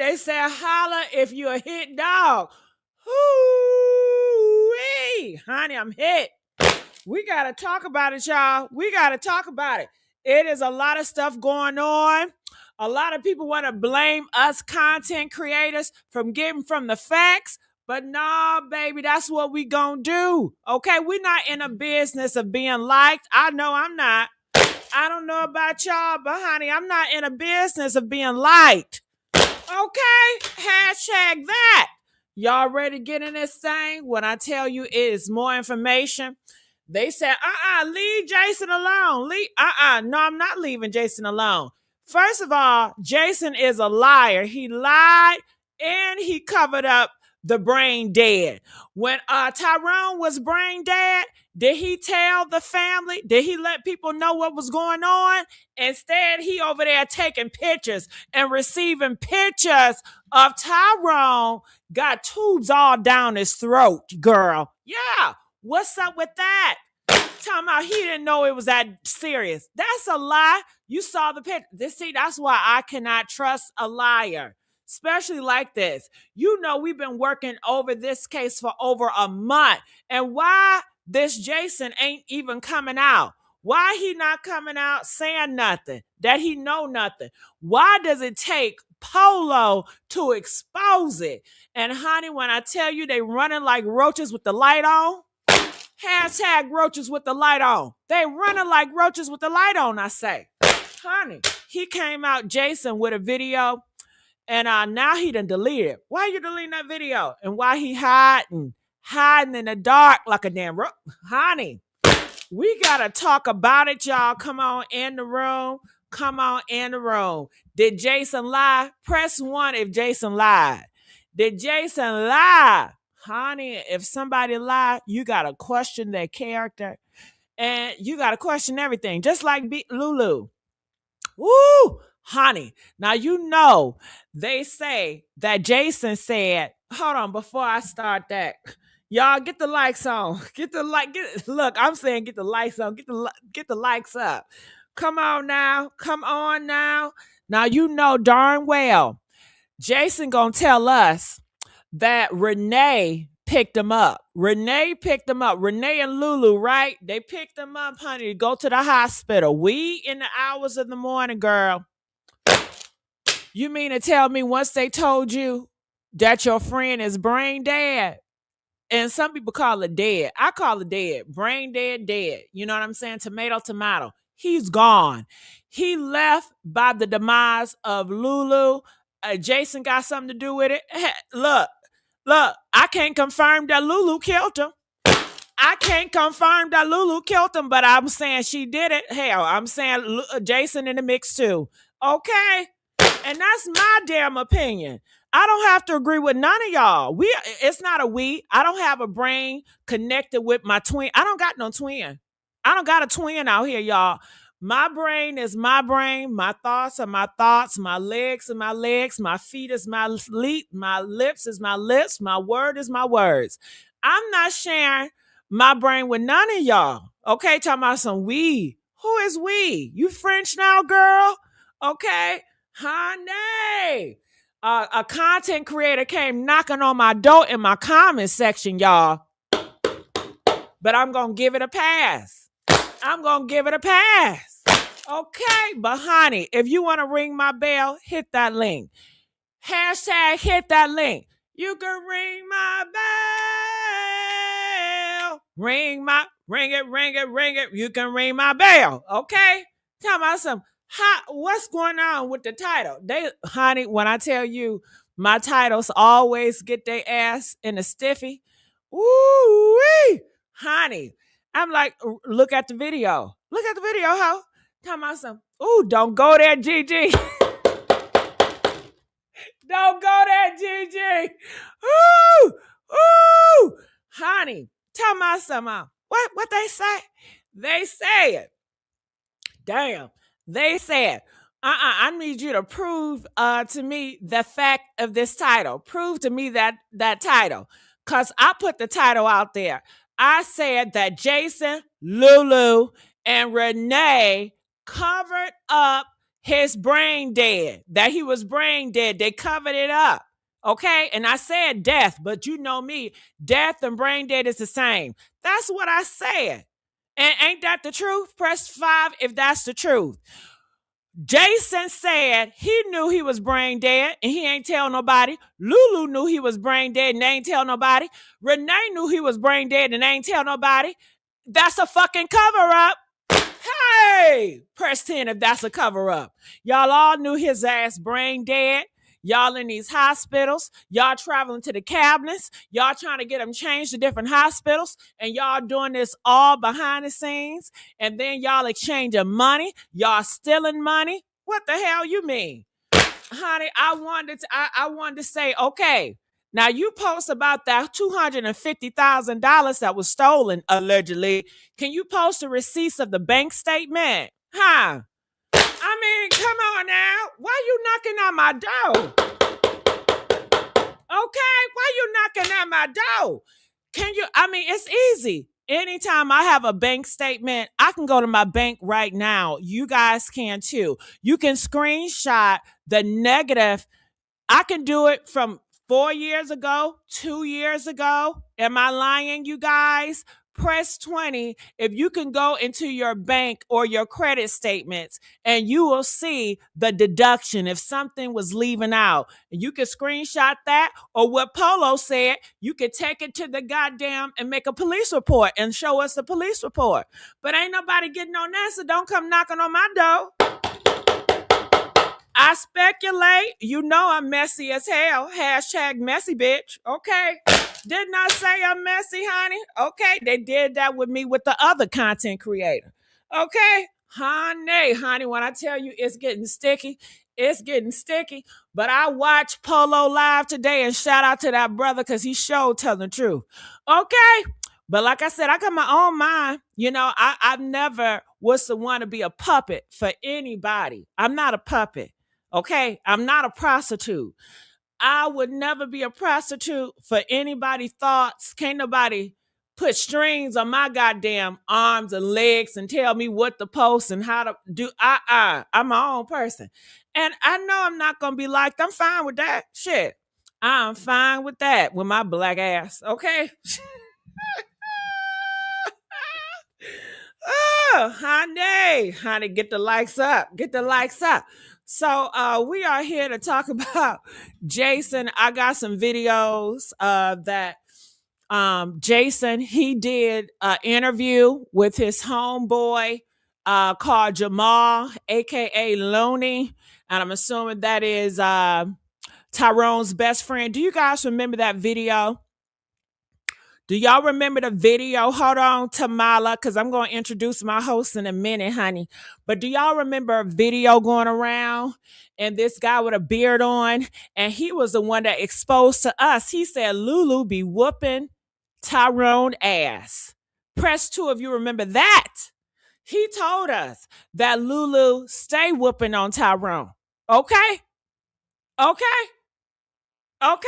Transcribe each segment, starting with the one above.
They said, holla if you're a hit dog. Hoo-wee. Honey, I'm hit. We got to talk about it, y'all. We got to talk about it. It is a lot of stuff going on. A lot of people want to blame us content creators from getting from the facts. But nah, baby, that's what we gonna do. Okay, we're not in a business of being liked. I know I'm not. I don't know about y'all, but honey, I'm not in a business of being liked. Okay, hashtag that. Y'all ready to get in this thing? When I tell you it is more information, they said, leave Jason alone. No, I'm not leaving Jason alone. First of all, Jason is a liar. He lied and he covered up the brain dead. When Tyrone was brain dead, did he tell the family? Did he let people know what was going on? Instead, he over there taking pictures and receiving pictures of Tyrone got tubes all down his throat, girl. Yeah. What's up with that? Talking about he didn't know it was that serious. That's a lie. You saw the picture. See, that's why I cannot trust a liar, especially like this. You know, we've been working over this case for over a month. And why this Jason ain't even coming out? Why he not coming out saying nothing? That he know nothing? Why does it take Polo to expose it? And honey, when I tell you they running like roaches with the light on, hashtag roaches with the light on. They running like roaches with the light on, I say. Honey, he came out, Jason, with a video, and now he done deleted it. Why you deleting that video? And why he hiding in the dark like a damn roach? Honey, we got to talk about it, y'all. Come on in the room. Come on in the room. Did Jason lie? Press 1 if Jason lied. Did Jason lie? Honey, if somebody lied, you got to question their character. And you got to question everything. Just like Lulu. Woo! Honey. Now, you know, they say that Jason said, hold on, before I start that, y'all get the likes on. Look, I'm saying get the likes on. Get the likes up. Come on now. Come on now. Now, you know darn well, Jason gonna tell us that Renee picked him up. Renee picked him up. Renee and Lulu, right? They picked him up, honey, to go to the hospital. We in the hours of the morning, girl. You mean to tell me once they told you that your friend is brain dead? And some people call it dead. I call it dead. Brain dead, dead. You know what I'm saying? Tomato, tomato. He's gone. He left by the demise of Lulu. Jason got something to do with it. Look, I can't confirm that Lulu killed him. I can't confirm that Lulu killed him, but I'm saying she did it. Hell, I'm saying Jason in the mix too. Okay? And that's my damn opinion. I don't have to agree with none of y'all. It's not a we. I don't have a brain connected with my twin. I don't got no twin. I don't got a twin out here, y'all. My brain is my brain. My thoughts are my thoughts. My legs are my legs. My feet is my feet. My lips is my lips. My word is my words. I'm not sharing my brain with none of y'all. Okay, talking about some we. Who is we? You French now, girl? Okay, honey. A content creator came knocking on my door in my comment section, y'all. But I'm going to give it a pass. I'm going to give it a pass. Okay, but honey, if you want to ring my bell, hit that link. Hashtag hit that link. You can ring my bell. Ring it. You can ring my bell. Okay? Tell me some. What's going on with the title? Honey, when I tell you my titles always get their ass in a stiffy. Woo-wee. Honey, I'm like, look at the video. Look at the video, ho. Tell me some. Ooh, don't go there, Gigi. Don't go there, Gigi. Ooh, ooh. Honey, tell me something. What they say? They said, damn. They said, I need you to prove to me the fact of this title. Prove to me that title. Because I put the title out there. I said that Jason, Lulu, and Renee covered up his brain dead, that he was brain dead. They covered it up. Okay. And I said death, but you know me, death and brain dead is the same. That's what I said. And ain't that the truth? Press 5 if that's the truth. Jason said he knew he was brain dead and he ain't tell nobody. Lulu knew he was brain dead and they ain't tell nobody. Renee knew he was brain dead and they ain't tell nobody. That's a fucking cover up. Hey, press 10 if that's a cover up. Y'all all knew his ass brain dead. Y'all in these hospitals. Y'all traveling to the cabinets. Y'all trying to get him changed to different hospitals. And y'all doing this all behind the scenes. And then y'all exchanging money. Y'all stealing money. What the hell you mean? Honey, I wanted to say, okay, now you post about that $250,000 that was stolen, allegedly. Can you post the receipts of the bank statement? Huh? I mean, come on now. Why you knocking on my door? Okay, why you knocking on my door? It's easy. Anytime I have a bank statement, I can go to my bank right now. You guys can too. You can screenshot the negative. I can do it from 4 years ago, 2 years ago. Am I lying, you guys? Press 20 if you can go into your bank or your credit statements and you will see the deduction if something was leaving out. And you can screenshot that, or what Polo said, you could take it to the goddamn and make a police report and show us the police report. But ain't nobody getting on that, so don't come knocking on my door. I speculate. You know I'm messy as hell. Hashtag messy bitch. Okay. Didn't I say I'm messy, honey? Okay. They did that with me with the other content creator. Okay. Honey, when I tell you it's getting sticky, it's getting sticky. But I watched Polo live today and shout out to that brother because he showed telling the truth. Okay. But like I said, I got my own mind. You know, I've never was the one to be a puppet for anybody. I'm not a puppet. Okay, I'm not a prostitute. I would never be a prostitute for anybody's thoughts. Can't nobody put strings on my goddamn arms and legs and tell me what to post and how to do. I'm my own person. And I know I'm not going to be liked. I'm fine with that. Shit. I'm fine with that with my black ass. Okay. Oh, honey, get the likes up. Get the likes up. So we are here to talk about Jason. I got some videos that Jason, he did an interview with his homeboy called Jamal, aka Looney. And I'm assuming that is Tyrone's best friend. Do you guys remember that video? Do y'all remember the video? Hold on, Tamala, because I'm going to introduce my host in a minute, honey. But do y'all remember a video going around and this guy with a beard on? And he was the one that exposed to us. He said Lulu be whooping Tyrone ass. Press 2 if you remember that. He told us that Lulu stay whooping on Tyrone. Okay? Okay? Okay?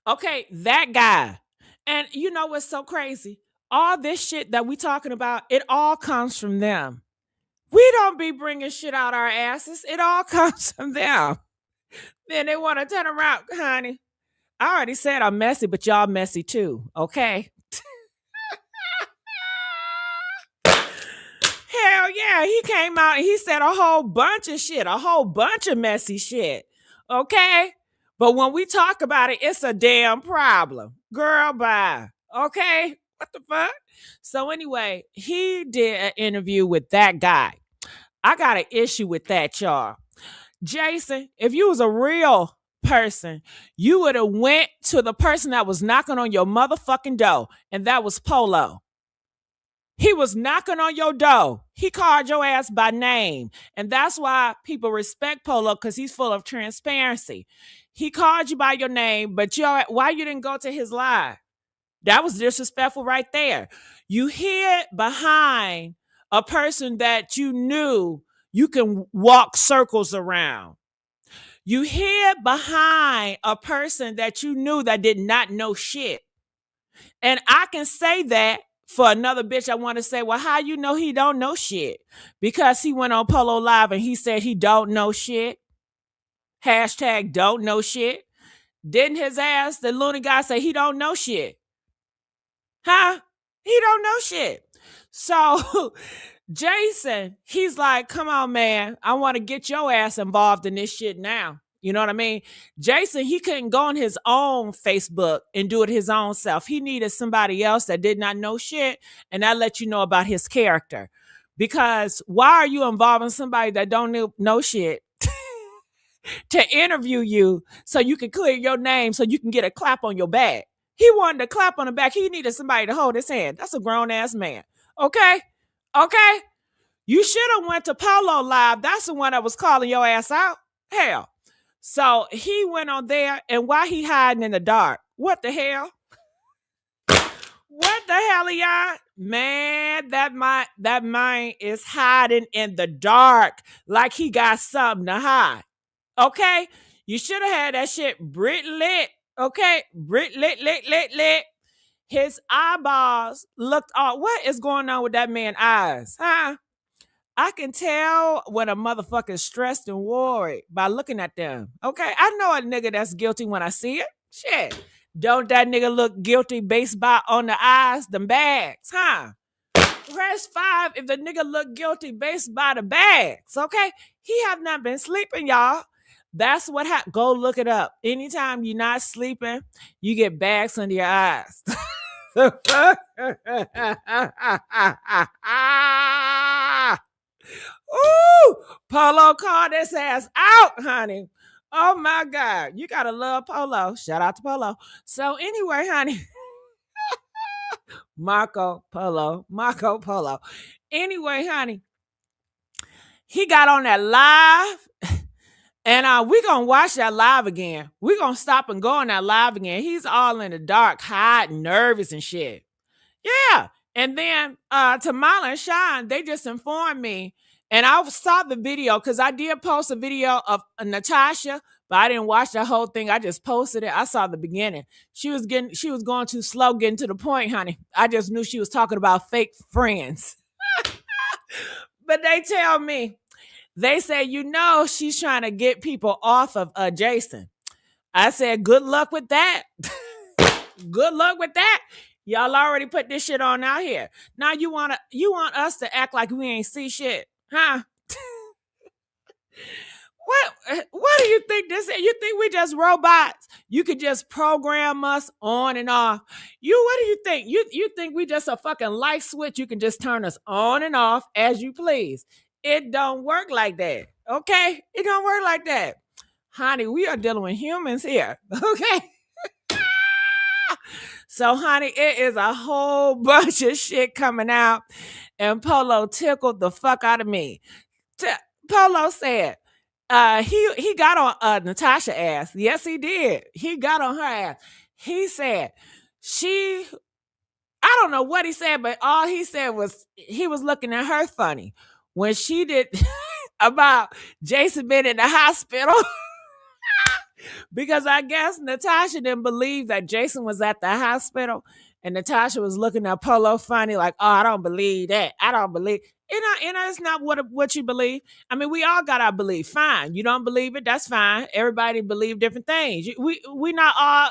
Okay, that guy. And you know what's so crazy? All this shit that we talking about, it all comes from them. We don't be bringing shit out our asses. It all comes from them. Then they want to turn around, honey. I already said I'm messy, but y'all messy too, okay? Hell yeah, he came out and he said a whole bunch of shit, a whole bunch of messy shit, okay? But when we talk about it, it's a damn problem. Girl, bye. Okay? What the fuck? So anyway, he did an interview with that guy. I got an issue with that, y'all. Jason, if you was a real person, you would have went to the person that was knocking on your motherfucking door, and that was Polo. He was knocking on your door. He called your ass by name. And that's why people respect Polo, because he's full of transparency. He called you by your name, but why you didn't go to his live? That was disrespectful right there. You hid behind a person that you knew you can walk circles around. You hid behind a person that you knew that did not know shit. And I can say that for another bitch, I want to say, well, how you know he don't know shit? Because he went on Polo Live and he said he don't know shit. Hashtag don't know shit. Didn't his ass, the Looney guy, say he don't know shit? Huh? He don't know shit. So Jason, he's like, come on, man. I want to get your ass involved in this shit now. You know what I mean? Jason, he couldn't go on his own Facebook and do it his own self. He needed somebody else that did not know shit, and that let you know about his character. Because why are you involving somebody that don't know shit to interview you so you can clear your name so you can get a clap on your back? He wanted a clap on the back. He needed somebody to hold his hand. That's a grown-ass man. Okay? Okay? You should have went to Polo Live. That's the one that was calling your ass out. Hell. So he went on there, and while he hiding in the dark, what the hell? What the hell, y'all? Man, that mind is hiding in the dark like he got something to hide. Okay? You should have had that shit Brit lit. Okay? Brit lit. His eyeballs looked off. What is going on with that man's eyes? Huh? I can tell when a motherfucker is stressed and worried by looking at them. Okay? I know a nigga that's guilty when I see it. Shit. Don't that nigga look guilty based by on the eyes, them bags, huh? Press 5 if the nigga look guilty based by the bags, okay? He have not been sleeping, y'all. That's what happened. Go look it up. Anytime you're not sleeping, you get bags under your eyes. Ooh, Polo called his ass out, honey. Oh my God. You gotta love Polo. Shout out to Polo. So anyway, honey. Marco Polo. Anyway, honey. He got on that live. And we're going to watch that live again. We're going to stop and go on that live again. He's all in the dark, hiding, nervous and shit. Yeah. And then Tamala and Sean, they just informed me. And I saw the video because I did post a video of Natasha, but I didn't watch the whole thing. I just posted it. I saw the beginning. She was going too slow getting to the point, honey. I just knew she was talking about fake friends. But they tell me, they say, she's trying to get people off of Jason. I said, good luck with that. Good luck with that. Y'all already put this shit on out here. Now you want us to act like we ain't see shit, huh? What do you think this is? You think we just robots? You could just program us on and off. What do you think? You think we just a fucking light switch? You can just turn us on and off as you please. It don't work like that, okay? It don't work like that. Honey, we are dealing with humans here, okay? So, honey, it is a whole bunch of shit coming out, and Polo tickled the fuck out of me. Polo said, he got on Natasha's ass. Yes, he did. He got on her ass. He said, I don't know what he said, but all he said was he was looking at her funny when she did about Jason being in the hospital. Because I guess Natasha didn't believe that Jason was at the hospital. And Natasha was looking at Polo funny like, oh, I don't believe that. I don't believe. It's not what you believe. I mean, we all got our belief. Fine. You don't believe it. That's fine. Everybody believe different things. We not all,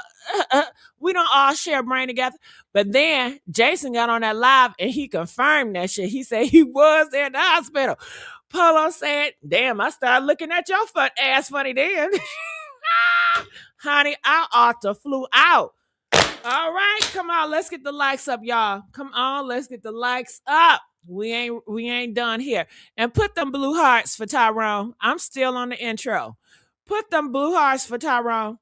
we don't all share a brain together. But then Jason got on that live and he confirmed that shit. He said he was there in the hospital. Polo said, damn, I started looking at your ass funny then. Honey, I ought to flew out. All right, come on, let's get the likes up, y'all. Come on, let's get the likes up. We ain't done here. And put them blue hearts for Tyrone. I'm still on the intro. Put them blue hearts for Tyrone.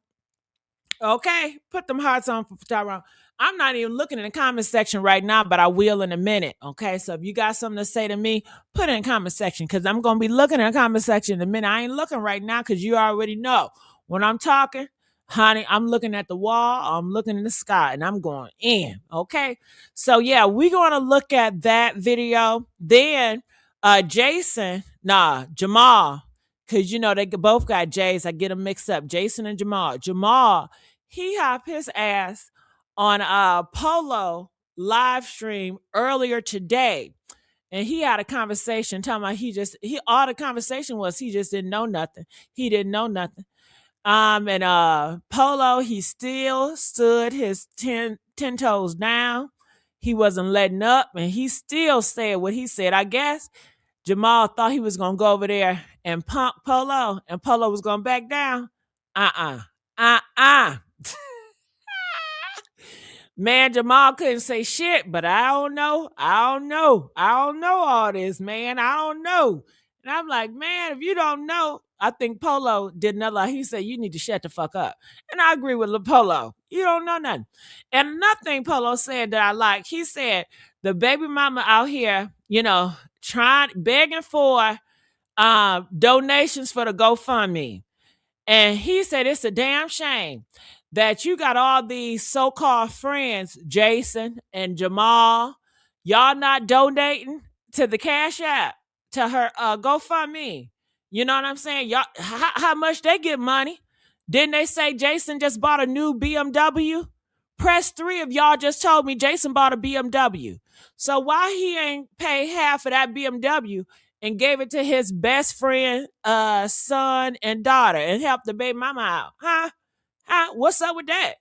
Okay, put them hearts on for Tyrone. I'm not even looking in the comment section right now, but I will in a minute. Okay, so if you got something to say to me, put it in the comment section because I'm going to be looking in the comment section in a minute. I ain't looking right now because you already know. When I'm talking, honey, I'm looking at the wall, I'm looking in the sky, and I'm going in, okay? So, yeah, we're going to look at that video. Then Jamal, because, they both got J's. I get them mixed up, Jason and Jamal. Jamal, he hopped his ass on Polo live stream earlier today, and he had a conversation talking about all the conversation was he just didn't know nothing. He didn't know nothing. And Polo, he still stood his 10 toes down. He wasn't letting up, and he still said what he said. I guess Jamal thought he was gonna go over there and punk Polo, and Polo was gonna back down. Uh-uh. Man, Jamal couldn't say shit, but I don't know all this, man. I don't know. And I'm like, man, if you don't know, I think Polo did another. He said, you need to shut the fuck up. And I agree with Polo. You don't know nothing. And another thing Polo said that I like, he said, the baby mama out here, begging for donations for the GoFundMe. And he said, it's a damn shame that you got all these so-called friends, Jason and Jamal, y'all not donating to the Cash App, to her GoFundMe. You know what I'm saying? Y'all, how much they get money? Didn't they say Jason just bought a new BMW? Press 3 of y'all just told me Jason bought a BMW. So why he ain't pay half of that BMW and gave it to his best friend, son and daughter, and helped the baby mama out? Huh? What's up with that?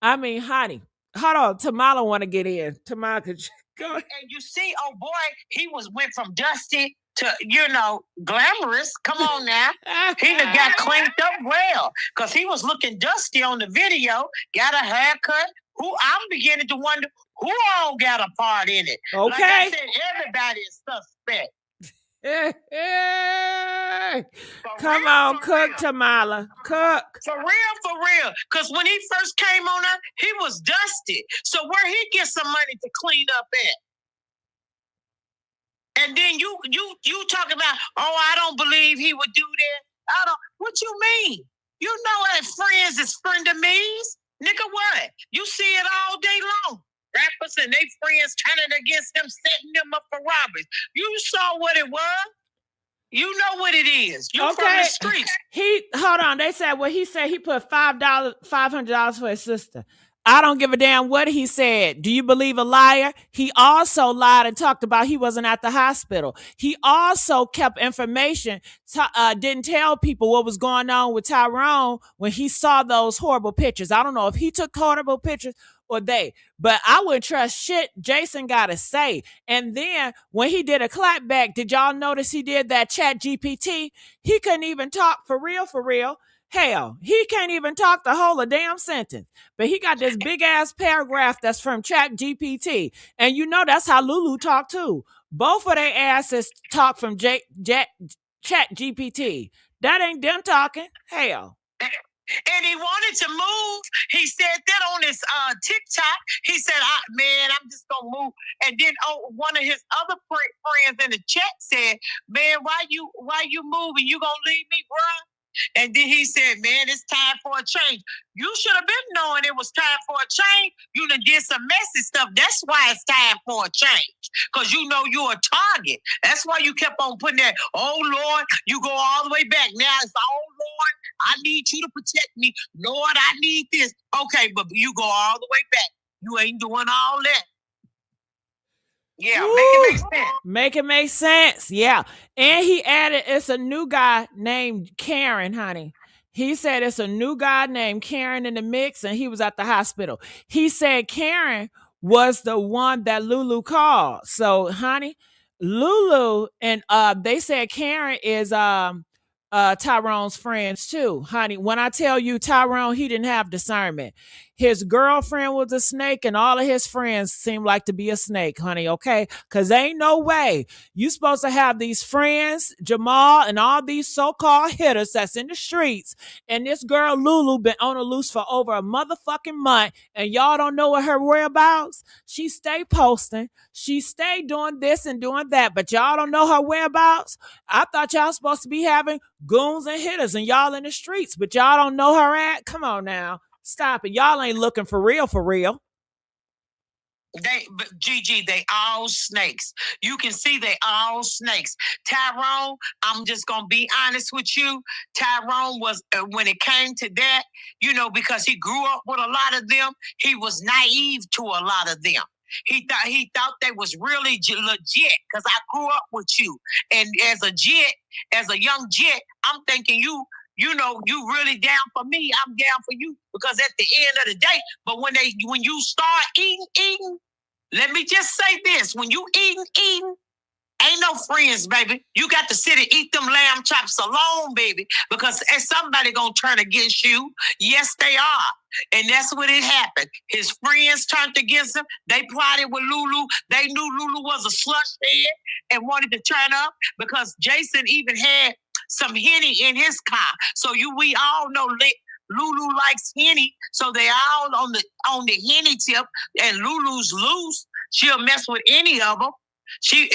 I mean, honey, hold on. Tamala want to get in. Tamala, could you go ahead? And you see, oh boy, he went from dusty to, glamorous. Come on now. He done got cleaned up well, because he was looking dusty on the video, got a haircut. I'm beginning to wonder who all got a part in it. Okay. Like I said, everybody is suspect. Come on, cook, Tamala. Cook. For real. Because when he first came on her, he was dusty. So where he get some money to clean up at? And then you talk about, I don't believe he would do that. What you mean? You know that friends is frenemies? Nigga, what? You see it all day long. Rappers and they friends turning against them, setting them up for robberies. You saw what it was. You know what it is. You from the streets. Hold on. They said he said he put $500 for his sister. I don't give a damn what he said. Do you believe a liar? He also lied and talked about he wasn't at the hospital. He also kept information, didn't tell people what was going on with Tyrone when he saw those horrible pictures. I don't know if he took horrible pictures or they, but I wouldn't trust shit Jason got to say. And then when he did a clapback, did y'all notice he did that Chat GPT? He couldn't even talk for real. Hell, he can't even talk the whole damn sentence. But he got this big ass paragraph that's from Chat GPT. And that's how Lulu talk too. Both of their asses talk from Chat GPT. That ain't them talking. Hell. And he wanted to move. He said that on his TikTok. He said, I'm just going to move. And then one of his other friends in the chat said, man, why you moving? You going to leave me, bro? And then he said, man, it's time for a change. You should have been knowing it was time for a change. You done did some messy stuff. That's why it's time for a change. Because you know you're a target. That's why you kept on putting that, oh, Lord, you go all the way back. Now it's, oh, Lord, I need you to protect me. Lord, I need this. Okay, but you go all the way back. You ain't doing all that. Yeah, Woo! Make it make sense. Make it make sense. Yeah. And he added, it's a new guy named Karen, honey. He said it's a new guy named Karen in the mix, and he was at the hospital. He said Karen was the one that Lulu called. So, honey, Lulu and they said Karen is Tyrone's friends too, honey. When I tell you Tyrone, he didn't have discernment. His girlfriend was a snake, and all of his friends seemed like to be a snake, honey, okay? Because ain't no way you supposed to have these friends, Jamal, and all these so-called hitters that's in the streets, and this girl Lulu been on the loose for over a motherfucking month, and y'all don't know what her whereabouts? She stay posting. She stay doing this and doing that, but y'all don't know her whereabouts? I thought y'all supposed to be having goons and hitters, and y'all in the streets, but y'all don't know her at? Come on now. Stop it. Y'all ain't looking for real. But Gigi, they all snakes. You can see they all snakes. Tyrone, I'm just gonna be honest with you. Tyrone was when it came to that, because he grew up with a lot of them. He was naive to a lot of them. He thought they was really legit because I grew up with you, and as a young jet, I'm thinking you really down for me. I'm down for you because at the end of the day, but when you start eating, let me just say this: when you eating, ain't no friends, baby. You got to sit and eat them lamb chops alone, baby, because somebody gonna turn against you. Yes, they are. And that's what it happened. His friends turned against him. They plotted with Lulu. They knew Lulu was a slush head and wanted to turn up because Jason even had some Henny in his car. So we all know Lulu likes Henny, so they all on the Henny tip, and Lulu's loose. She'll mess with any of them. She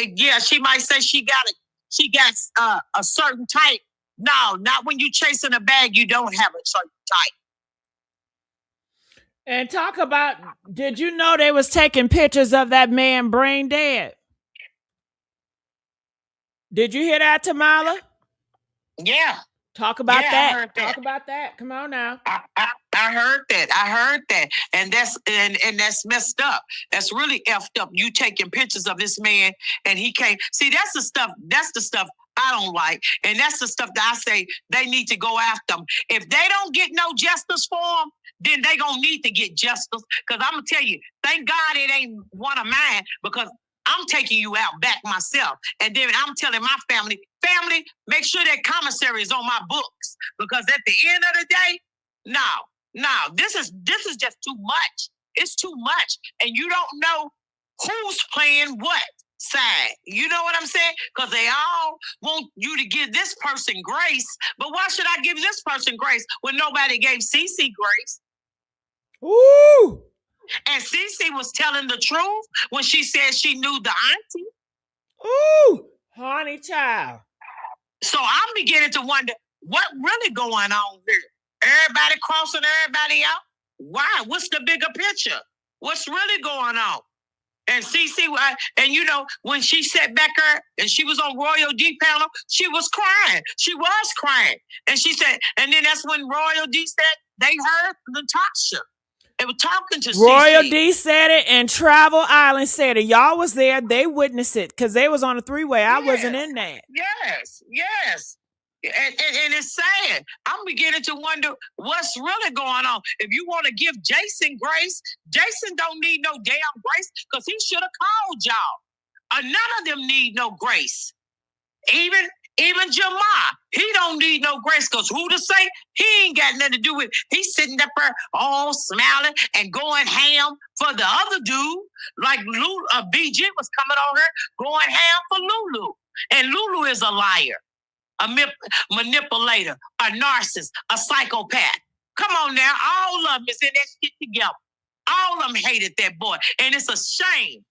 might say she got a certain type. No, not when you chasing a bag. You don't have a certain type. And talk about, did you know they was taking pictures of that man brain dead? Did you hear that, Tamala? Yeah. Talk about that. I heard that. Talk about that. Come on now. I heard that. And that's messed up. That's really effed up. You taking pictures of this man and he can't see. That's the stuff I don't like. And that's the stuff that I say they need to go after them. If they don't get no justice for them, then they gonna need to get justice. Because I'm gonna tell you, thank God it ain't one of mine, because I'm taking you out back myself. And then I'm telling my family, make sure that commissary is on my books. Because at the end of the day, no, this is just too much. It's too much. And you don't know who's playing what side. You know what I'm saying? Because they all want you to give this person grace. But why should I give this person grace when nobody gave Cece grace? Ooh. And Cece was telling the truth when she said she knew the auntie. Ooh, honey child. So I'm beginning to wonder what really going on here. Everybody crossing everybody out. Why? What's the bigger picture? What's really going on? And Cece, and when she sat back there and she was on Royal D panel, she was crying. She was crying. And she said, and then that's when Royal D said they heard Natasha. They were talking to Royal CC. D said it and Travel Island said it. Y'all was there. They witnessed it because they was on a three-way. I wasn't in that. Yes. And it's sad. I'm beginning to wonder what's really going on. If you want to give Jason grace, Jason don't need no damn grace because he should have called y'all. None of them need no grace. Even Jamal, he don't need no grace because who to say? He ain't got nothing to do with it. He's sitting up there all smiling and going ham for the other dude. Like Lulu, BG was coming on her going ham for Lulu. And Lulu is a liar, a manipulator, a narcissist, a psychopath. Come on now. All of them is in that shit together. All of them hated that boy. And it's a shame.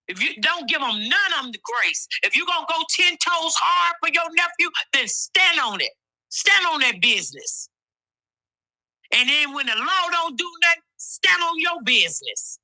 If you don't give them none of them the grace, if you're going to go 10 toes hard for your nephew, then stand on it. Stand on that business. And then when the law don't do nothing, stand on your business.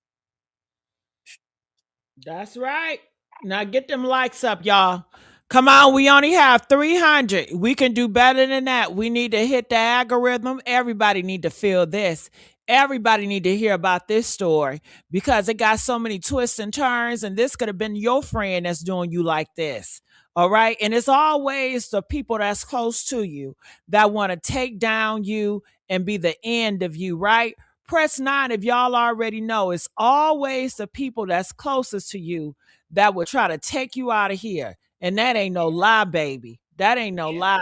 That's right. Now get them likes up, y'all. Come on, we only have 300. We can do better than that. We need to hit the algorithm. Everybody need to feel this. Everybody need to hear about this story because it got so many twists and turns, and this could have been your friend that's doing you like this. All right. And it's always the people that's close to you that want to take down you and be the end of you, right? Press 9 if y'all already know. It's always the people that's closest to you that will try to take you out of here. And that ain't no lie, baby. That ain't no lie.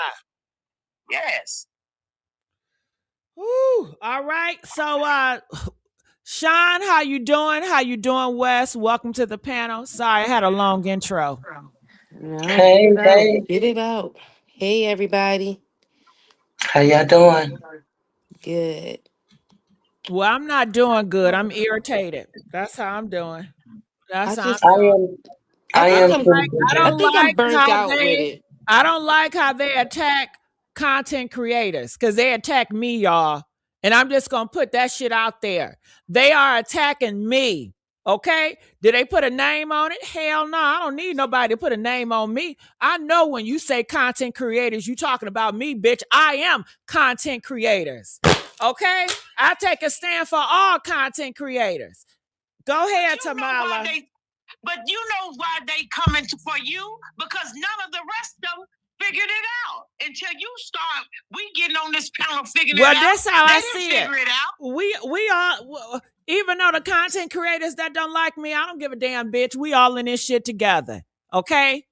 Yes. Woo. All right. So Sean, how you doing? How you doing, Wes? Welcome to the panel. Sorry, I had a long intro. No, Hey. Get it out. Hey, everybody. How y'all doing? Good. Well, I'm not doing good. I'm irritated. That's how I'm doing. That's how just- I'm I doing. am. I am. I think I'm burnt out with it. I don't like how they attack content creators because they attack me, y'all. And I'm just going to put that shit out there. They are attacking me. Okay? Did they put a name on it? Hell no. I don't need nobody to put a name on me. I know when you say content creators, you talking about me, bitch. I am content creators. Okay? I take a stand for all content creators. Go ahead, Tamala. But you know why they coming for you? Because none of the rest of them figured it out. Until you start, we getting on this panel figuring it out. Well, that's how I see it. Figure it out. We are, even though the content creators that don't like me, I don't give a damn, bitch. We all in this shit together. Okay?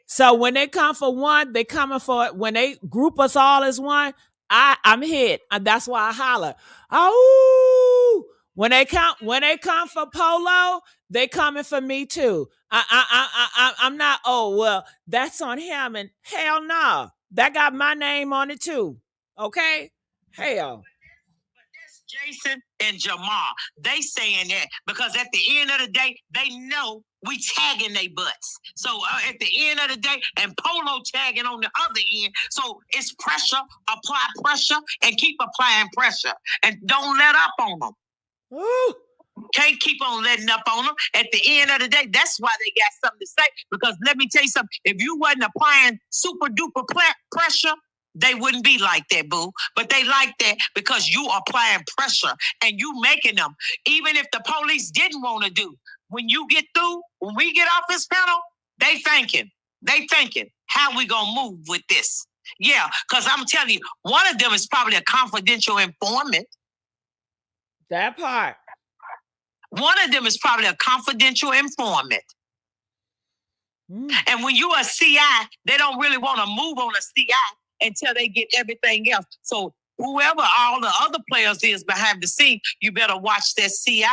So when they come for one, they coming for it. When they group us all as one, I'm hit. That's why I holler. Oh, when they come for Polo, they coming for me too. I'm not. Oh well, that's on him. And hell no, that got my name on it too. Okay, hell. Jason and Jamal, they saying that because at the end of the day, they know we tagging they butts. So at the end of the day, and Polo tagging on the other end. So it's pressure, apply pressure, and keep applying pressure. And don't let up on them. Ooh. Can't keep on letting up on them. At the end of the day, that's why they got something to say. Because let me tell you something, if you wasn't applying super duper pressure, they wouldn't be like that, boo. But they like that because you applying pressure and you making them. Even if the police didn't want to do, when you get through, when we get off this panel, they thinking, how we gonna move with this? Yeah, because I'm telling you, one of them is probably a confidential informant. That part. One of them is probably a confidential informant. And when you a CI, they don't really want to move on a CI until they get everything else. So whoever all the other players is behind the scene, you better watch that CI.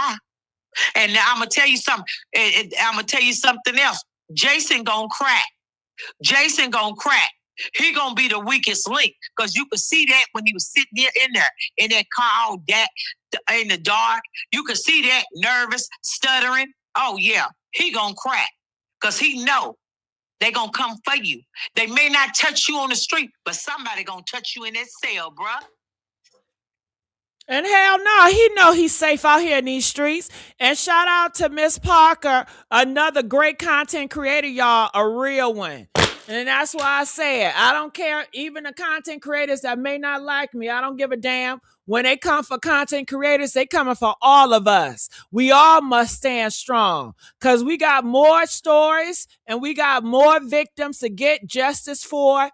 And now I'm gonna tell you something. I'm gonna tell you something else. Jason gonna crack. He gonna be the weakest link because you could see that when he was sitting there in that car all that in the dark. You could see that nervous, stuttering. Oh yeah, he gonna crack because he know they gonna come for you. They may not touch you on the street, but somebody gonna touch you in that cell, bruh. And hell no, he know he's safe out here in these streets. And shout out to Miss Parker, another great content creator, y'all, a real one. And that's why I said, I don't care, even the content creators that may not like me, I don't give a damn. When they come for content creators, they coming for all of us. We all must stand strong because we got more stories and we got more victims to get justice for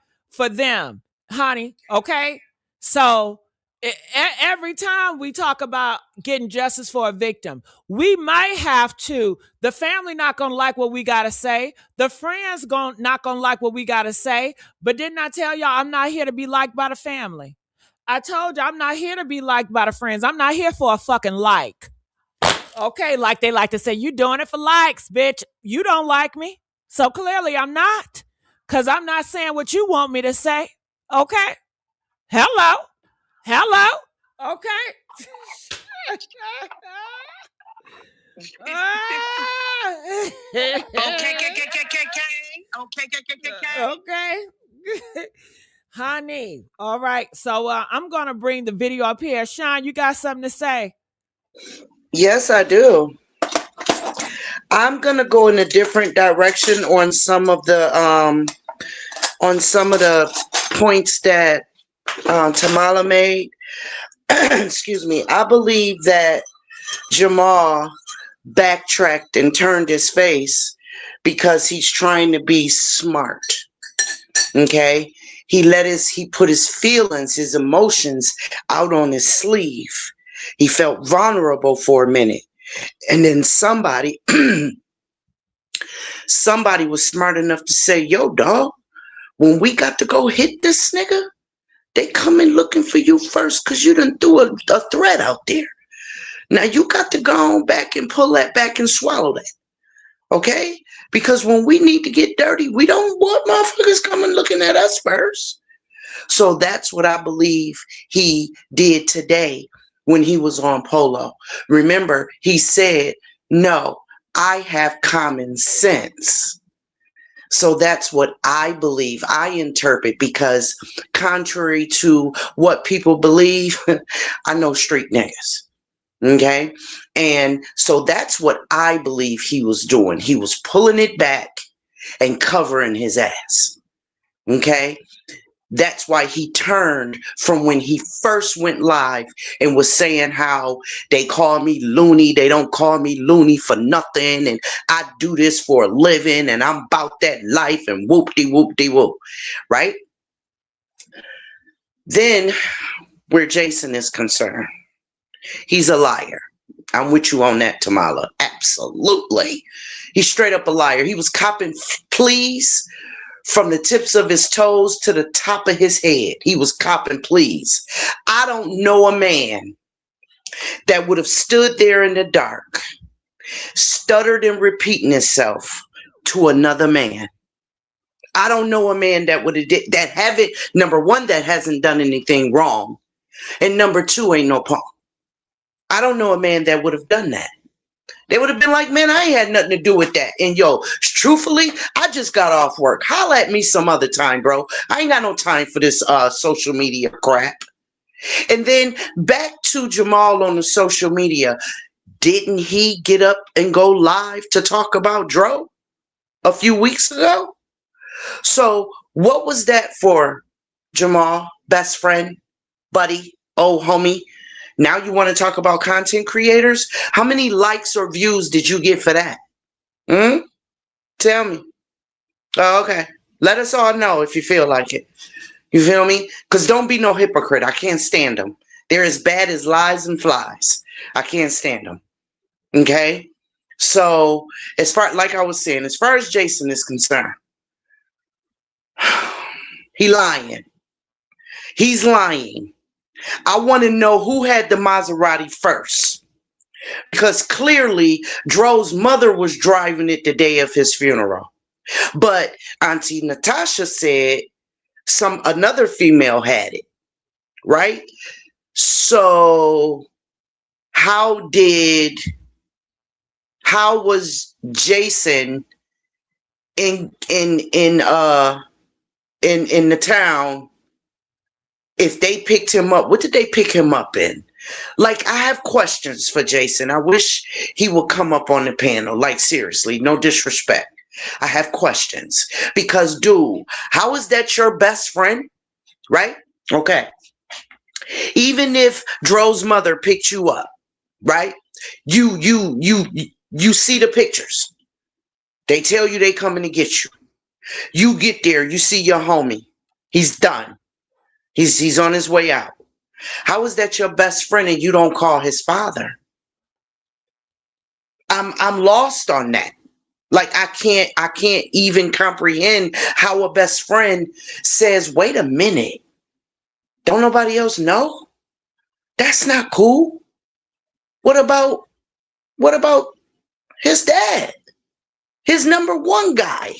them, honey, okay? So every time we talk about getting justice for a victim, we might have to. The family not gonna like what we gotta say. The friends not gonna like what we gotta say. But didn't I tell y'all I'm not here to be liked by the family? I told you I'm not here to be liked by the friends. I'm not here for a fucking like. Okay, like they like to say, you doing it for likes, bitch. You don't like me. So clearly I'm not. Because I'm not saying what you want me to say. Okay? Hello? Okay. Okay. Honey. All right. So I'm going to bring the video up here. Sean, you got something to say? Yes, I do. I'm going to go in a different direction on some of the points that Tamala made. Excuse me. I believe that Jamal backtracked and turned his face because he's trying to be smart. Okay? He put his feelings, his emotions out on his sleeve. He felt vulnerable for a minute. And then somebody was smart enough to say, yo, dog, when we got to go hit this nigga, they coming looking for you first because you done threw a threat out there. Now you got to go on back and pull that back and swallow that. Okay? Because when we need to get dirty, we don't want motherfuckers coming looking at us first. So that's what I believe he did today when he was on Polo. Remember, he said, no, I have common sense. So that's what I believe, I interpret, because contrary to what people believe, I know street niggas. Okay. And so that's what I believe he was doing. He was pulling it back and covering his ass. Okay. That's why he turned from when he first went live and was saying how they call me Looney. They don't call me Looney for nothing. And I do this for a living and I'm about that life and whoop-de-whoop-de-whoop. Right? Then where Jason is concerned, he's a liar. I'm with you on that, Tamala. Absolutely. He's straight up a liar. He was copping pleas from the tips of his toes to the top of his head. He was copping pleas. I don't know a man that would have stood there in the dark, stuttered and repeating himself to another man. I don't know a man that would have that haven't, number one, that hasn't done anything wrong, and number two, ain't no punk. I don't know a man that would have done that. They would have been like, man, I ain't had nothing to do with that. And yo, truthfully, I just got off work. Holla at me some other time, bro. I ain't got no time for this social media crap. And then back to Jamal on the social media. Didn't he get up and go live to talk about Dro a few weeks ago? So what was that for, Jamal? Best friend, buddy, old homie? Now you want to talk about content creators? How many likes or views did you get for that? Tell me. Oh, okay. Let us all know if you feel like it. You feel me? Because don't be no hypocrite. I can't stand them. They're as bad as lies and flies. I can't stand them. Okay? So, as far, like I was saying, as far as Jason is concerned, he lying. He's lying. I want to know who had the Maserati first. Because clearly, Dro's mother was driving it the day of his funeral. But Auntie Natasha said another female had it. Right? So, how was Jason in the town? If they picked him up, what did they pick him up in? Like, I have questions for Jason. I wish he would come up on the panel. Like, seriously, no disrespect. I have questions. Because, dude, how is that your best friend? Right? Okay. Even if Dro's mother picked you up, right? You see the pictures. They tell you they coming to get you. You get there, you see your homie. He's done. He's on his way out. How is that your best friend and you don't call his father? I'm lost on that. Like I can't even comprehend how a best friend says, wait a minute. Don't nobody else know? That's not cool. What about his dad? His number one guy.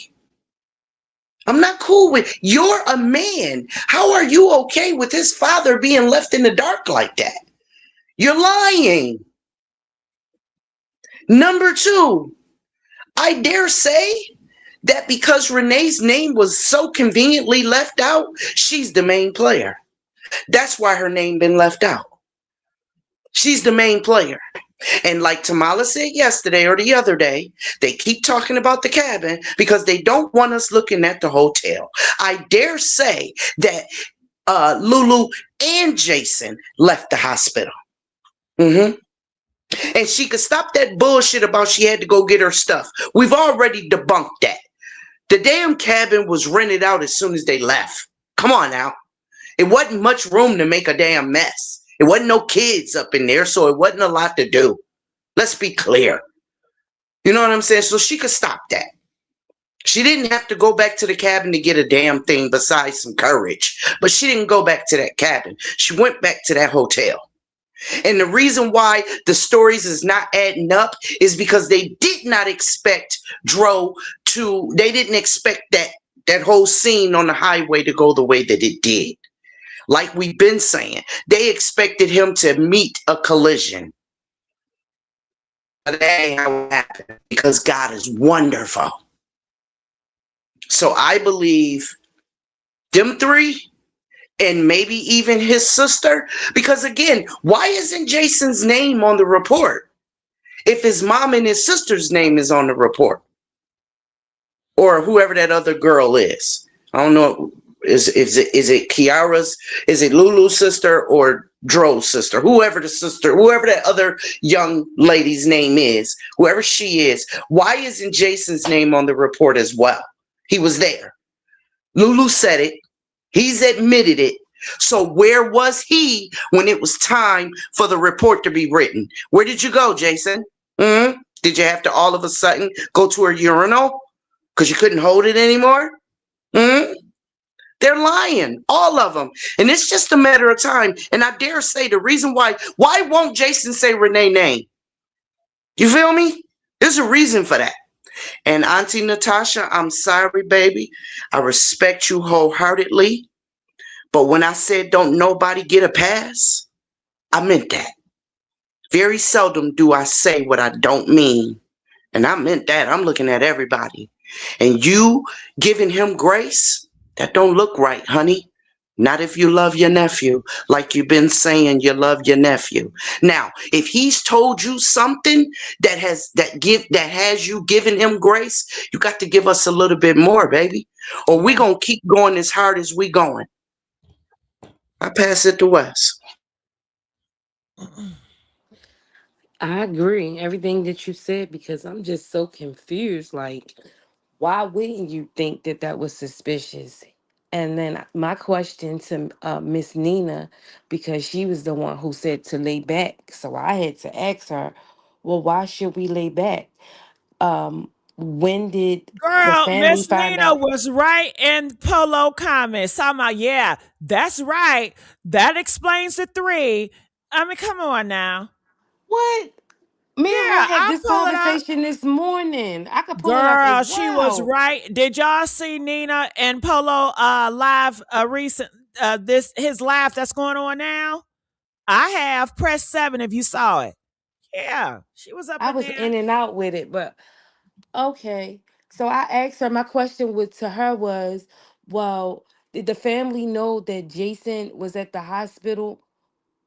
I'm not cool with. You're a man. How are you okay with his father being left in the dark like that? You're lying. Number two, I dare say that because Renee's name was so conveniently left out, she's the main player. That's why her name been left out. She's the main player. And like Tamala said yesterday or the other day, they keep talking about the cabin because they don't want us looking at the hotel. I dare say that Lulu and Jason left the hospital. And she could stop that bullshit about she had to go get her stuff. We've already debunked that. The damn cabin was rented out as soon as they left. Come on now. It wasn't much room to make a damn mess. It wasn't no kids up in there, so it wasn't a lot to do. Let's be clear. You know what I'm saying? So she could stop that. She didn't have to go back to the cabin to get a damn thing besides some courage. But she didn't go back to that cabin. She went back to that hotel. And the reason why the stories is not adding up is because they did not expect Dro to, they didn't expect that whole scene on the highway to go the way that it did. Like we've been saying, they expected him to meet a collision. But that ain't how it happened because God is wonderful. So I believe them three, and maybe even his sister. Because again, why isn't Jason's name on the report if his mom and his sister's name is on the report? Or whoever that other girl is. I don't know. Is it Kiara's? Is it Lulu's sister or Dro's sister? Whoever the sister, whoever that other young lady's name is, whoever she is, why isn't Jason's name on the report as well? He was there. Lulu said it. He's admitted it. So where was he when it was time for the report to be written? Where did you go, Jason? Did you have to all of a sudden go to a urinal because you couldn't hold it anymore? They're lying, all of them. And it's just a matter of time. And I dare say the reason why won't Jason say Renee's name? You feel me? There's a reason for that. And Auntie Natasha, I'm sorry, baby. I respect you wholeheartedly. But when I said don't nobody get a pass, I meant that. Very seldom do I say what I don't mean. And I meant that. I'm looking at everybody. And you giving him grace, that don't look right, honey. Not if you love your nephew, like you've been saying you love your nephew. Now, if he's told you something that has you giving him grace, you got to give us a little bit more, baby. Or we gonna keep going as hard as we going. I pass it to Wes. I agree everything that you said because I'm just so confused. Like, why wouldn't you think that that was suspicious? And then my question to Miss Nina, because she was the one who said to lay back, so I had to ask her, well, why should we lay back? When did the Girl, family Miss find Nina out? was right in Polo comments. Talking about, yeah, that's right. That explains the 3. I mean, come on now. What? Me and her Yeah, had I'll this pull it up. conversation this morning. I could pull it up Girl, as she was well. right. Did y'all see Nina and Polo live recent this his live that's going on now? I have. Press 7 if you saw it. Yeah, she was up I in was there. in and out with it, but okay. So I asked her, my question to her was, well, did the family know that Jason was at the hospital?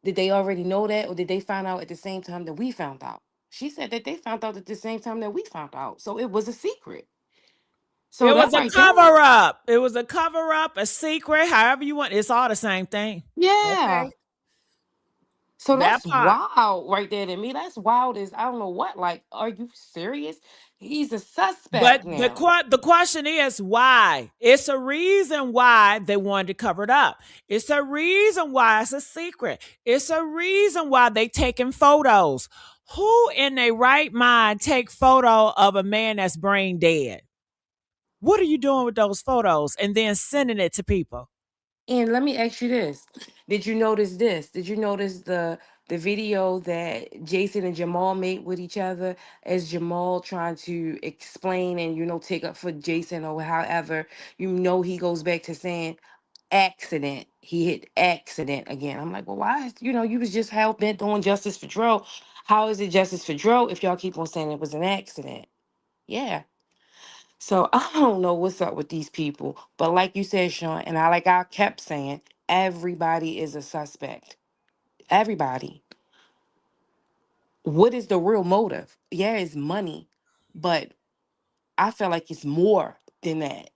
Did they already know that, or did they find out at the same time that we found out? She said that they found out at the same time that we found out. So it was a secret. So It that was a right there, cover up. It was a cover up, a secret, however you want. It's all the same thing. yeah. Okay. So That that's part. wild right there to me. That's wild as I don't know what. Like, are you serious? He's a But suspect now. the question is why? It's a reason why they wanted to cover it up. It's a reason why it's a secret. It's a reason why they taking photos. Who in their right mind take photo of a man that's brain dead? What are you doing with those photos and then sending it to people? And let me ask you this. Did you notice this? Did you notice the video that Jason and Jamal made with each other as Jamal trying to explain and take up for Jason or however, he goes back to saying accident. He hit accident again. I'm like, well, why is you was just hell bent on justice for Dro. How is it justice for Dro if y'all keep on saying it was an accident? Yeah. So I don't know what's up with these people. But like you said, Sean, and I kept saying, everybody is a suspect. Everybody. What is the real motive? Yeah, it's money. But I feel like it's more than that.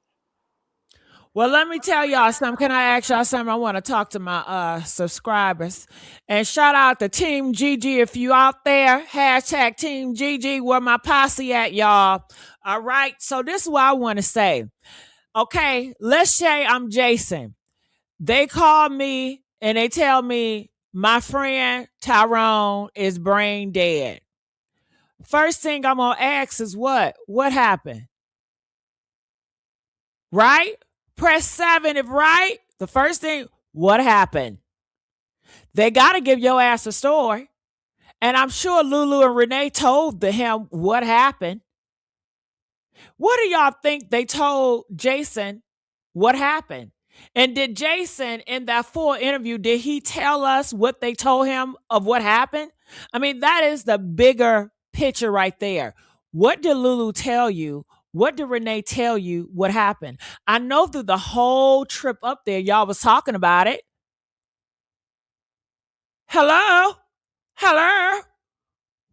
Well, let me tell y'all something. Can I ask y'all something? I want to talk to my subscribers. And shout out to Team GG if you out there. Hashtag Team GG, where my posse at, y'all. All right. So this is what I want to say. Okay, let's say I'm Jason. They call me and they tell me my friend Tyrone is brain dead. First thing I'm going to ask is what? What happened? Right? Press 7 if right. The first thing, what happened? They got to give your ass a story. And I'm sure Lulu and Renee told him what happened. What do y'all think they told Jason what happened? And did Jason, in that full interview, did he tell us what they told him of what happened? I mean, that is the bigger picture right there. What did Lulu tell you? What did Renee tell you what happened? I know through the whole trip up there, y'all was talking about it. Hello? Hello?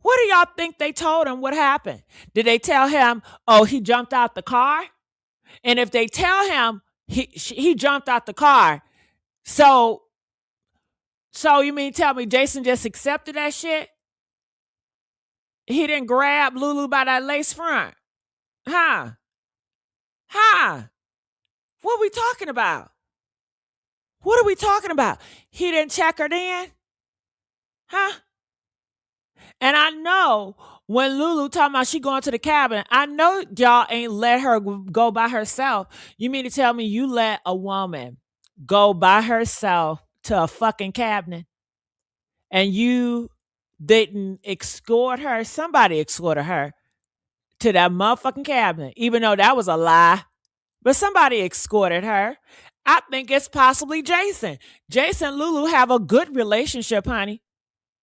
What do y'all think they told him what happened? Did they tell him, oh, he jumped out the car? And if they tell him he jumped out the car, so you mean tell me Jason just accepted that shit? He didn't grab Lulu by that lace front? Huh? Huh? What are we talking about? What are we talking about? He didn't check her then? Huh? And I know when Lulu talking about she going to the cabin, I know y'all ain't let her go by herself. You mean to tell me you let a woman go by herself to a fucking cabinet and you didn't escort her? Somebody escorted her to that motherfucking cabinet, even though that was a lie. But somebody escorted her. I think it's possibly Jason. Jason and Lulu have a good relationship, honey.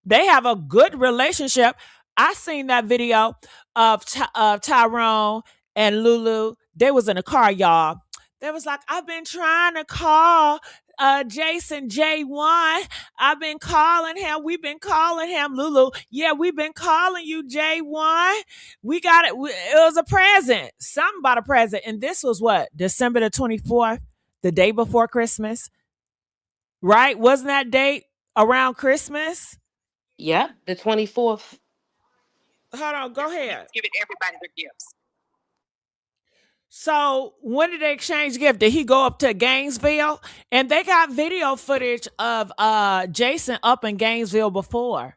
They have a good relationship. I seen that video of Tyrone and Lulu. They was in a car, y'all. They was like, I've been trying to call Jason J1. I've been calling him. We've been calling him. Lulu, yeah, we've been calling you J1. We got it. It was a present. Something about a present. And this was what? December the 24th, the day before Christmas. Right? Wasn't that date around Christmas? Yep, the 24th. Hold on, go ahead. Giving everybody their gifts. So when did they exchange gift? Did he go up to Gainesville? And they got video footage of Jason up in Gainesville before.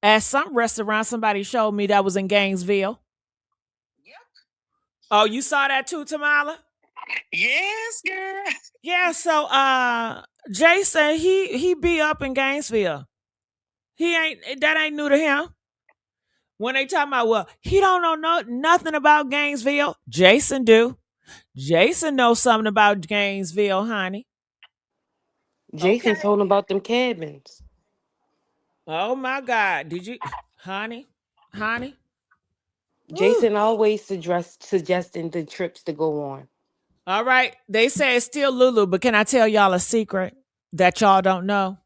At some restaurant, somebody showed me that was in Gainesville. Yep. Oh, you saw that too, Tamala? Yes, girl. Yeah, so Jason, he be up in Gainesville. That ain't new to him. When they talking about, well, he don't know nothing about Gainesville. Jason do. Jason knows something about Gainesville, honey. Jason Okay. told him about them cabins. Oh my God. Did you, honey? Honey? Woo. Jason always suggesting the trips to go on. All right. They say it's still Lulu, but can I tell y'all a secret that y'all don't know?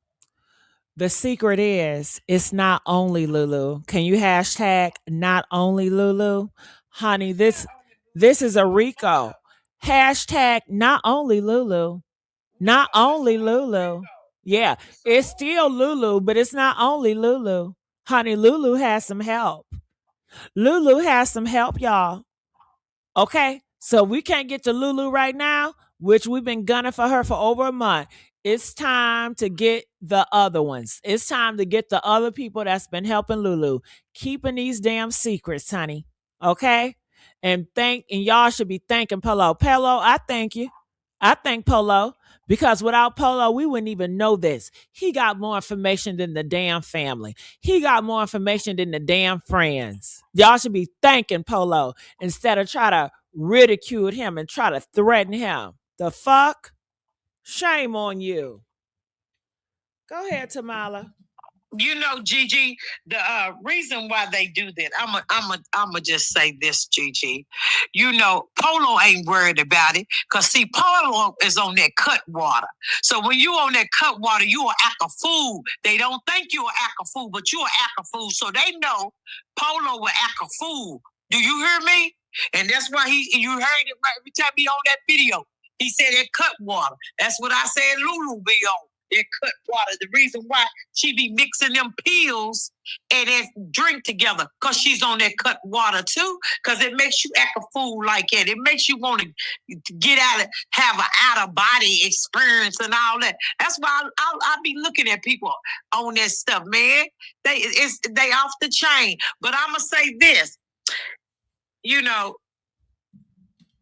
The secret is it's not only Lulu. Can you hashtag not only Lulu? Honey, this is a Rico. Hashtag not only Lulu. Not only Lulu. Yeah, it's still Lulu, but it's not only Lulu. Honey, Lulu has some help. Lulu has some help, y'all. Okay, so we can't get to Lulu right now, which we've been gunning for her for over a month. It's time to get the other ones. It's time to get the other people that's been helping Lulu, keeping these damn secrets, honey. Okay, and y'all should be thanking Polo. Polo, I thank you. I thank Polo because without Polo, we wouldn't even know this. He got more information than the damn family. He got more information than the damn friends. Y'all should be thanking Polo instead of try to ridicule him and try to threaten him. The fuck? Shame on you. Go ahead, Tamala. You know, Gigi, the reason why they do that, I'ma just say this, Gigi. You know, Polo ain't worried about it, cause see, Polo is on that cut water. So when you on that cut water, you will act a fool. They don't think you will act a fool, but you will act a fool. So they know Polo will act a fool. Do you hear me? And that's why you heard it right every time he on that video. He said that cut water. That's what I said Lulu be on. That cut water. The reason why she be mixing them pills and then drink together, because she's on that cut water too, because it makes you act a fool like that. It makes you want to get out and have an out-of-body experience and all that. That's why I be looking at people on that stuff, man. They off the chain. But I'm going to say this. You know,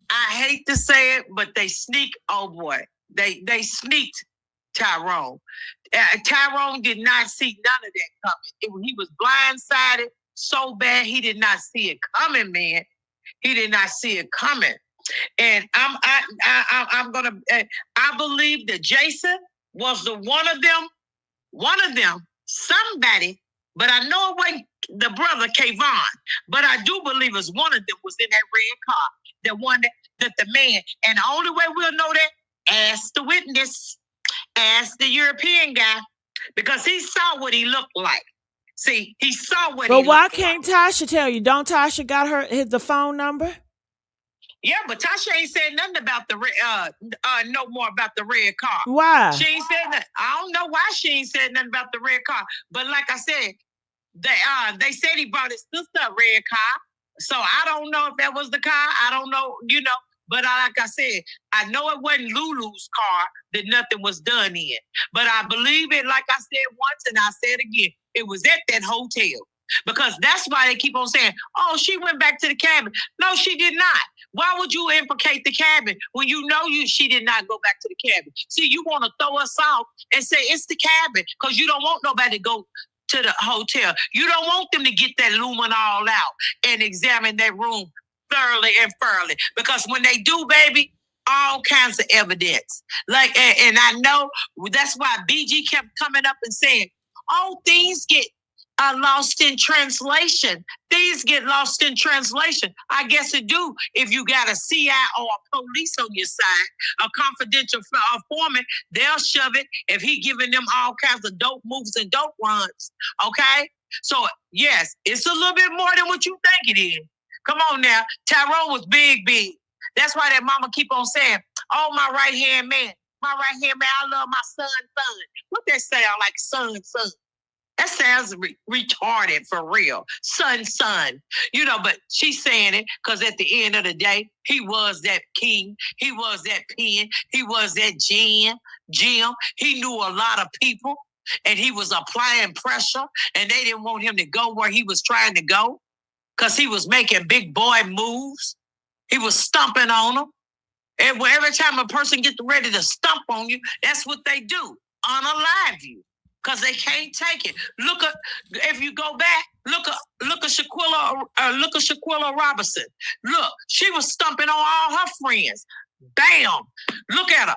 I hate to say it, but they sneak, oh boy. They sneaked Tyrone. Tyrone did not see none of that coming. He was blindsided so bad he did not see it coming, man. He did not see it coming. And I'm gonna. I believe that Jason was the one of them, somebody. But I know it wasn't the brother Kayvon. But I do believe it's one of them was in that red car. the one that the man. And the only way we'll know that, ask the witness, ask the European guy, because he saw what he looked like. See, he saw what. But why can't Tasha tell you? Don't Tasha got the phone number? Yeah, but Tasha ain't said nothing about the no more about the red car. Why? She ain't said that. I don't know why she ain't said nothing about the red car. But like I said, they said he brought his sister a red car. So I don't know if that was the car. I don't know, But like I said, I know it wasn't Lulu's car that nothing was done in. But I believe it, like I said once, and I said again, it was at that hotel. Because that's why they keep on saying, oh, she went back to the cabin. No, she did not. Why would you implicate the cabin when you know she did not go back to the cabin? See, you want to throw us off and say it's the cabin because you don't want nobody to go to the hotel. You don't want them to get that lumen all out and examine that room thoroughly and thoroughly. Because when they do, baby, all kinds of evidence. And I know that's why BG kept coming up and saying, oh, things get lost in translation. Things get lost in translation. I guess it do if you got a CI or a police on your side, a confidential informant, they'll shove it if he giving them all kinds of dope moves and dope runs. Okay? So, yes, it's a little bit more than what you think it is. Come on now. Tyrone was big. That's why that mama keep on saying, oh, my right-hand man. My right-hand man, I love my son. What that sound like, son? That sounds retarded for real. Son. But she's saying it because at the end of the day, he was that king. He was that pen. He was that Jim. He knew a lot of people and he was applying pressure and they didn't want him to go where he was trying to go because he was making big boy moves. He was stomping on them. And every time a person gets ready to stomp on you, that's what they do. Unalive you. Because they can't take it. If you go back, look at Shaquilla Robinson. Look, she was stumping on all her friends. Bam! Look at her.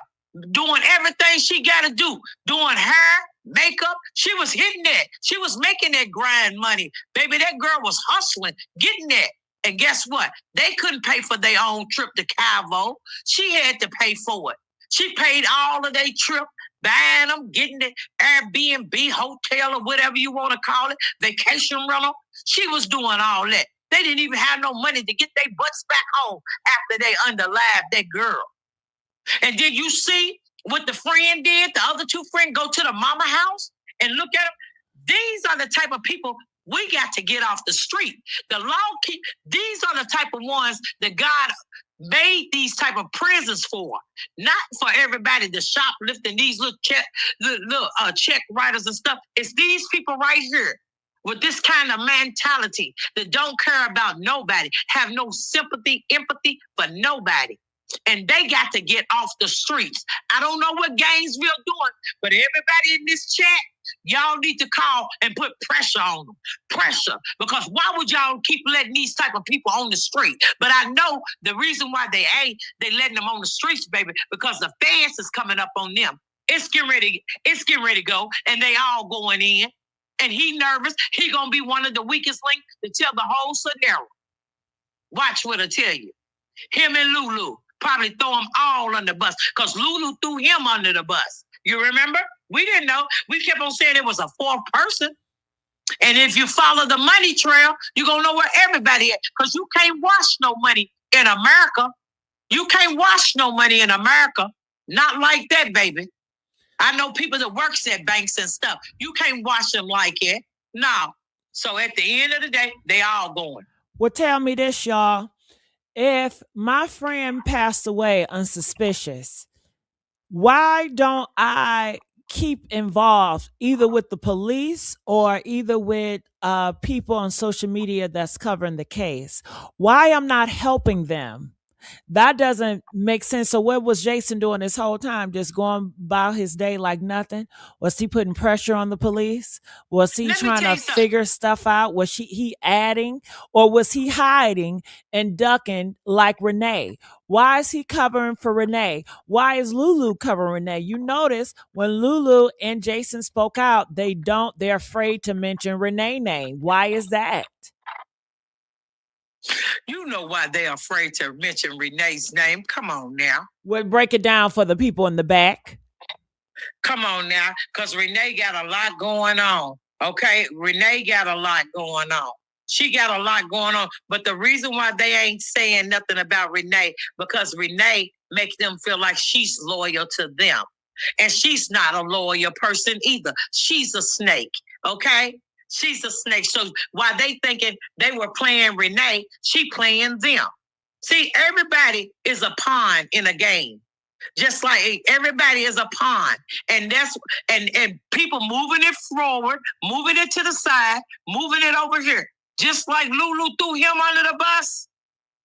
Doing everything she got to do. Doing hair, makeup. She was hitting that. She was making that grind money. Baby, that girl was hustling, getting that. And guess what? They couldn't pay for their own trip to Cabo. She had to pay for it. She paid all of their trip, buying them, getting the Airbnb, hotel, or whatever you want to call it, vacation rental. She was doing all that. They didn't even have no money to get their butts back home after they underlived that girl. And did you see what the friend did? The other two friends go to the mama house and look at them. These are the type of people we got to get off the street. These are the type of ones that God made these type of prisons for, not for everybody to shoplifting these little check writers and stuff. It's these people right here with this kind of mentality that don't care about nobody, have no sympathy, empathy for nobody. And they got to get off the streets. I don't know what Gainesville doing, but everybody in this chat, y'all need to call and put pressure on them. Pressure. Because why would y'all keep letting these type of people on the street? But I know the reason why they letting them on the streets, baby, because the feds is coming up on them. It's getting ready to go, and they all going in. And he nervous. He gonna be one of the weakest links to tell the whole scenario. Watch what I tell you. Him and Lulu probably throw them all under the bus because Lulu threw him under the bus. You remember? We didn't know. We kept on saying it was a fourth person. And if you follow the money trail, you're going to know where everybody is because you can't wash no money in America. You can't wash no money in America. Not like that, baby. I know people that works at banks and stuff. You can't wash them like it. No. So at the end of the day, they all going. Well, tell me this, y'all. If my friend passed away unsuspicious, why don't I keep involved either with the police or either with people on social media that's covering the case? Why I'm not helping them? That doesn't make sense. So what was Jason doing this whole time? Just going about his day like nothing? Was he putting pressure on the police? Was he trying to figure stuff out? Was he adding, or was he hiding and ducking like Renee? Why is he covering for Renee? Why is Lulu covering Renee? You notice when Lulu and Jason spoke out, they're afraid to mention Renee's name. Why is that? You know why they're afraid to mention Renee's name. Come on now. We'll break it down for the people in the back. Come on now, because Renee got a lot going on. Okay, Renee got a lot going on. She got a lot going on. But the reason why they ain't saying nothing about Renee, because Renee makes them feel like she's loyal to them. And she's not a loyal person either. She's a snake, okay? She's a snake. So while they thinking they were playing Renee, she playing them. See, everybody is a pawn in a game. Just like everybody is a pawn. And that's and people moving it forward, moving it to the side, moving it over here. Just like Lulu threw him under the bus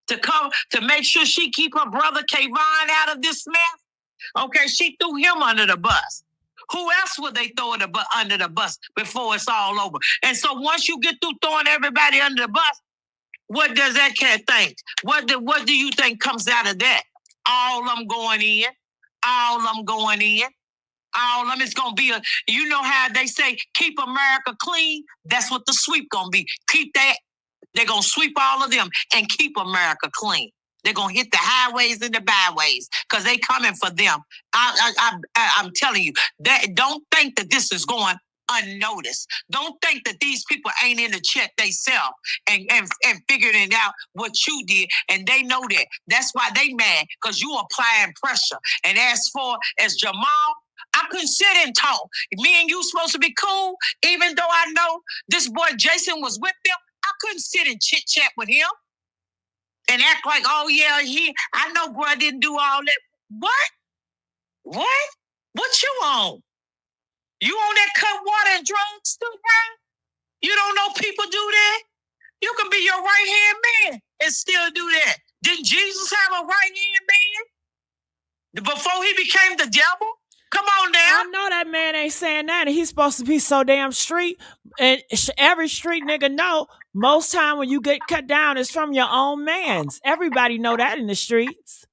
to make sure she keep her brother Kayvon out of this mess. Okay, she threw him under the bus. Who else would they throw under the bus before it's all over? And so once you get through throwing everybody under the bus, what does that cat think? What do you think comes out of that? All of them going in. All of them going in. All of them is going to be you know how they say, keep America clean? That's what the sweep going to be. Keep that. They're going to sweep all of them and keep America clean. They're going to hit the highways and the byways because they coming for them. I'm telling you, don't think that this is going unnoticed. Don't think that these people ain't in the check themselves and figuring out what you did, and they know that. That's why they mad, because you applying pressure. And as Jamal, I couldn't sit and talk. Me and you supposed to be cool, even though I know this boy Jason was with them. I couldn't sit and chit chat with him and act like, oh yeah, I know bro didn't do all that. What? What you on? You on that cut water and drugs too, bro? You don't know people do that? You can be your right-hand man and still do that. Didn't Jesus have a right-hand man before he became the devil? Come on now. I know that man ain't saying that, and he's supposed to be so damn street. And every street nigga know most time when you get cut down, it's from your own mans. Everybody know that in the streets.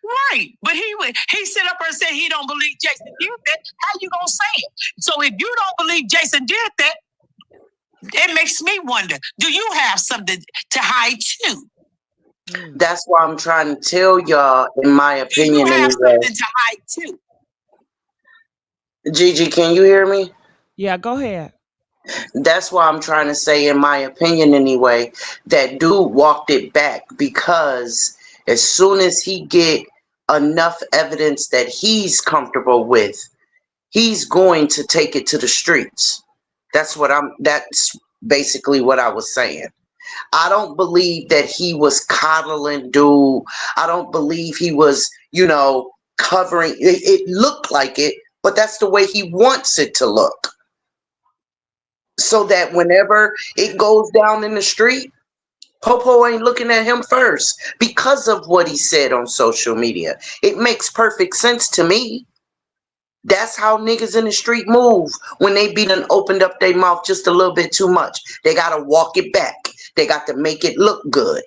Right, but he sit up and said he don't believe Jason did that. How you gonna say it? So if you don't believe Jason did that, it makes me wonder: do you have something to hide too? That's why I'm trying to tell y'all, in my opinion, do you have anyway. Something to hide too? Gigi, can you hear me? Yeah, go ahead. That's why I'm trying to say, in my opinion anyway, that dude walked it back, because as soon as he get enough evidence that he's comfortable with, he's going to take it to the streets. That's basically what I was saying. I don't believe that he was coddling dude. I don't believe he was, covering. It looked like it, but that's the way he wants it to look. So that whenever it goes down in the street, Popo ain't looking at him first because of what he said on social media. It makes perfect sense to me. That's how niggas in the street move when they be done opened up their mouth just a little bit too much. They got to walk it back. They got to make it look good.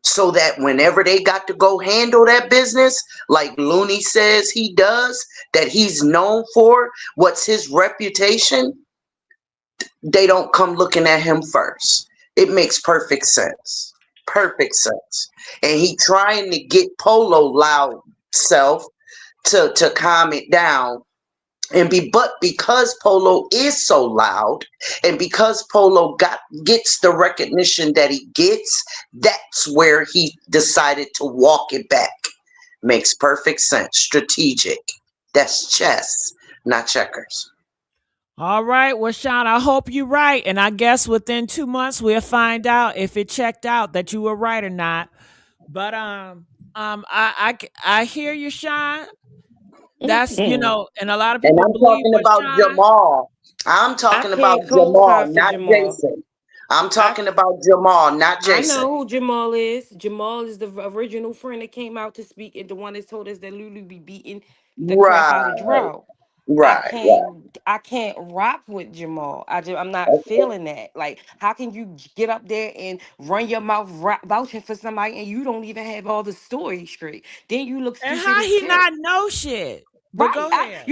So that whenever they got to go handle that business, like Looney says he does, that he's known for, what's his reputation, they don't come looking at him first. It makes perfect sense. Perfect sense. And he trying to get Polo loud self to calm it down. But because Polo is so loud, and because Polo gets the recognition that he gets, that's where he decided to walk it back. Makes perfect sense. Strategic. That's chess, not checkers. All right, well, Sean, I hope you're right. And I guess within 2 months we'll find out if it checked out that you were right or not. But I hear you, Sean. That's and a lot of people. And I'm talking about Sean, Jamal. I'm talking about Jamal, not Jamal. Jason. I'm talking about Jamal, not Jason. I know who Jamal is. Jamal is the original friend that came out to speak, and the one that told us that Lulu be beating the crap out of Dro. Right. I can't rock with Jamal. I'm not feeling that. Like, how can you get up there and run your mouth vouching for somebody and you don't even have all the story straight? Then you look stupid. And how he not know shit? But Right. go ahead.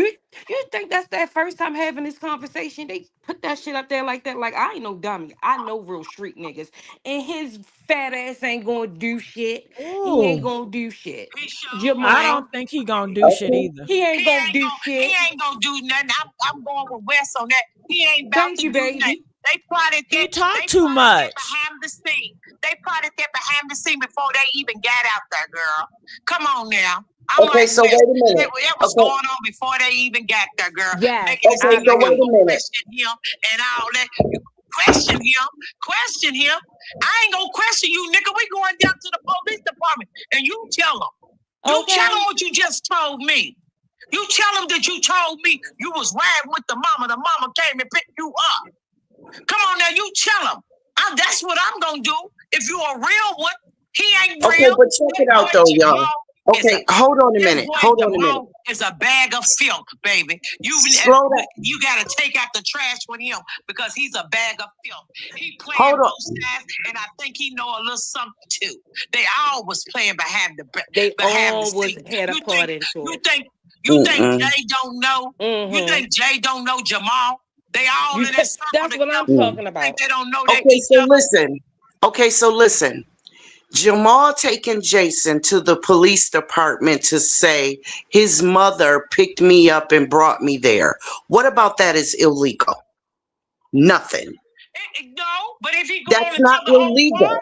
You think that's their first time having this conversation? They put that shit up there like that. Like, I ain't no dummy. I know real street niggas. And his fat ass ain't gonna do shit. He ain't Ooh, gonna do shit. He sure I ain't. don't Jamal, think he gonna do shit Okay. either. he ain't He gonna ain't do gonna he shit. ain't gonna do nothing. I'm going with Wes on that. He ain't about Thank to you, do nothing. baby. They plotted He that. talked They too plotted that much. behind the scene. They plotted that behind the scene before they even got out there, girl. Come on now. I'm Okay, like, so Wes, wait a minute. that was Okay, going on before they even got there, girl. Yes, Making it I okay, seem so like wait you agree. a minute. question him and all that. You question him. I ain't gonna question you, nigga. We going down to the police department and you tell them. You tell them Okay. what you just told me. You tell them that you told me you was riding with the mama. The mama came and picked you up. Come on now, you tell them. That's what I'm gonna do. If you a real one, he ain't Okay, real. but check it out though, y'all. Okay, hold on a minute. Hold on a minute. Jamal is a bag of filth, baby. Slow down. You gotta take out the trash with him because he's a bag of filth. He playing Hold on. both sides, and I think he know a little something too. They all was playing behind the They scene. had a part into You it. think Mm-mm. Jay don't know? You Mm-hmm. think Jay don't know Jamal? They all in that circle That's what I'm together. Mm. talking You think about. they don't know that Okay, each so other? listen. Okay, so listen. Jamal taking Jason to the police department to say his mother picked me up and brought me there. What about that is illegal? Nothing. No, but if he going That's to not tell the whole illegal. farm,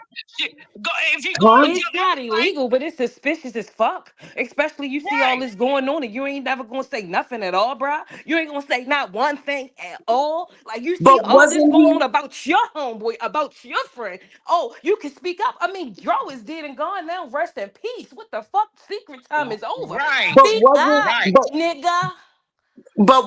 if he going Huh? to It's tell not everybody, illegal, but it's suspicious as fuck. Especially you see all right? this going on and you ain't never gonna say nothing at all, bruh. You ain't gonna say not one thing at all. Like you see But all this wasn't going he? on about your homeboy, about your friend. Oh, you can speak up. I mean, Dro is dead and gone now. Rest in peace. What the fuck? Secret time is over. Right, But Speak wasn't? up, right. But nigga.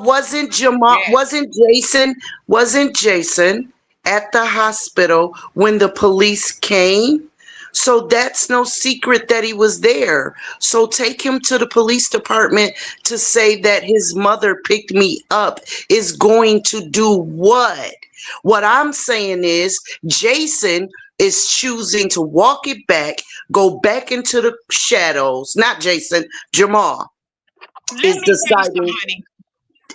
wasn't Jamal? Yeah. Wasn't Jason? Wasn't Jason at the hospital when the police came? So that's no secret that he was there. So take him to the police department to say that his mother picked me up is going to do what? What I'm saying is Jason is choosing to walk it back, go back into the shadows. Not Jason, Jamal Let is me tell you something, deciding honey.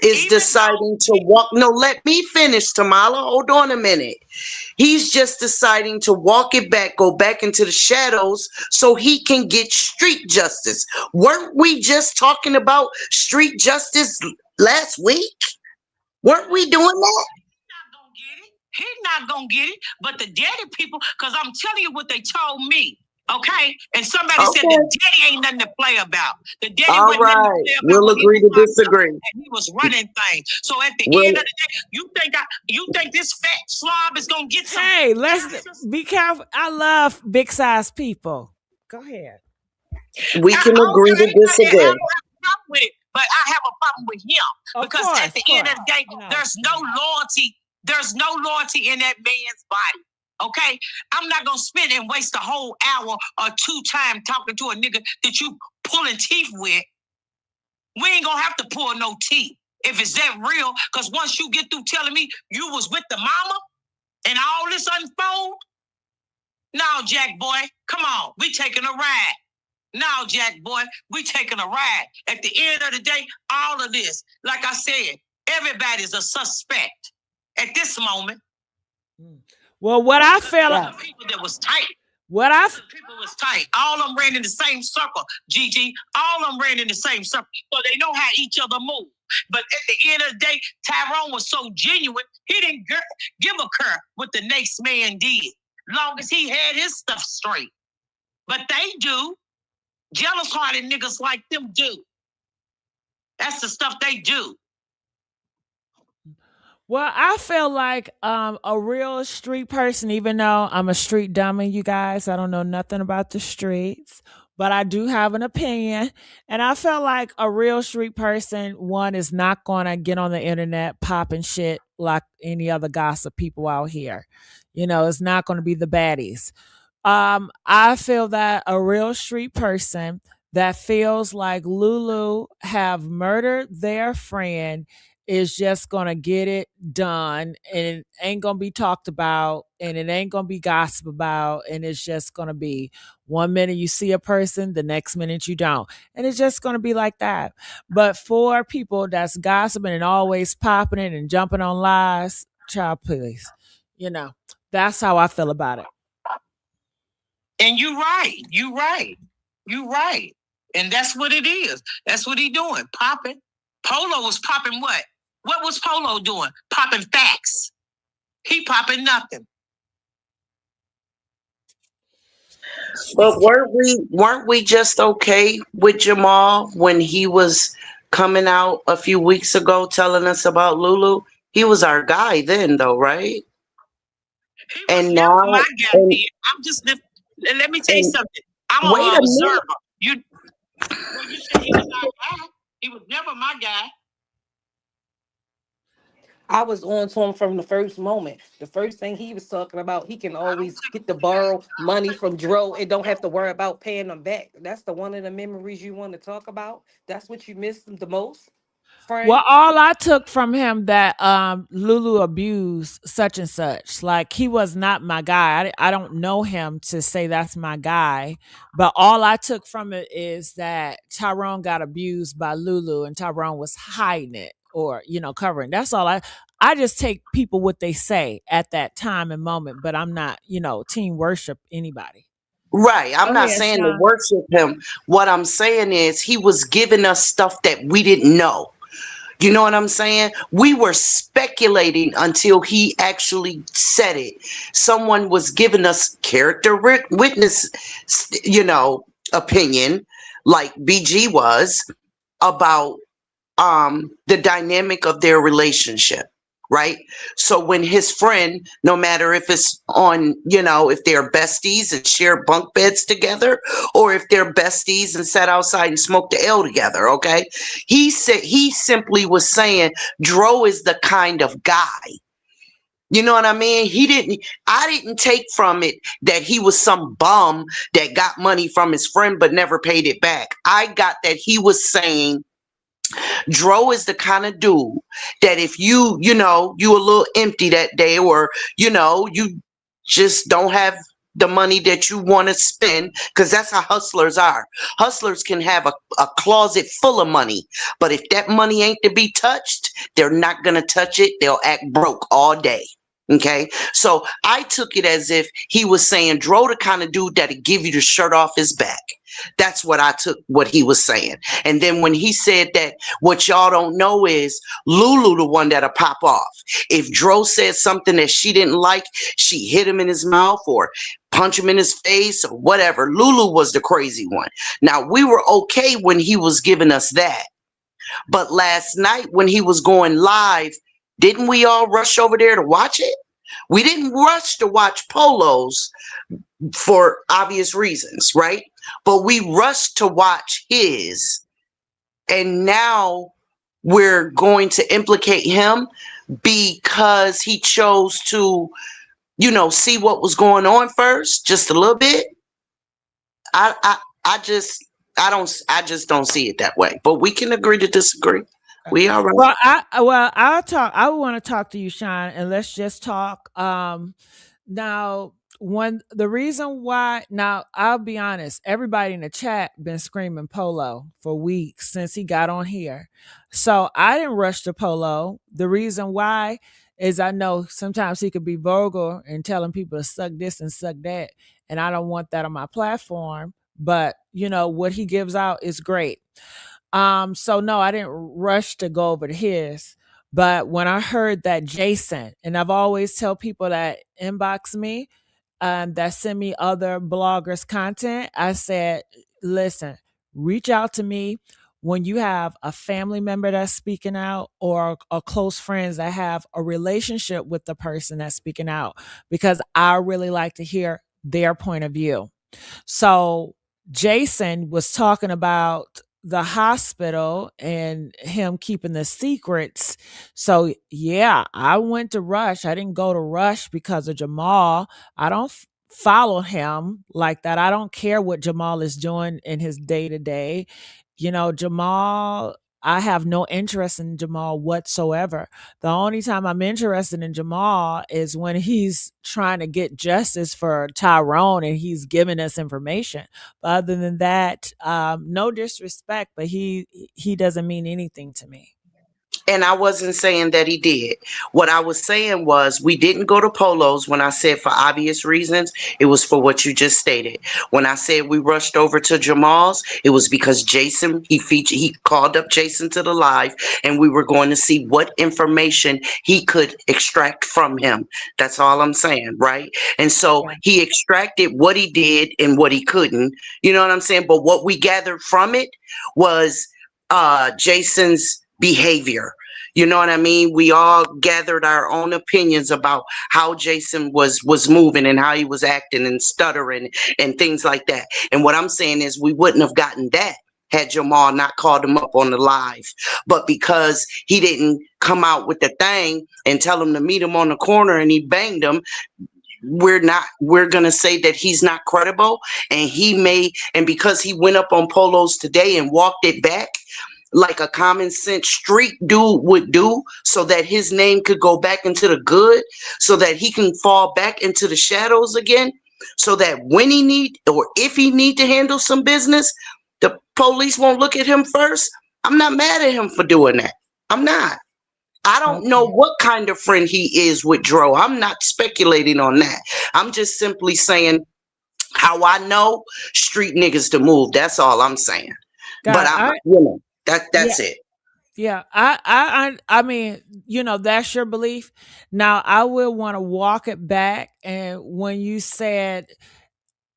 is Even though deciding to walk. No, let me finish, Tamala. Hold on a minute. He's just deciding to walk it back, go back into the shadows so he can get street justice. Weren't we just talking about street justice last week? Weren't we doing that? not gonna get it. He's not gonna get it. But the daddy people, because I'm telling you what they told me. Okay? And somebody said the Okay. daddy ain't nothing to play about. The daddy All wasn't nothing to right. play about We'll when he agree was to locked up disagree. and he was running things. So at the We'll, end of the day, you think this fat slob is gonna get some Hey, let's justice? be careful. I love big size people. Go ahead. we can agree to I don't have disagree. a problem with it, but I have a problem with him Of because at the end of the day, there's no loyalty. There's no loyalty in that man's body. Okay, I'm not gonna spend and waste a whole hour or two time talking to a nigga that you pulling teeth with. We ain't gonna have to pull no teeth if it's that real. Because once you get through telling me you was with the mama and all this unfold, now Jack boy, come on, we taking a ride. Now, Jack boy, we taking a ride. At the end of the day, all of this, like I said, everybody's a suspect at this moment. Well, what I feel, Yeah. People that was tight. what I People was tight. All of them ran in the same circle, Gigi. All of them ran in the same circle. So they know how each other move. But at the end of the day, Tyrone was so genuine, he didn't give a care what the next man did. Long as he had his stuff straight. But they do. Jealous-hearted niggas like them do. That's the stuff they do. Well, I feel like a real street person, even though I'm a street dummy, you guys, I don't know nothing about the streets, but I do have an opinion. And I feel like a real street person, one, is not going to get on the internet popping shit like any other gossip people out here. You know, it's not going to be the baddies. I feel that a real street person that feels like Lulu have murdered their friend is just gonna get it done, and it ain't gonna be talked about, and it ain't gonna be gossip about, and it's just gonna be one minute you see a person, the next minute you don't, and it's just gonna be like that. But for people that's gossiping and always popping it and jumping on lies, child, please, that's how I feel about it. And you're right. You're right. You're right. And that's what it is. That's what he doing. Popping. Polo was popping what? What was Polo doing? Popping facts. He popping nothing. But weren't we just okay with Jamal when he was coming out a few weeks ago telling us about Lulu? He was our guy then, though, right? He was And never now, my guy. and, I'm just. Let me tell you and something. I'm wait an a observer. minute. You said he was our guy. He was never my guy. I was on to him from the first moment. The first thing he was talking about, he can always get to borrow money from Dro and don't have to worry about paying them back. That's the one of the memories you want to talk about. That's what you miss the most, friend. Well, all I took from him that Lulu abused such and such. Like he was not my guy. I don't know him to say that's my guy. But all I took from it is that Tyrone got abused by Lulu and Tyrone was hiding it or, covering. That's all I just take people what they say at that time and moment, but I'm not, team worship anybody. Right. I'm Go not ahead, saying to Sean. worship him. What I'm saying is he was giving us stuff that we didn't know. You know what I'm saying? We were speculating until he actually said it. Someone was giving us character witness, opinion, like BG was about the dynamic of their relationship, right? So when his friend, no matter if it's on, if they're besties and share bunk beds together, or if they're besties and sat outside and smoked the L together, okay? He simply was saying Dro is the kind of guy. You know what I mean? I didn't take from it that he was some bum that got money from his friend but never paid it back. I got that he was saying Dro is the kind of dude that if you a little empty that day, or you just don't have the money that you want to spend, because that's how hustlers are. Hustlers can have a closet full of money, but if that money ain't to be touched, they're not going to touch it. They'll act broke all day. Okay, so I took it as if he was saying Dro the kind of dude that'll give you the shirt off his back. That's what I took what he was saying. And then when he said that what y'all don't know is Lulu the one that'll pop off. If Dro said something that she didn't like, she hit him in his mouth or punch him in his face or whatever. Lulu was the crazy one. Now, we were okay when he was giving us that. But last night when he was going live, didn't we all rush over there to watch it? We didn't rush to watch Polo's for obvious reasons, right? But we rushed to watch his. And now we're going to implicate him because he chose to, see what was going on first, just a little bit. I just don't see it that way. But we can agree to disagree. We all right. I want to talk to you, Sean, and let's just talk. Now, when the reason why, now I'll be honest, everybody in the chat been screaming Polo for weeks since he got on here, so I didn't rush to Polo. The reason why is I know sometimes he could be vulgar and telling people to suck this and suck that, and I don't want that on my platform. But what he gives out is great. So no, I didn't rush to go over to his. But when I heard that Jason, and I've always tell people that inbox me, that send me other bloggers content, I said, listen, reach out to me when you have a family member that's speaking out or a close friends that have a relationship with the person that's speaking out, because I really like to hear their point of view. So Jason was talking about the hospital and him keeping the secrets. So yeah, I went to Rush. I didn't go to Rush because of Jamal. I don't follow him like that. I don't care what Jamal is doing in his day to day. Jamal I have no interest in Jamal whatsoever. The only time I'm interested in Jamal is when he's trying to get justice for Tyrone and he's giving us information. But other than that, no disrespect, but he doesn't mean anything to me. And I wasn't saying that he did. What I was saying was we didn't go to Polo's when I said for obvious reasons. It was for what you just stated. When I said we rushed over to Jamal's, it was because Jason, he called up Jason to the live and we were going to see what information he could extract from him. That's all I'm saying, right? And so Yeah. he extracted what he did and what he couldn't. You know what I'm saying? But what we gathered from it was Jason's behavior. You know what I mean? We all gathered our own opinions about how Jason was moving and how he was acting and stuttering and things like that. And what I'm saying is we wouldn't have gotten that had Jamal not called him up on the live. But because he didn't come out with the thing and tell him to meet him on the corner and he banged him, we're gonna say that he's not credible. And because he went up on Polos today and walked it back like a common sense street dude would do, so that his name could go back into the good, so that he can fall back into the shadows again, so that when he need, or if he need to handle some business, the police won't look at him first. I'm not mad at him for doing that. I'm not. I don't know Okay. what kind of friend he is with Dro. I'm not speculating on that. I'm just simply saying how I know street niggas to move. That's all I'm saying. But God, yeah, that's it. yeah. I mean, that's your belief. Now, I will want to walk it back. And when you said,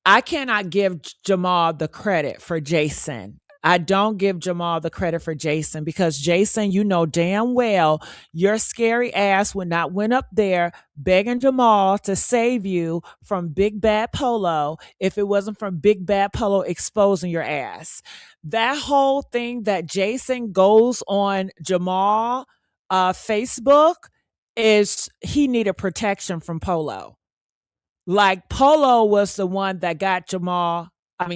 I cannot give Jamal the credit for Jason. I don't give Jamal the credit for Jason because Jason, you know damn well your scary ass would not went up there begging Jamal to save you from Big Bad Polo if it wasn't from Big Bad Polo exposing your ass. That whole thing that Jason goes on Jamal Facebook is he needed protection from Polo. Like Polo was the one that got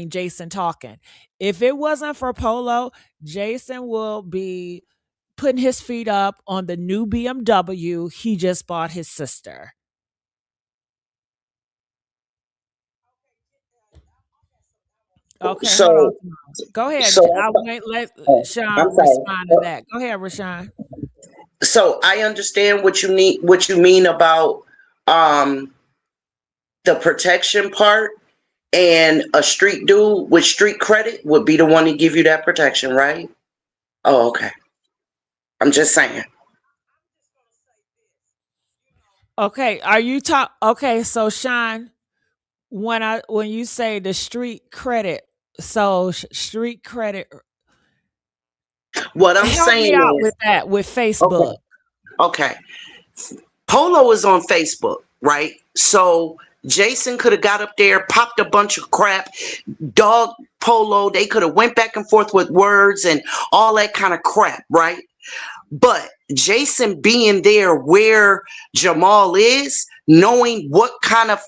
Jason talking. If it wasn't for Polo, Jason will be putting his feet up on the new BMW he just bought his sister. Okay, hold on. So Go ahead. so I'll wait. Let I'm Sean respond to sorry. that. Go ahead, Rashawn. So I understand what you mean about um the protection part, and a street dude with street credit would be the one to give you that protection, right? Oh, okay. I'm just saying. Okay, are you talk? Okay, so Sean, when you say the street credit, so street credit, What I'm help me saying out is, with that with okay, Facebook. okay. Polo is on Facebook, right? So Jason could have got up there, popped a bunch of crap, dog Polo. They could have went back and forth with words and all that kind of crap, right? But Jason being there where Jamal is, knowing what kind of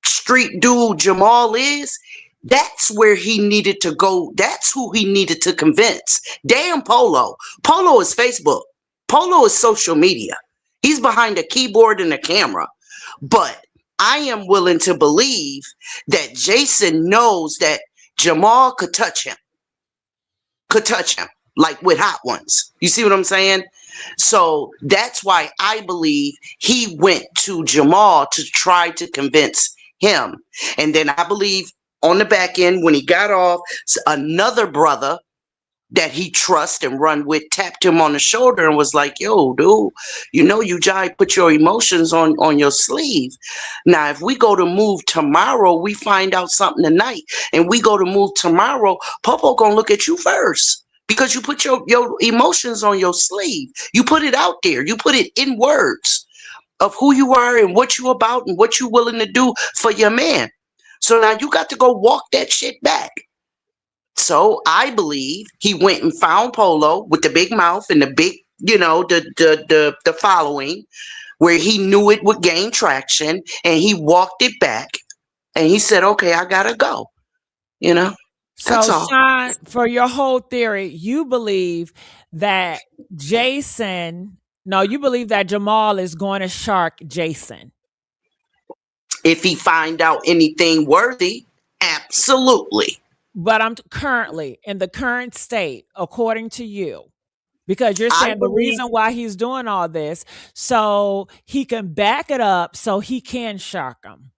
street dude Jamal is, that's where he needed to go. That's who he needed to convince. Damn Polo. Polo is Facebook. Polo is social media. He's behind a keyboard and a camera. But I am willing to believe that Jason knows that Jamal could touch him like with hot ones. You see what I'm saying? So that's why I believe he went to Jamal to try to convince him. And then I believe on the back end, when he got off, another brother that he trusts and run with tapped him on the shoulder and was like, yo, dude, you jive, put your emotions on your sleeve. Now, if we go to move tomorrow, we find out something tonight, and we go to move tomorrow, Popo gonna look at you first. Because you put your emotions on your sleeve. You put it out there. You put it in words of who you are and what you about and what you willing to do for your man. So now you got to go walk that shit back. So I believe he went and found Polo with the big mouth and the big, the following, where he knew it would gain traction, and he walked it back and he said, okay, I gotta go, you know. So, That's all. Sean, for your whole theory, you believe that Jason, no, you believe that Jamal is going to shark Jason. If he find out anything worthy, absolutely. But I'm currently in the current state, according to you, because you're I saying the believe reason why he's doing all this, so he can back it up so he can shark him.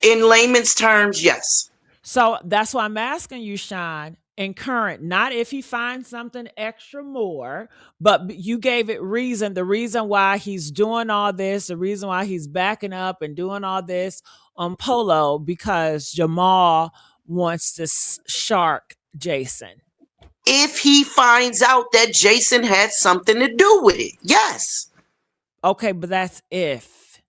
in layman's terms, yes. So that's why I'm asking you, Sean, in current, not if he finds something extra more, but you gave it reason, the reason why he's doing all this, the reason why he's backing up and doing all this on Polo, because Jamal wants to shark Jason. If he finds out that Jason had something to do with it, yes. Okay, but that's if.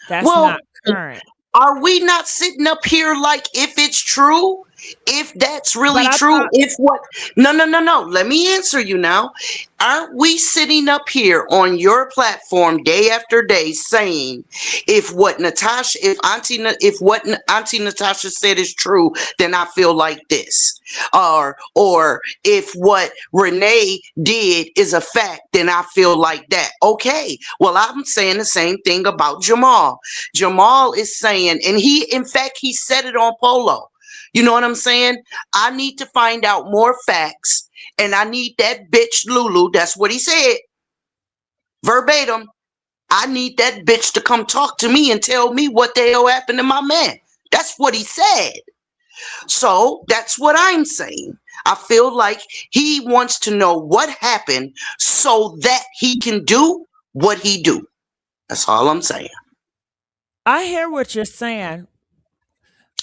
That's Well, not current. are we not sitting up here like if it's true? If that's really But I true, thought, if what? No, no, no, no. Let me answer you now. Aren't we sitting up here on your platform day after day saying if what Natasha, if what Auntie Natasha said is true, then I feel like this, or if what Renee did is a fact, then I feel like that. Okay, well, I'm saying the same thing about Jamal. Jamal is saying, and in fact, he said it on Polo. You know what I'm saying? I need to find out more facts, and I need that bitch Lulu. That's what he said. Verbatim. I need that bitch to come talk to me and tell me what the hell happened to my man. That's what he said. So that's what I'm saying. I feel like he wants to know what happened so that he can do what he do. That's all I'm saying. I hear what you're saying.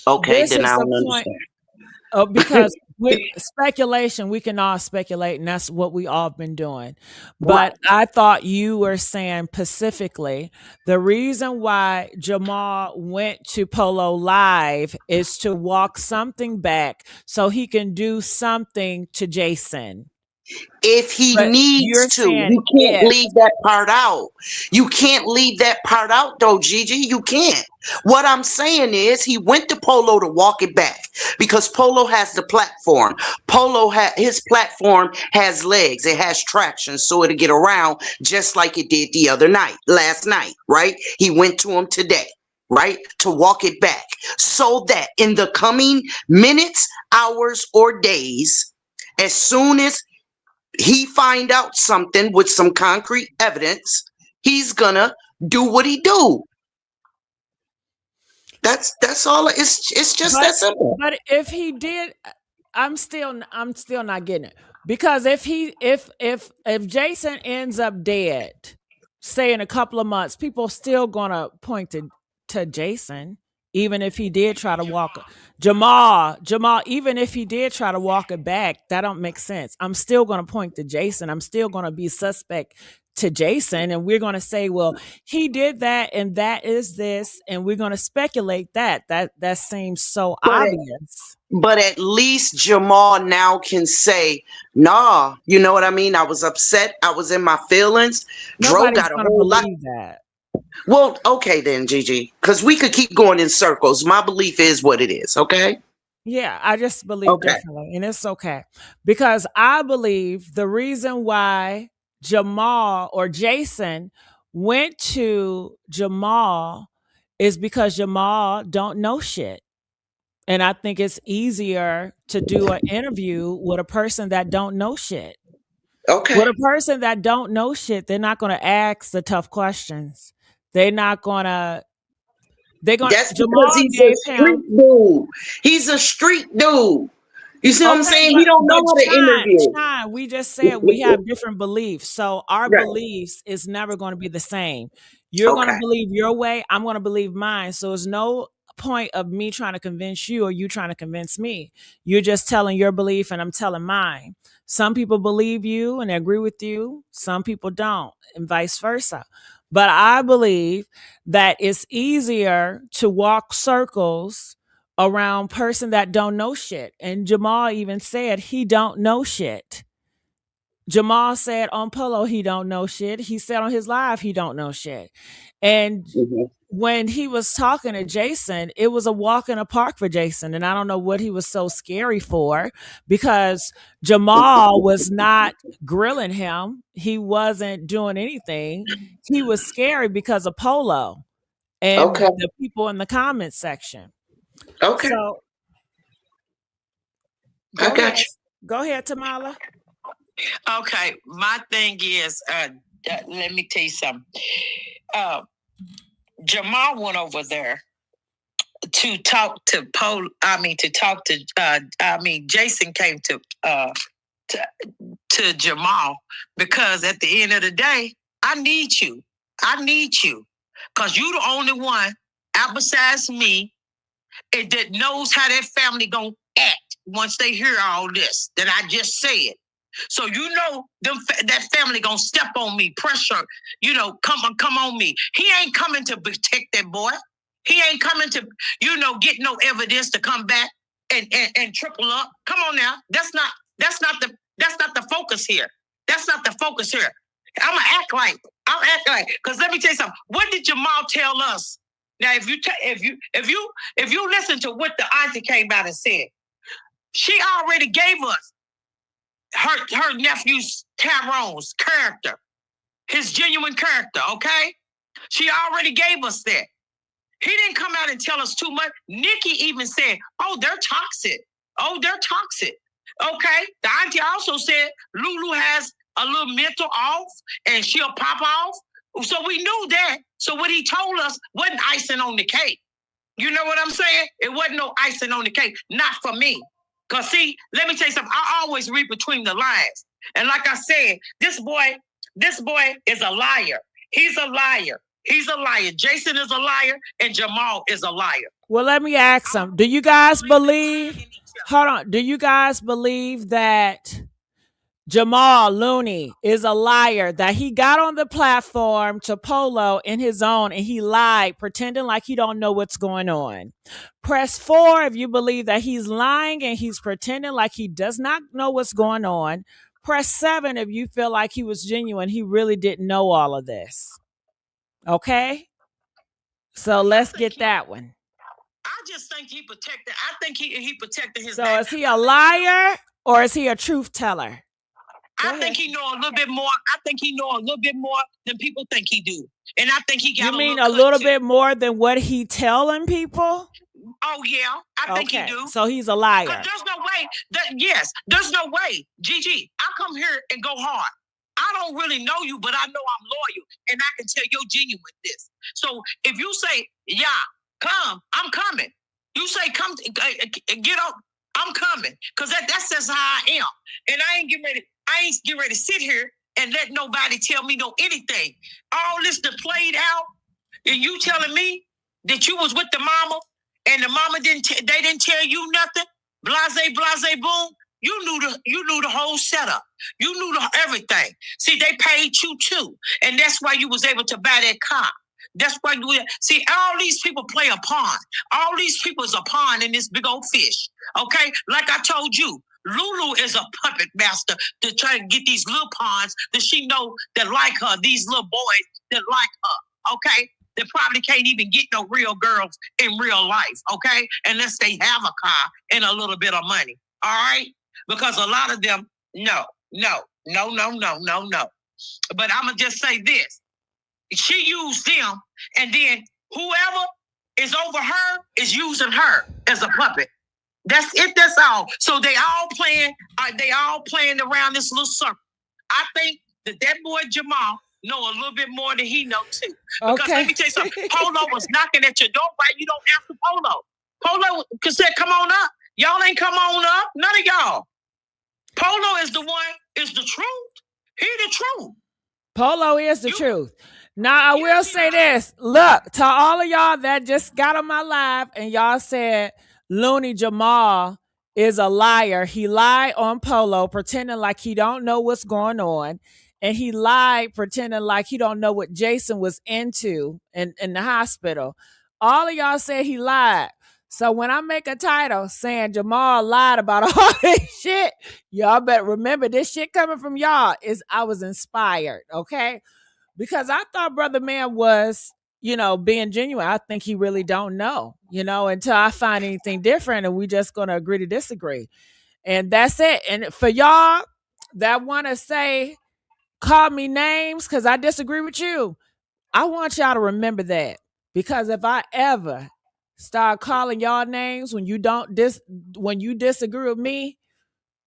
Okay, This then is I the don't point. understand. Because with speculation, we can all speculate, and that's what we all been doing. Right. But I thought you were saying specifically the reason why Jamal went to Polo Live is to walk something back so he can do something to Jason. If he But needs you're to, saying you can't if. leave that part out. You can't leave that part out, though, Gigi. You can't. What I'm saying is he went to Polo to walk it back because Polo has the platform. His platform has legs. It has traction, so it'll get around just like it did the other night, last night, right? He went to him today, right, to walk it back so that in the coming minutes, hours, or days, as soon as he find out something with some concrete evidence, he's gonna do what he do. That's all. It's just that simple. But if he did, I'm still not getting it. Because if Jason ends up dead, say in a couple of months, people still gonna point to Jason, even if he did try to walk Jamal, even if he did try to walk it back, that don't make sense. I'm still gonna point to Jason. I'm still gonna be suspect to Jason, and we're gonna say, well, he did that, and that is this, and we're gonna speculate that seems so But obvious. but at least Jamal now can say, nah, you know what I mean? I was upset. I was in my feelings. Dro Nobody's got a gonna whole lot. believe that. Well, okay then, Gigi, because we could keep going in circles. My belief is what it is, okay? Yeah, I just believe Okay. differently, and it's okay because I believe the reason why Jamal or Jason went to Jamal is because Jamal don't know shit. And I think it's easier to do an interview with a person that don't know shit. With Okay. a person that don't know shit, they're not going to ask the tough questions. They're not going to. That's because Jamal he's a gave him. street dude. He's a street dude. You see what I'm Okay, saying? He but don't know how to interview. Shine, we just said we have different beliefs. So our Right. beliefs is never going to be the same. You're going to Okay. believe your way, I'm going to believe mine. So it's no point of me trying to convince you or you trying to convince me. You're just telling your belief and I'm telling mine. Some people believe you and agree with you, some people don't, and vice versa. But I believe that it's easier to walk circles around person that don't know shit. And Jamal even said he don't know shit. Jamal said on Polo he don't know shit. He said on his live he don't know shit. And Mhm. when he was talking to Jason, it was a walk in the park for Jason. And I don't know what he was so scary for, because Jamal was not grilling him. He wasn't doing anything. He was scary because of Polo and Okay. the people in the comments section. Okay. So I go ahead. got you. Go ahead, Tamala. Okay, my thing is, let me tell you something. Jamal went over there to talk to Polo. Jason came to Jamal because at the end of the day, I need you. I need you because you the only one out besides me that knows how that family gonna act once they hear all this that I just said. So you know that family gonna step on me, pressure, come on me. He ain't coming to protect that boy. He ain't coming to, get no evidence to come back and triple up. Come on now. That's not the focus here. That's not the focus here. I'll act like, because let me tell you something. What did Jamal tell us? Now, if you listen to what the auntie came out and said, she already gave us her nephew's Tyrone's character, his genuine character, okay? She already gave us that. He didn't come out and tell us too much. Nikki even said, oh, they're toxic. Oh, they're toxic. Okay? The auntie also said Lulu has a little mental off and she'll pop off. So we knew that. So what he told us wasn't icing on the cake. You know what I'm saying? It wasn't no icing on the cake. Not for me. Because see, let me tell you something. I always read between the lines. And like I said, this boy is a liar. He's a liar. He's a liar. Jason is a liar and Jamal is a liar. Well, let me ask some. Do you guys believe, hold on, do you guys believe that Jamal Looney is a liar, that he got on the platform to Polo in his own and he lied, pretending like he don't know what's going on? Press 4 if you believe that he's lying and he's pretending like he does not know what's going on. Press 7 if you feel like he was genuine, he really didn't know all of this. Okay? So let's get that one. I just think he protected. I think he protected his. So is he a liar or is he a truth teller? I think he know a little bit more. I think he know a little bit more than people think he do, and I think he got. You mean a little bit more than what he telling people? Oh yeah, I think he do. So he's a liar. There's no way. Yes, there's no way. Gigi, I come here and go hard. I don't really know you, but I know I'm loyal, and I can tell you're genuine. So if you say, yeah, come, I'm coming. You say, come, get up, I'm coming, because that's just how I am, and I ain't getting ready to sit here and let nobody tell me no anything. All this that played out, and you telling me that you was with the mama, and the mama they didn't tell you nothing. Blase, boom. You knew the whole setup. You knew everything. See, they paid you too, and that's why you was able to buy that car. That's why see, all these people play a pawn. All these people is a pawn in this big old fish. Okay, like I told you, Lulu is a puppet master to try to get these little pawns that she know that like her. These little boys that like her. Okay. They probably can't even get no real girls in real life, okay? Unless they have a car and a little bit of money, all right? Because a lot of them, no. But I'm going to just say this. She used them, and then whoever is over her is using her as a puppet. That's it, that's all. So they all playing around this little circle. I think that boy Jamal know a little bit more than he know too. Because let me tell you something. Polo was knocking at your door. Why you don't answer Polo? Polo said, come on up. Y'all ain't come on up. None of y'all. Polo is the one, is the truth. He the truth. Polo is the truth. Now, I will say this. Look, to all of y'all that just got on my live and y'all said Looney Jamal is a liar. He lied on Polo, pretending like he don't know what's going on. And he lied, pretending like he don't know what Jason was into in the hospital. All of y'all said he lied. So when I make a title saying Jamal lied about all this shit, y'all better remember this shit coming from y'all is I was inspired, okay? Because I thought Brother Man was being genuine. I think he really don't know, until I find anything different, and we just gonna agree to disagree. And that's it. And for y'all that want to say, call me names because I disagree with you, I want y'all to remember that. Because if I ever start calling y'all names when when you disagree with me,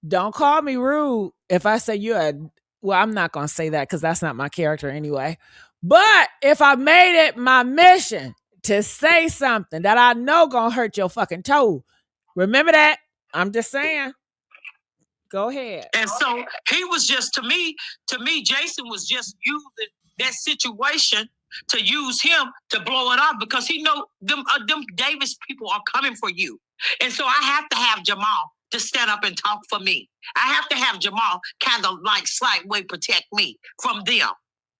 don't call me rude if I say well, I'm not gonna say that because that's not my character anyway. But if I made it my mission to say something that I know gonna hurt your fucking toe, remember that. I'm just saying. Go ahead. And so he was just to me, Jason was just using that situation to use him to blow it up because he know them Davis people are coming for you. And so I have to have Jamal to stand up and talk for me. I have to have Jamal kind of like slight way protect me from them.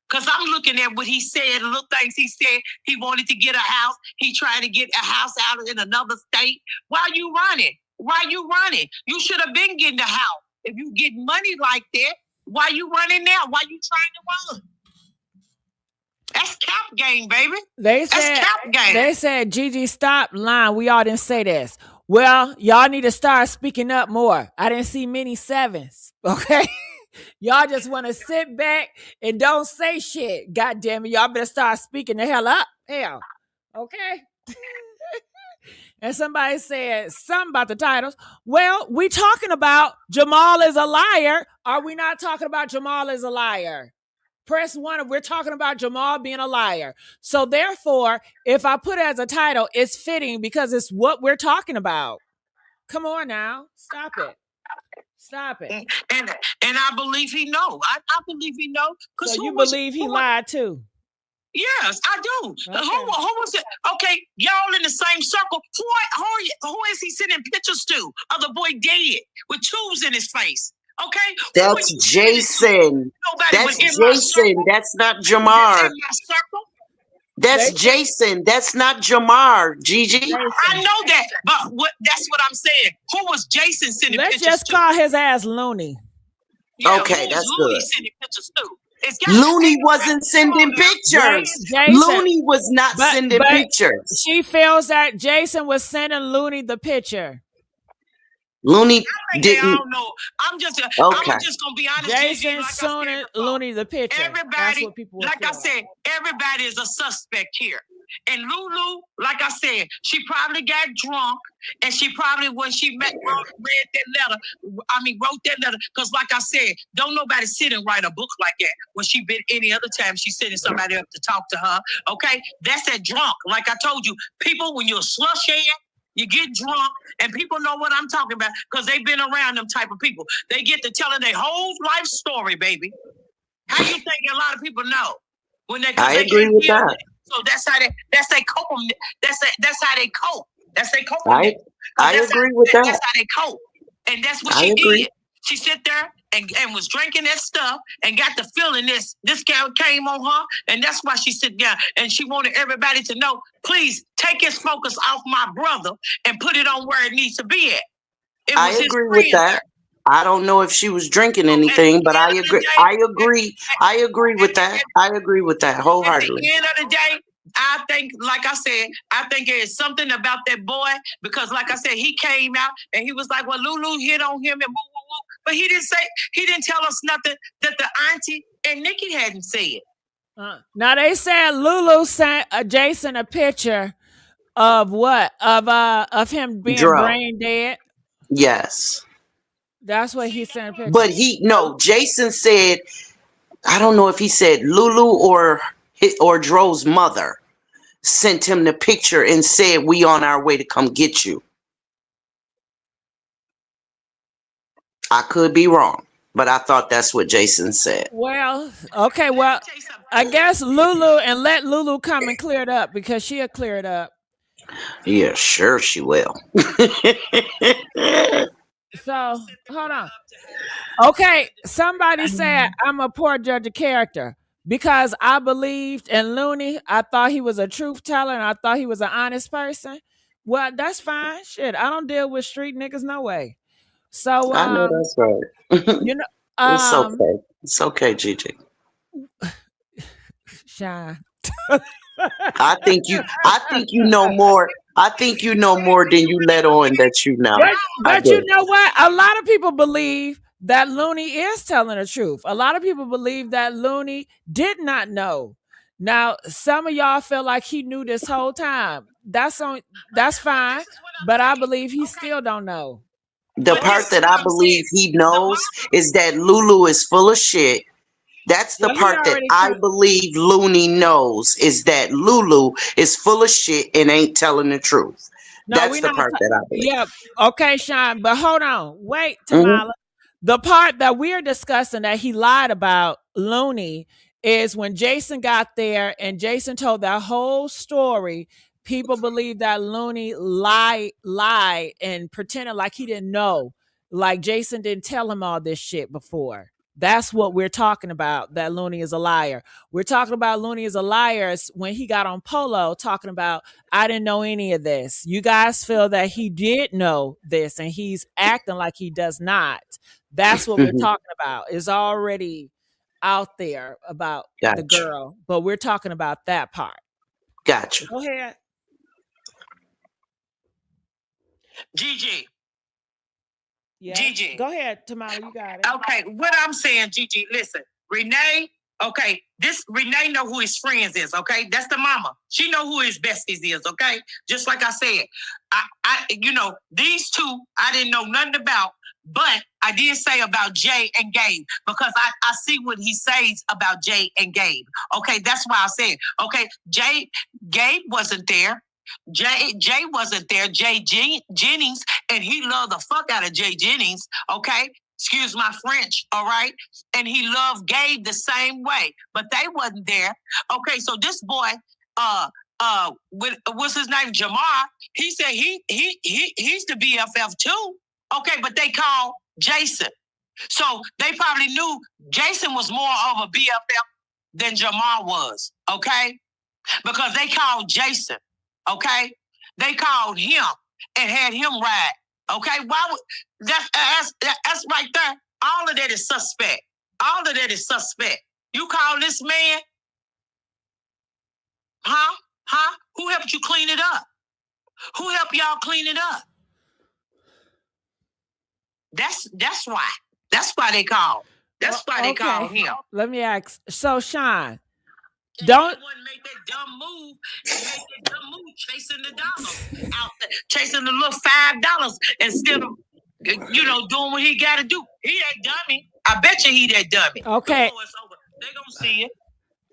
Because I'm looking at what he said, little things he said. He wanted to get a house. He tried to get a house out in another state. Why are you running? Why you running? You should have been getting the house. If you get money like that, why you running now? Why you trying to run? That's cap game, baby. That's cap game. They said, Gigi, stop lying. We all didn't say this. Well, y'all need to start speaking up more. I didn't see many sevens. Okay. Y'all just want to sit back and don't say shit. God damn it. Y'all better start speaking the hell up. Hell. Okay. And somebody said something about the titles. Well, we talking about Jamal is a liar. Are we not talking about Jamal is a liar? Press 1 if we're talking about Jamal being a liar. So therefore, if I put it as a title, it's fitting because it's what we're talking about. Come on now. Stop it. Stop it. And I believe he know. I believe he know. So you believe he lied too? Yes, I do. Okay. Who was it? Okay, y'all in the same circle. Who is he sending pictures to of the boy dead with tubes in his face? Okay, that's Jason. That's Jason. That's not Jamar. In my circle. That's Jason. That's not Jamar, Gigi. I know that, but that's what I'm saying. Who was Jason sending pictures to? Let's just call his ass Looney. Yeah, okay, that's Looney good. Sending pictures to? Looney wasn't sending pictures. Looney was not sending pictures. She feels that Jason was sending Looney the picture. Looney didn't. I don't know. I'm just gonna be honest. Jason sending Looney the picture. Everybody, like I said, everybody is a suspect here. And Lulu, like I said, she probably got drunk, and she probably when she wrote that letter, because like I said, don't nobody sit and write a book like that. When she been any other time, she's sending somebody up to talk to her. Okay, that's that drunk. Like I told you, people, when you're a slush head, you get drunk, and people know what I'm talking about because they've been around them type of people. They get to telling their whole life story, baby. How you think a lot of people know when they? I agree with that. So that's how they cope. That's how they cope. That's they cope. I agree with that. That's how they cope, and that's what she did. She sit there and was drinking that stuff and got the feeling this guy came on her, and that's why she sit down and she wanted everybody to know, please take his focus off my brother and put it on where it needs to be at. I agree with that. I don't know if she was drinking anything, but I agree. I agree with that. I agree with that wholeheartedly. At the end of the day, I think, like I said, I think there's something about that boy because, like I said, he came out and he was like, "Well, Lulu hit on him and woo woo woo," but he didn't tell us nothing that the auntie and Nikki hadn't said. Now they said Lulu sent Jason a picture of what of him being brain dead. Yes. That's what he sent a picture. But Jason said, I don't know if he said Lulu or Dro's mother sent him the picture and said, we on our way to come get you. I could be wrong, but I thought that's what Jason said. Well, okay, well, I guess Lulu, and let Lulu come and clear it up because she'll clear it up. Yeah, sure she will. So, hold on. Okay, somebody said I'm a poor judge of character because I believed in Looney. I thought he was a truth teller and I thought he was an honest person. Well, that's fine. Shit, I don't deal with street niggas no way. So I know that's right. You know, it's okay. It's okay, Gigi. Shine. I think you know more. I think you know more than you let on that you know. But I but you do. know what? A lot of people believe that Looney is telling the truth. A lot of people believe that Looney did not know. Now, some of y'all feel like he knew this whole time. That's fine, This is what I'm but I saying. believe he Okay. still don't know. The But this part is that what I I'm believe saying. he The knows mama, is that Lulu is full of shit. That's the Well, he part that already I come. believe Looney knows is that Lulu is full of shit and ain't telling the truth. No, That's we're the not. part that I believe. Yeah, okay, Sean, but hold on. Wait, Hmm. Tamala. The part that we're discussing that he lied about, Looney, is when Jason got there and Jason told that whole story. People believe that Looney lied, and pretended like he didn't know, like Jason didn't tell him all this shit before. That's what we're talking about. That Looney is a liar. We're talking about Looney is a liar when he got on Polo talking about I didn't know any of this. You guys feel that he did know this and he's acting like he does not. That's what we're Hmm. talking about. It's already out there about the Gotcha. girl, but we're talking about that part. Gotcha. Go ahead. Gigi, Yes. Gigi. Go ahead, Tamala. You got it. Okay, what I'm saying, Gigi, listen, Renee. Okay, this Renee know who his friends is. Okay, that's the mama. She know who his besties is. Okay, just like I said, these two I didn't know nothing about, but I did say about Jay and Gabe because I see what he says about Jay and Gabe. Okay, that's why I said okay. Gabe wasn't there. Jay wasn't there. Jennings, and he loved the fuck out of Jay Jennings. Okay, excuse my French. All right, and he loved Gabe the same way, but they wasn't there. Okay, so this boy, what's his name, Jamal? He said he's the BFF too. Okay, but they called Jason, so they probably knew Jason was more of a BFF than Jamal was. Okay, because they called Jason, okay? They called him and had him ride, okay? Why would that's right there? All of that is suspect. All of that is suspect. You call this man, huh? Huh? Who helped you clean it up? Who helped y'all clean it up? That's why. That's why they called. That's why they called him. Let me ask. So, Sean, don't. Make that dumb move and make that dumb move chasing the dollars out there, chasing the little $5 instead of doing what he got to do. He that dummy. I bet you he that dummy. Okay. Before it's over, they gonna see it.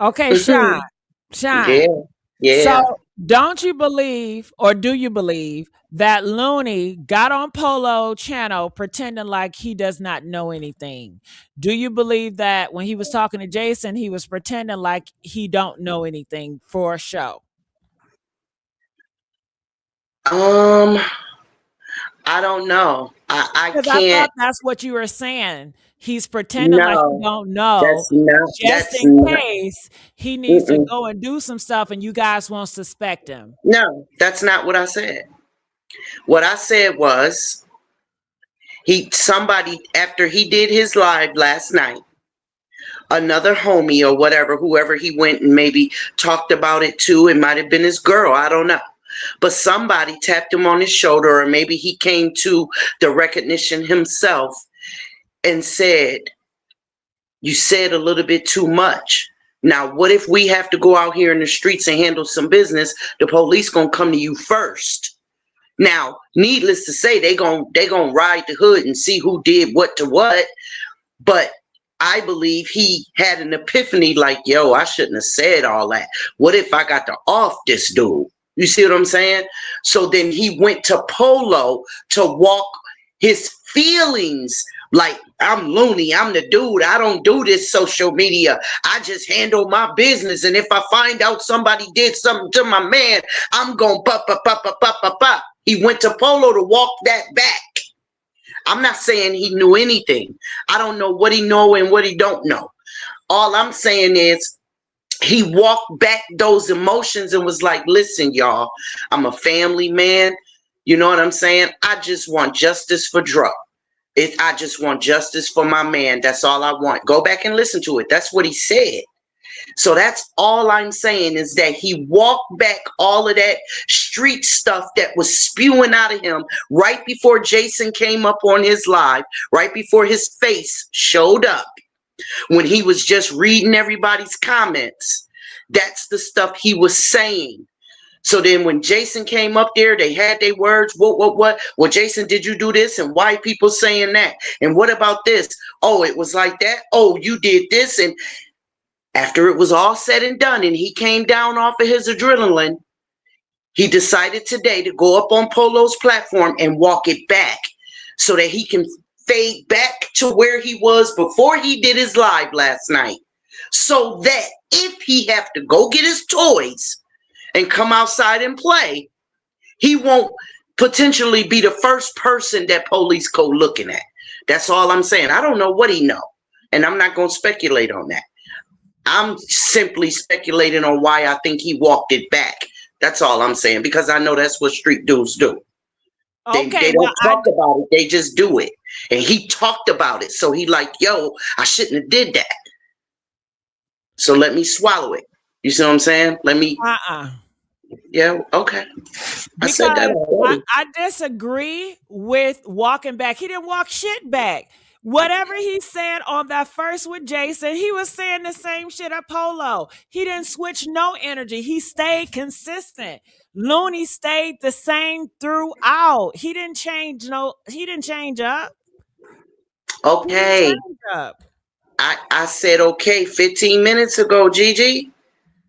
Okay, Sean. Yeah. Yeah. So, don't you believe, or do you believe, that Looney got on Polo channel pretending like he does not know anything? Do you believe that when he was talking to Jason, he was pretending like he don't know anything for a show? Um, I don't know. I Because I can't. thought that's what you were saying. He's pretending like he No, don't know, that's not. just That's in not. case he needs to Mm-mm. go and do some stuff, and you guys won't suspect him. No, that's not what I said. What I said was somebody after he did his live last night, another homie or whatever, whoever he went and maybe talked about it to, it might have been his girl, I don't know. But somebody tapped him on his shoulder, or maybe he came to the recognition himself and said, "You said a little bit too much. Now, what if we have to go out here in the streets and handle some business? The police gonna come to you first." Now, needless to say, they gonna ride the hood and see who did what to what. But I believe he had an epiphany like, yo, I shouldn't have said all that. What if I got to off this dude? You see what I'm saying? So then he went to Polo to walk his feelings like, I'm Looney, I'm the dude. I don't do this social media. I just handle my business. And if I find out somebody did something to my man, I'm going pa pa pa pa pa pa pa. He went to Polo to walk that back. I'm not saying he knew anything. I don't know what he know and what he don't know. All I'm saying is he walked back those emotions and was like, listen, y'all, I'm a family man. You know what I'm saying? I just want justice for Druck. I just want justice for my man. That's all I want. Go back and listen to it. That's what he said. So that's all I'm saying is that he walked back all of that street stuff that was spewing out of him right before Jason came up on his live, right before his face showed up, when he was just reading everybody's comments. That's the stuff he was saying. So then when Jason came up there, they had their words. What? Well, Jason, did you do this? And why people saying that? And what about this? Oh, it was like that. Oh, you did this. And after it was all said and done and he came down off of his adrenaline, he decided today to go up on Polo's platform and walk it back so that he can fade back to where he was before he did his live last night. So that if he have to go get his toys and come outside and play, he won't potentially be the first person that police go looking at. That's all I'm saying. I don't know what he know, and I'm not going to speculate on that. I'm simply speculating on why I think he walked it back. That's all I'm saying, because I know that's what street dudes do. They don't talk about it. They just do it. And he talked about it. So he like, yo, I shouldn't have did that. So let me swallow it. You see what I'm saying? Let me. Yeah, okay. I said that already. I disagree with walking back. He didn't walk shit back. Whatever he said on that first with Jason, he was saying the same shit at Polo. He didn't switch no energy. He stayed consistent. Looney stayed the same throughout. He didn't change up. Okay. I said okay 15 minutes ago, Gigi.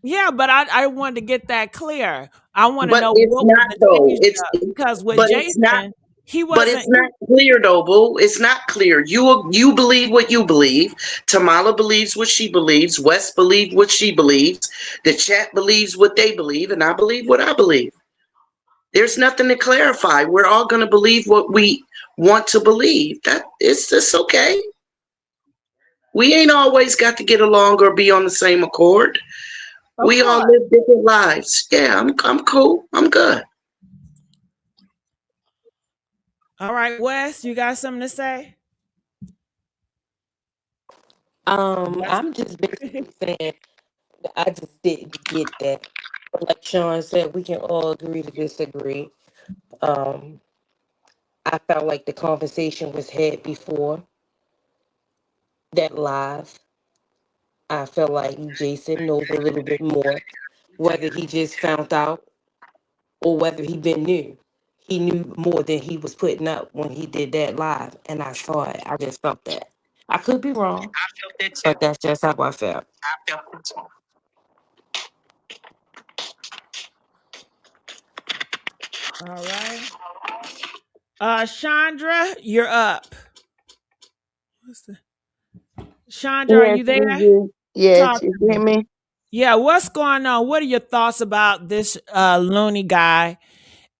Yeah, but I wanted to get that clear. I want to But know it's what not was the though. change It's up, because with but it's not. Jason, he But it's wasn't. not clear though, boo. It's not clear. You believe what you believe. Tamala believes what she believes. West believes what she believes. The chat believes what they believe, and I believe what I believe. There's nothing to clarify. We're all gonna believe what we want to believe. That it's just okay. We ain't always got to get along or be on the same accord. We all live different lives. Yeah, I'm cool. I'm good. All right, Wes, you got something to say? I'm just basically saying that I just didn't get that. But like Sean said, we can all agree to disagree. Um, I felt like the conversation was had before that live. I felt like Jason knows a little bit more, whether he just found out or whether he been new. He knew more than he was putting up when he did that live, and I saw it. I just felt that. I could be wrong, I felt that too. but that's just how I felt. I felt that too. All right. Chandra, you're up. Chandra, are Yes, you there? yes, Talk you to hear me. me? Yeah, what's going on? What are your thoughts about this Looney guy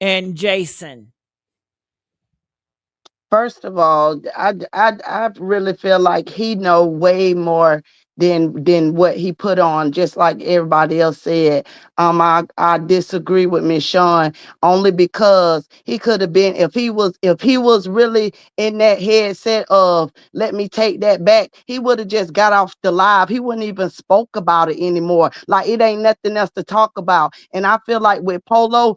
and Jason? First of all, I really feel like he know way more than what he put on. Just like everybody else said, I disagree with Miss Sean only because he could have been if he was really in that headset of let me take that back, he would have just got off the live. He wouldn't even spoke about it anymore. Like it ain't nothing else to talk about. And I feel like with Polo.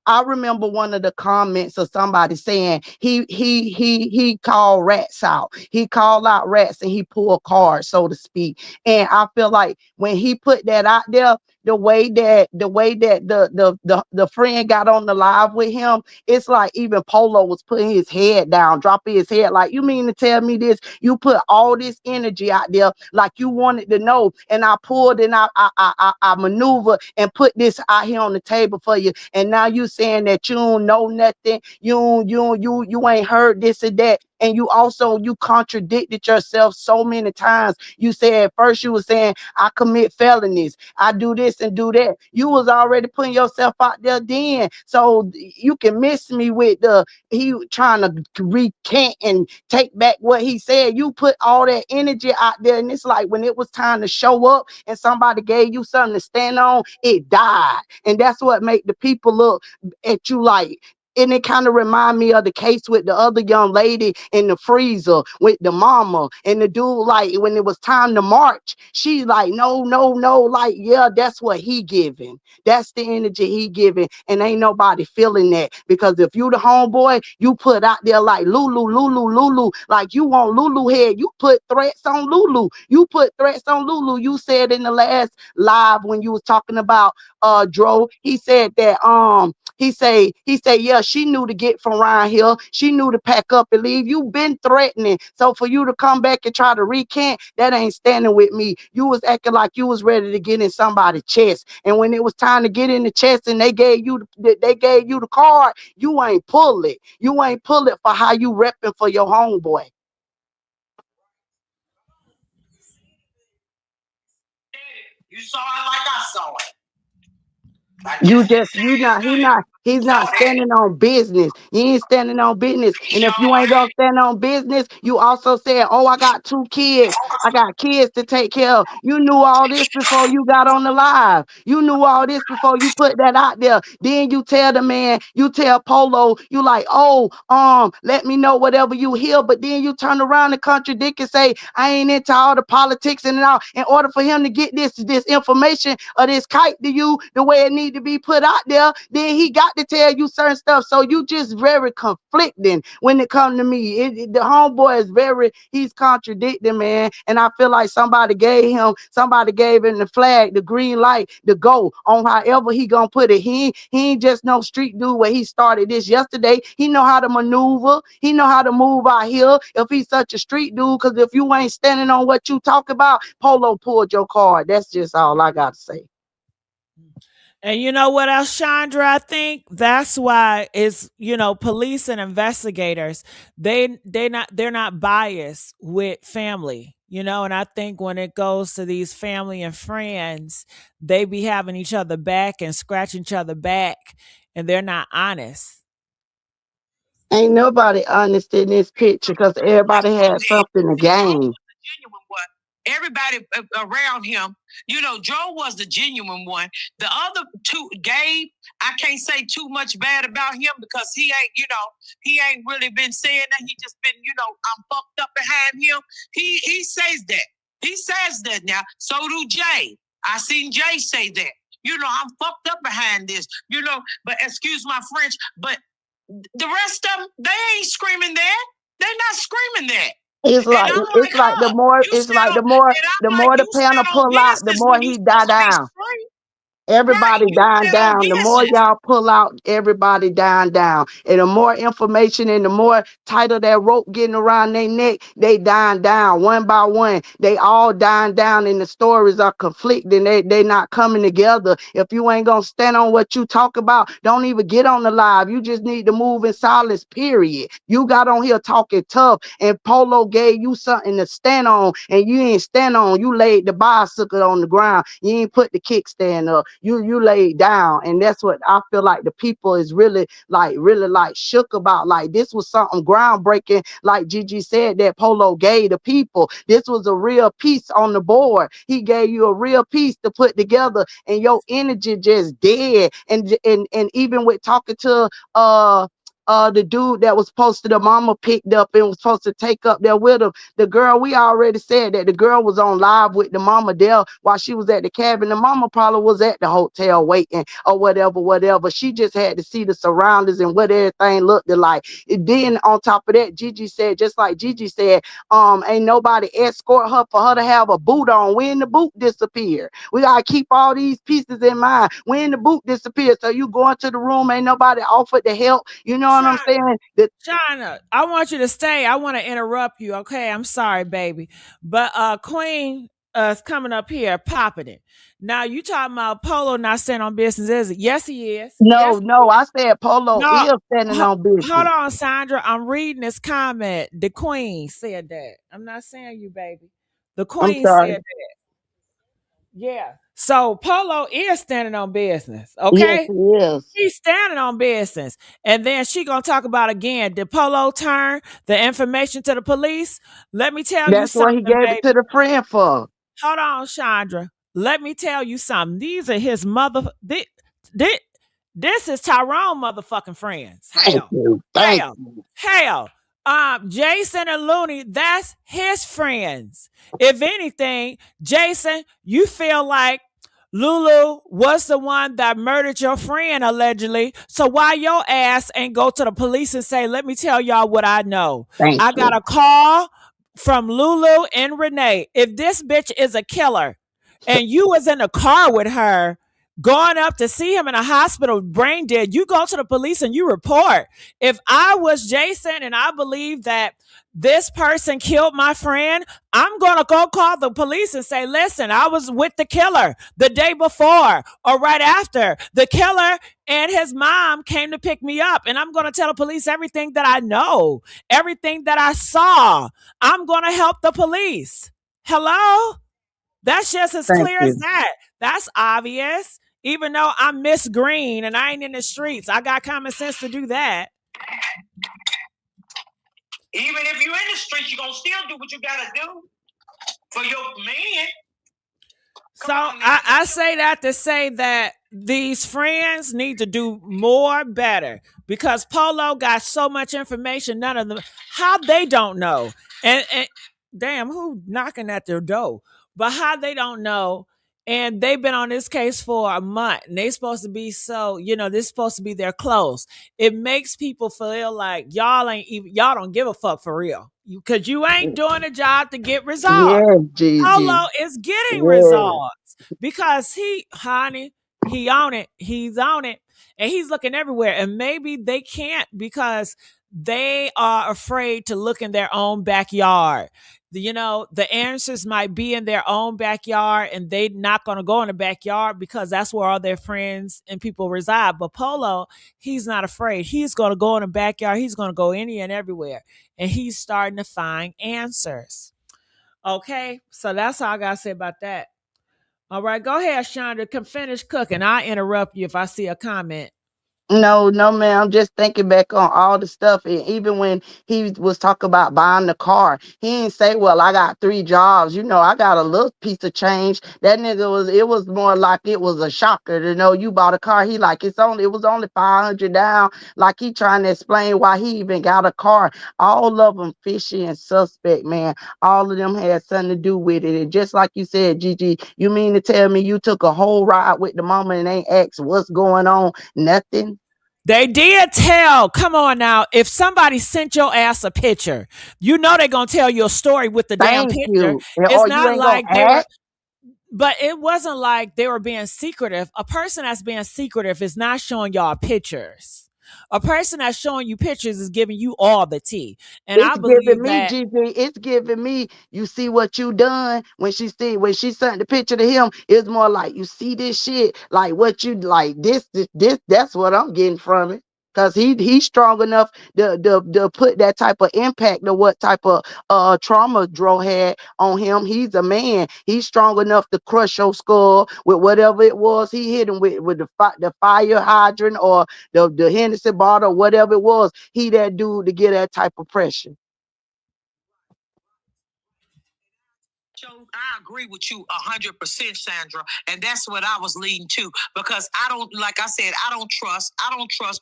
I remember one of the comments of somebody saying he called rats out. He called out rats and he pulled cards, so to speak. And I feel like when he put that out there, the way that the friend got on the live with him, it's like even Polo was putting his head down, dropping his head. Like, you mean to tell me this? You put all this energy out there, like you wanted to know, and I pulled and I maneuver and put this out here on the table for you, and now you saying that you don't know nothing, you ain't heard this or that. And you contradicted yourself so many times. You said at first you were saying I commit felonies, I do this and do that. You was already putting yourself out there then. So you can miss me with the he trying to recant and take back what he said. You put all that energy out there, and it's like when it was time to show up and somebody gave you something to stand on, it died. And that's what make the people look at you like And it kind of remind me of the case with the other young lady in the freezer with the mama and the dude. Like when it was time to march, she like, no, no, no. Like, yeah, that's what he giving. That's the energy he giving, and ain't nobody feeling that. Because if you the homeboy, you put out there like Lulu, Lulu, Lulu, like you want Lulu head. You put threats on Lulu. You put threats on Lulu. You said in the last live when you was talking about Dro, he said that he said, yeah, she knew to get from around here. She knew to pack up and leave. You been threatening. So for you to come back and try to recant, that ain't standing with me. You was acting like you was ready to get in somebody's chest. And when it was time to get in the chest and they gave you the card, you ain't pull it. You ain't pull it for how you repping for your homeboy. You saw it like I saw it. Like You just didn't just say you it's not he good. not You he's saw not that. standing on business. You ain't standing on business. He And if sure you ain't gonna ain't. stand on business, you also said, oh, I got 2 kids. I got kids to take care of. You knew all this before you got on the live. You knew all this before you put that out there. Then you tell the man, you tell Polo, you like, oh, let me know whatever you hear. But then you turn around and contradict and say, I ain't into all the politics and all. In order for him to get this information or this kite to you the way it need to be put out there, then he got to tell you certain stuff. So you just very conflicting when it come to me. The homeboy is he's contradicting, man. And I feel like somebody gave him the flag, the green light to go on however he gonna put it. He ain't just no street dude where he started this yesterday. He know how to maneuver. He know how to move out here if he's such a street dude. Because if you ain't standing on what you talk about, Polo pulled your card. That's just all I gotta say. And you know what else, Chandra? I think that's why it's, police and investigators, they're not biased with family, and I think when it goes to these family and friends, they be having each other back and scratching each other back, and they're not honest. Ain't nobody honest in this picture because everybody had something to See, Joe gain. was the genuine one. Everybody around him, Joe was the genuine one. The other two, Gabe, I can't say too much bad about him because he ain't really been saying that. He just been, I'm fucked up behind him. He says that. He says that now. So do Jay. I seen Jay say that. I'm fucked up behind this. But excuse my French, but the rest of them, they ain't screaming that. They're not screaming that. It's And like I'm it's like like the her. more You it's stand like on, and the I'm like, more the you panel stand on pull out, the business more when you he die supposed to be down. screaming. Right. Everybody You dying stand on down. The more business. y'all pull out, everybody dying down. And the more information and the more tighter that rope getting around their neck, they dying down one by one. They all dying down and the stories are conflicting. They not coming together. If you ain't gonna stand on what you talk about, don't even get on the live. You just need to move in silence, period. You got on here talking tough and Polo gave you something to stand on and you ain't stand on. You laid the bicycle on the ground. You ain't put the kickstand up. You laid down, and that's what I feel like the people is really shook about. Like this was something groundbreaking, like Gigi said, that Polo gave the people. This was a real piece on the board. He gave you a real piece to put together, and your energy just dead. And even with talking to the dude that was supposed to the mama picked up and was supposed to take up there with him. The girl, we already said that the girl was on live with the mama there while she was at the cabin. The mama probably was at the hotel waiting or whatever. She just had to see the surroundings and what everything looked like. And then on top of that, Gigi said, just like Gigi said, ain't nobody escort her for her to have a boot on. When the boot disappeared. We gotta keep all these pieces in mind. When the boot disappeared. So you go into the room, ain't nobody offered to help. You know what I'm saying? China, I want you to stay. I want to interrupt you. Okay, I'm sorry, baby, but Queen is coming up here, popping it. Now you talking about Polo not standing on business, is it? Yes, he is. Yes, No, I said Polo no. is standing on Hold business. on, Sandra. I'm reading this comment. The Queen said that. I'm not saying you, baby. The I'm Queen sorry. said that. Yeah. So Polo is standing on business. Yes, Okay. he is. He's standing on business. And then she gonna talk about again, did Polo turn the information to the police? Let me tell you That's what he something, gave it baby. to the friend for. Hold on, Chandra. Let me tell you something. These are his mother. This is Tyrone motherfucking friends. Thank Hell. you. Thank Hell. you. Hell. Jason and Looney, that's his friends. If anything, Jason, you feel like Lulu was the one that murdered your friend allegedly. So why your ass ain't go to the police and say, let me tell y'all what I know. Thank I got you. a call from Lulu and Renee. If this bitch is a killer and you was in the car with her, going up to see him in a hospital, brain dead, you go to the police and you report. If I was Jason and I believe that this person killed my friend, I'm going to go call the police and say, listen, I was with the killer the day before or right after. The killer and his mom came to pick me up, and I'm going to tell the police everything that I know, everything that I saw. I'm going to help the police. Hello? That's just as Thank clear as you. that. That's obvious. Even though I'm Miss Green and I ain't in the streets, I got common sense to do that. Even if you're in the streets, you're going to still do what you got to do for your man. So I say that to say that these friends need to do more better because Polo got so much information, none of them, how they don't know. And damn, who knocking at their door? But how they don't know. And they've been on this case for a month and they supposed to be so, this is supposed to be their close. It makes people feel like y'all don't give a fuck for real. Because you ain't doing a job to get results. Yes, Gigi. Polo is getting Yes. results because he on it. He's on it. And he's looking everywhere. And maybe they can't because they are afraid to look in their own backyard. The answers might be in their own backyard and they're not going to go in the backyard because that's where all their friends and people reside. But Polo, he's not afraid. He's going to go in the backyard. He's going to go any and everywhere. And he's starting to find answers. Okay, so that's all I gotta say about that. All right, go ahead, Chandra. Can finish cooking. I'll interrupt you if I see a comment. No, no, man. I'm just thinking back on all the stuff. And even when he was talking about buying the car, he didn't say, well, I got 3 jobs. I got a little piece of change. That nigga it was more like it was a shocker to know you bought a car. He like, it was only 500 down. Like he trying to explain why he even got a car. All of them fishy and suspect, man. All of them had something to do with it. And just like you said, Gigi, you mean to tell me you took a whole ride with the mama and ain't asked what's going on? Nothing. They did tell. Come on now. If somebody sent your ass a picture, they're gonna tell you a story with the damn Thank picture. you. And, It's or you not ain't gonna like they were. ask. But it wasn't like they were being secretive. A person that's being secretive is not showing y'all pictures. A person that's showing you pictures is giving you all the tea. And I It's giving believe me, that Gigi. It's giving me. You see what you done when she sent the picture to him. It's more like you see this shit, like what you like. This. That's what I'm getting from it. Cause he's strong enough to put that type of impact or what type of trauma Dro had on him. He's a man. He's strong enough to crush your skull with whatever it was he hit him with the fire hydrant or the Hennessy bottle or whatever it was. He that dude to get that type of pressure. So I agree with you 100%, Sandra, and that's what I was leading to because I don't, like I said, I don't trust.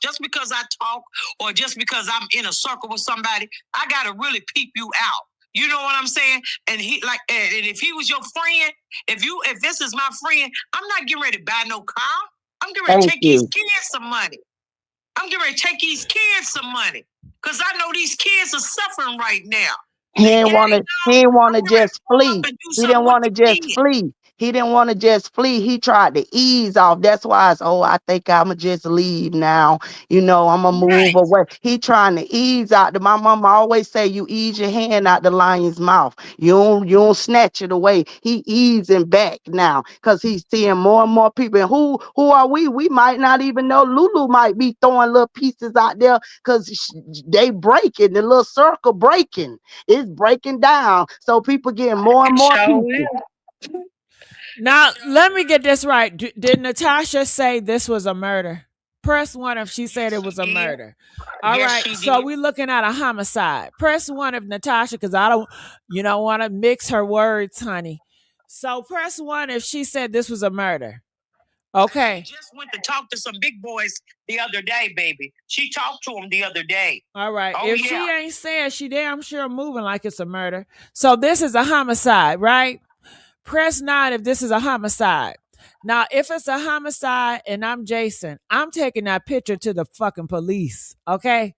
Just because I talk or just because I'm in a circle with somebody, I gotta really peep you out. You know what I'm saying? And and if he was your friend, if this is my friend, I'm not getting ready to buy no car. I'm getting ready to Thank take these you. kids some money. Because I know these kids are suffering right now. He They didn't daddy want to. He gone. didn't want I'm to getting ready to just pull up flee. and do He something didn't with want the to just kids. flee. He didn't want to just flee. He tried to ease off. That's why it's, I think I'ma just leave now. I'ma move Right. away. He trying to ease out. My mama always say you ease your hand out the lion's mouth. You don't snatch it away. He easing back now because he's seeing more and more people. And who are we? We might not even know. Lulu might be throwing little pieces out there because they breaking the little circle breaking. It's breaking down. So people getting more and more So pieces. now let me get this right. Did Natasha say this was a murder? Press one if she said it was a murder. All yes, right, she so did. we're looking at a homicide. Press one if Natasha, because I don't, want to mix her words, honey. So press one if she said this was a murder. Okay. She just went to talk to some big boys the other day, baby. She talked to them the other day. All right. Oh, If she ain't saying, she damn sure moving like it's a murder. So this is a homicide, right? Press 9 if this is a homicide. Now, if it's a homicide and I'm Jason, I'm taking that picture to the fucking police, okay?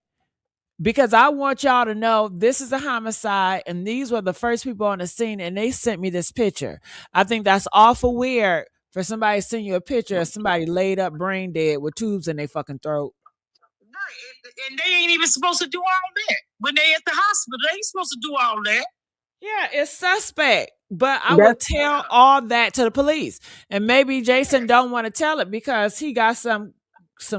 Because I want y'all to know this is a homicide and these were the first people on the scene and they sent me this picture. I think that's awful weird for somebody to send you a picture of somebody laid up brain dead with tubes in their fucking throat. Right. And they ain't even supposed to do all that. When they at the hospital, they ain't supposed to do all that. Yeah, it's suspect. But I would tell all that to the police. And maybe Jason don't want to tell it because he got some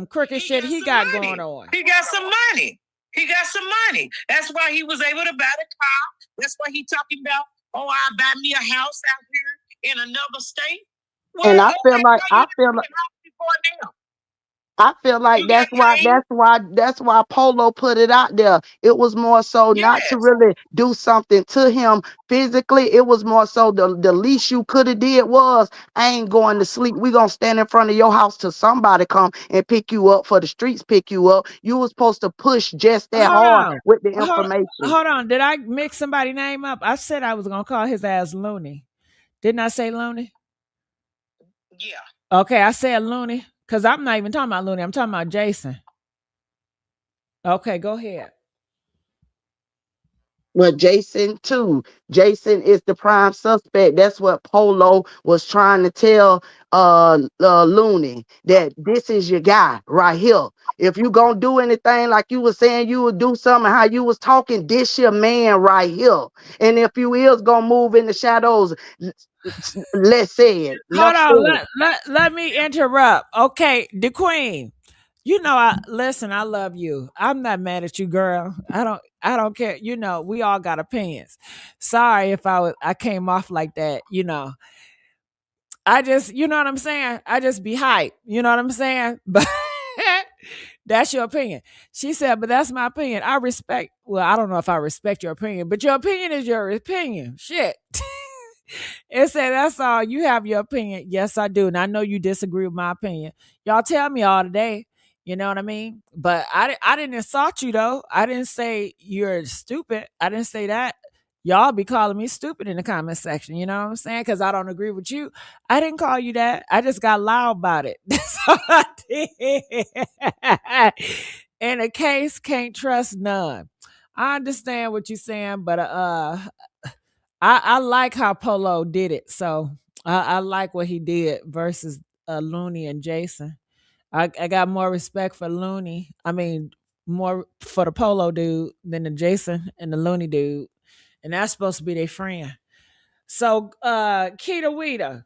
crooked shit he got going on. He got some money. He got some money. That's why he was able to buy the car. That's why he talking about, oh, I'll buy me a house out here in another state. Well, and I feel like that's why Polo put it out there. It was more so not to really do something to him physically. It was more so the least you could have did was, I ain't going to sleep. We gonna stand in front of your house till somebody come and pick you up, for the streets pick you up. You was supposed to push just that hard with the information. Hold on. Did I mix somebody's name up? I said I was gonna call his ass Looney. Didn't I say Looney? Yeah. Okay, I said Looney. Because I'm not even talking about Looney. I'm talking about Jason. Okay, go ahead. Well, Jason too. Jason is the prime suspect. That's what Polo was trying to tell Looney, that this is your guy right here. If you gonna do anything like you were saying you would do something, how you was talking, this your man right here. And if you is gonna move in the shadows, let's say it. Hold on, let me interrupt. Okay, the Queen. You know, I love you. I'm not mad at you, girl. I don't care. You know, we all got opinions. Sorry if I came off like that, you know. I just, you know what I'm saying? I just be hype. You know what I'm saying? But that's your opinion. She said, but that's my opinion. I don't know if I respect your opinion, but your opinion is your opinion. Shit. It said, that's all. You have your opinion. Yes, I do. And I know you disagree with my opinion. Y'all tell me all today. You know what I mean? But I didn't insult you, though. I didn't say you're stupid. I didn't say that. Y'all be calling me stupid in the comment section. You know what I'm saying? Because I don't agree with you. I didn't call you that. I just got loud about it. That's all I did. In a case, can't trust none. I understand what you're saying, but I like how Polo did it. So I like what he did versus Looney and Jason. I got more respect for Looney. I mean, more for the Polo dude than the Jason and the Looney dude. And that's supposed to be their friend. So, Keita Weeda,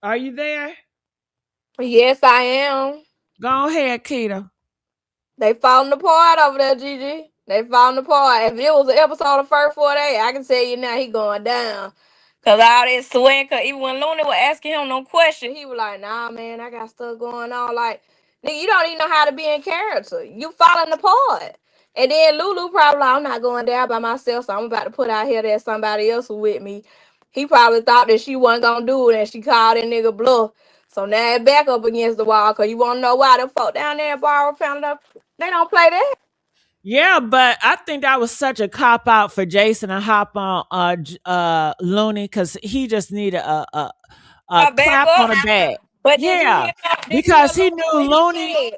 are you there? Yes, I am. Go ahead, Keita. They falling apart over there, Gigi. They falling apart. If it was an episode of First 48, I can tell you now he going down. Cause all that sweat, cause even when Looney was asking him no question, he was like, nah, man, I got stuff going on. Like, nigga, you don't even know how to be in character. You falling apart. And then Lulu probably like, I'm not going down by myself, so I'm about to put out here that somebody else was with me. He probably thought that she wasn't gonna do it, and she called that nigga bluff. So now it back up against the wall, cause you wanna know why them folk down there at Borrow found up. They don't play that. Yeah, but I think that was such a cop out for Jason to hop on Looney because he just needed a clap on the back. But yeah, because he knew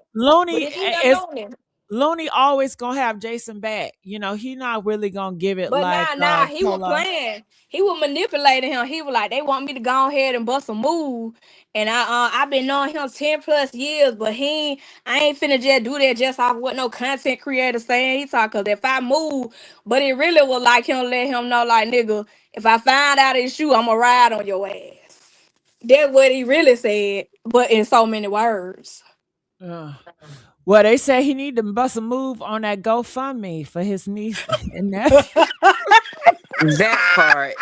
Looney always gonna have Jason back. You know, he not really gonna give it. But like he was playing. He was manipulating him. He was like, they want me to go ahead and bust a move. And I've been knowing him 10 plus years, but I ain't finna just do that just off what no content creator saying. He talk, cause if I move, but it really was like him let him know, like, nigga, if I find out it's you, I'ma ride on your ass. That's what he really said, but in so many words. Well, they say he need to bust a move on that GoFundMe for his niece and nephew. That part.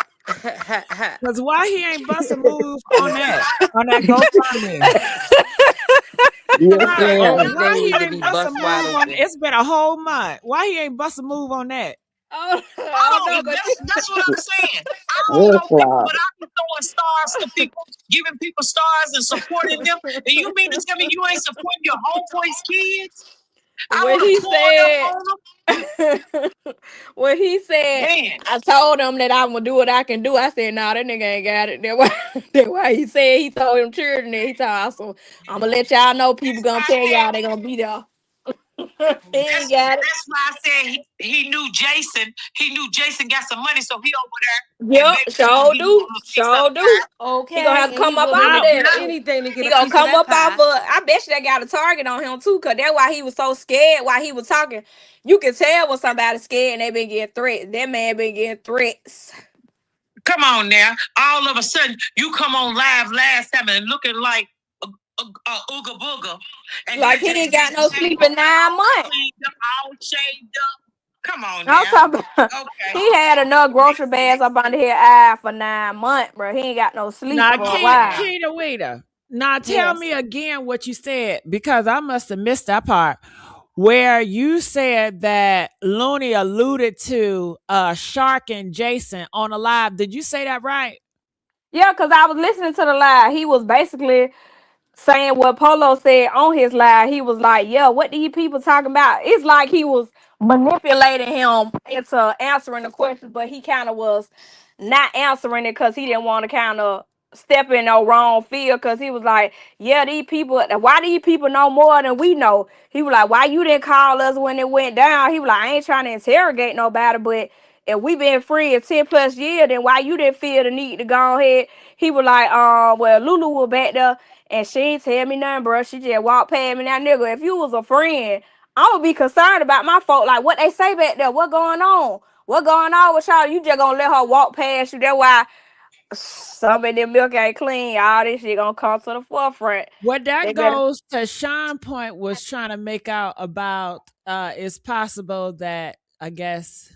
Because why he ain't bust a move on that GoFundMe? Why he ain't bust a move on it? It's been a whole month. Why he ain't bust a move on that? That's what I'm saying. I don't know, but I be throwing throwing stars to people, giving people stars and supporting them. And you mean to tell me you ain't supporting your homeboy's kids? I When would have he pulled up said, on them. when he said, Man, I told him that I'm gonna do what I can do. I said, nah, that nigga ain't got it. That why he said he told him children that he told us, so I'm gonna let y'all know people that's why gonna I tell said y'all they gonna be there. He ain't got it. that's why I said he knew Jason. He knew Jason got some money, so he over there and Yep, baby sure getting do. a little piece of Sure the do. pie. He gonna have Okay, to and he come up willing off to of Now, do that. anything to get He a gonna piece of come that up off pie. of. I bet you they got a target on him too, cause that's why he was so scared while he was talking. You can tell when somebody's scared and they been getting threats. That man been getting threats. Come on now. All of a sudden, you come on live last time and looking like a ooga booga. And Like then he ain't got just no came sleep in 9 months. cleaned up, all shaved up. Come on I'm now. talking about Okay. he had enough grocery bags up under his eye for 9 months, bro. He ain't got no sleep now, for a while. Now. Keita Weeda. Now, tell Yes. me again what you said because I must have missed that part where you said that Looney alluded to Shark and Jason on a live. Did you say that right? Yeah, because I was listening to the live. He was basically saying what Polo said on his live. He was like, "Yeah, what these people talking about?" It's like he was manipulating him into answering the question, but he kind of was not answering it because he didn't want to kind of step in no wrong field. Because he was like, "Yeah, these people. Why these people know more than we know?" He was like, "Why you didn't call us when it went down?" He was like, "I ain't trying to interrogate nobody, but." If we been free in 10 plus years, then why you didn't feel the need to go ahead?" He was like, well, Lulu was back there and she ain't tell me nothing, bro. She just walked past me. Now, nigga, if you was a friend, I'm gonna be concerned about my folk. Like, what they say back there? What going on? What going on with y'all? You just gonna let her walk past you? That's why some of them milk ain't clean. All this shit gonna come to the forefront. What They that better. goes to Sean point was trying to make out about it's possible that I guess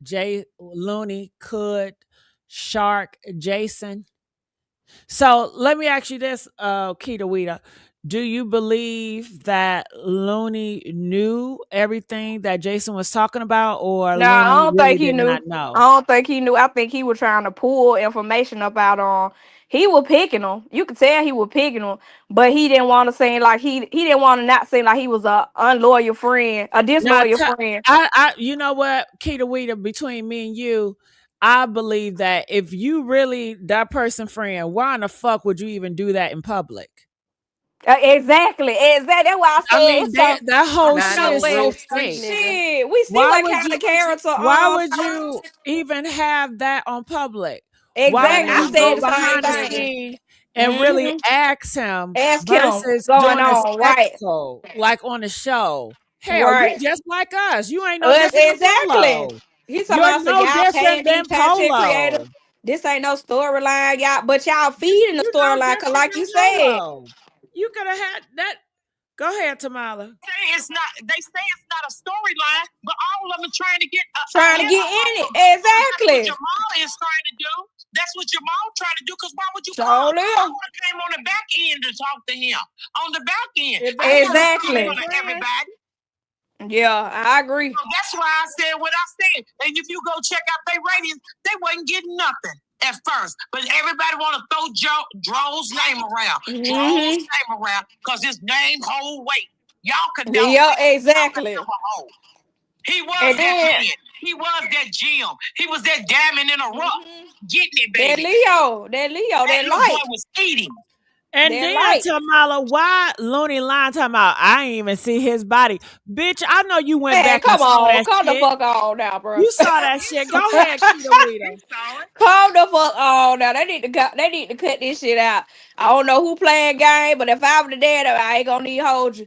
Jay Looney could shark Jason. So let me ask you this, Keita Weeda. Do you believe that Looney knew everything that Jason was talking about, or Nah, I Looney don't really think he did knew. not know? I don't think he knew. I think he was trying to pull information up out on. He was picking him. You could tell he was picking him, but he didn't want to seem like he didn't want to not seem like he was a unloyal friend, a Now, disloyal friend. you know what, Keita Weeda, between me and you, I believe that if you really that person friend, why in the fuck would you even do that in public? Exactly, exactly. That's why I I said mean, it's so. that I whole don't Now shit know is that's what so real freak. street, nigga. shit. We see Why what would kind you? of character. Why would you even have that on public? Why That Exactly. wouldn't I nigga you go said the real same behind the street, thing. nigga. scene and really Mm-hmm. ask him Ask him versus going doing a on. Right. spectacle like on the show? Hell, you Right. just like us. You ain't no Us different than exactly. Polo. He talking You're about so no y'all different paying than these content creators. Polo. This ain't no storyline, y'all, but y'all feeding the You no storyline. Cause different like than you said, Polo. You could have had that. Go ahead, Tamala. It's not. They say it's not a storyline, but all of them are trying to get a trying to hit get off in it. of them. That's what Exactly. Jamal is trying to do. That's what Jamal trying to do. Because why would you call? So I live. would have came on the back end to talk to him. On the back end, If I that ain't gonna person come in their Exactly. front of friend, everybody. Yeah, I agree. So that's why I said what I said. And if you go check out their ratings, they wasn't getting nothing at first. But everybody want to throw Dro's name around. Dro's Mm-hmm. name around because his name hold weight. Y'all condone Yeah, it. Y'all exactly. condone a hoe. He was And that then man. He was that Jim. He was that diamond in a rough. mhm, Getting it, that baby. Leo, that Leo, That that little boy light, was eating. and that then light. Tamala, why Looney lying talking about I ain't even see his body. Bitch, I know you went Man, back and come saw on, that come the shit. fuck on now, bro. You saw that shit. Go ahead, Keita He Weeda. saw it. Calm the fuck on now. They need to cut. They need to cut this shit out. I don't know who playing game, but if I was the dad, I ain't gonna need to hold you.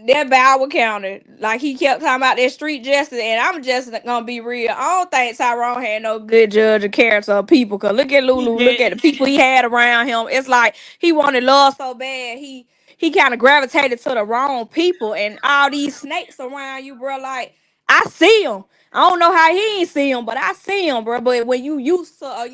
That Bauer County, like he kept talking about that street justice, and I'm just gonna be real. I don't think Tyrone had no good judge of character of people. Cause look at He Lulu, look at the didn't. people he had around him. It's like he wanted love so bad. He kind of gravitated to the wrong people, and all these snakes around you, bro. Like I see him. I don't know how he ain't see him, but I see him, bro. But when you used to, or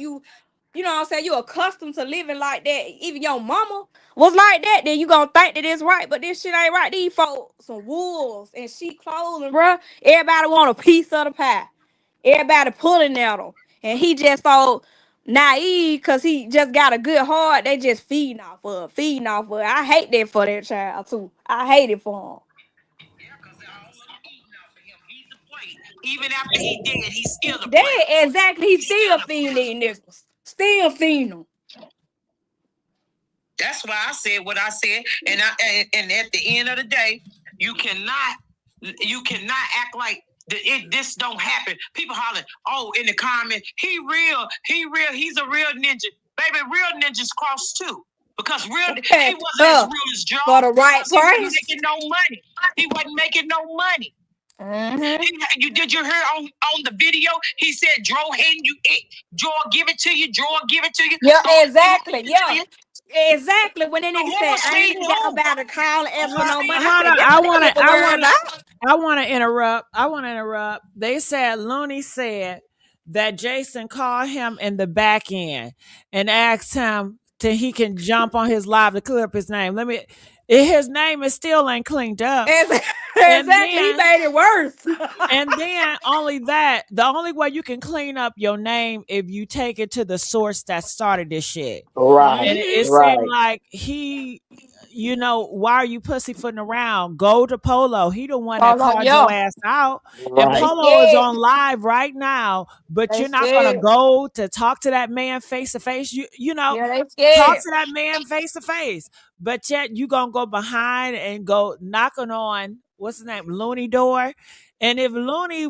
you know what I'm saying, you accustomed to living like that. Even your mama was like that, then you gonna think that it's right, but this shit ain't right. These folks some wolves and sheep clothing, bruh. Everybody want a piece of the pie. Everybody pulling at him, and he just so naive because he just got a good heart. They just feeding off of her. I hate that for that child too. I hate it for him. Yeah, because all of them eating off of him. He's a plate. Even after he dead, he's still a plate. That exactly. He's He's still still a feeding plate. these niggas. Still feeding them. That's why I said what I said. And at the end of the day, you cannot act like this don't happen. People hollering, oh, in the comments, he real, he's a real ninja. Baby, real ninjas cross too. Because he wasn't as real as Joe. For the right He wasn't price. making no money. He wasn't making no money. Did you hear on the video? He said, "Joe, Joe, give it to you. Joe, give it to you." Yeah, So exactly. Yeah. Exactly. When they nigga said, I ain't got who? nobody to call and ask for no money. Hold I on. said, that's what they nigga worried about. I want to interrupt. They said Looney said that Jason called him in the back end and asked him till he can jump on his live to clear up his name. His name is still ain't cleaned up. Exactly. He made it worse. And then only that, the only way you can clean up your name if you take it to the source that started this shit. Right, And it right. seemed like why are you pussyfooting around? Go to Polo. He the one that called your ass out. And Right. Polo is on live right now, but They you're not gonna scared. go to talk to that man face to face. You know, Yeah, they talk scared. to that man face to face. But yet you gonna go behind and go knocking on what's his name, Looney door. And if Looney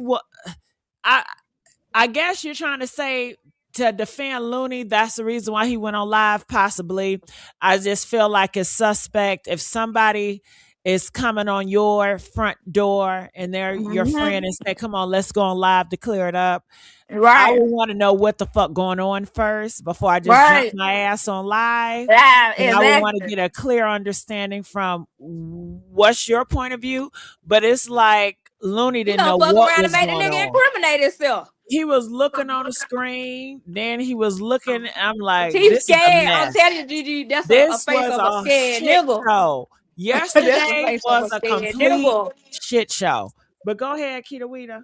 I guess you're trying to say to defend Looney, that's the reason why he went on live, possibly. I just feel like it's suspect if somebody is coming on your front door and they're your friend and say, come on, let's go on live to clear it up. I would want to know what the fuck going on first before I just jump my ass on live. Yeah, And I would want to exactly. get a clear understanding from what's your point of view. But it's like Looney He didn't gonna know fuck what around and was make the going nigga on. incriminate himself. He was looking on the screen, then he was looking. I'm like, He's this is a scared. I'm mess. telling you, Gigi, that's a This face was of a a scared shit nigga. show. That's a Yesterday face of was a a scared complete nigga. shit show. But go ahead, Kita Wita.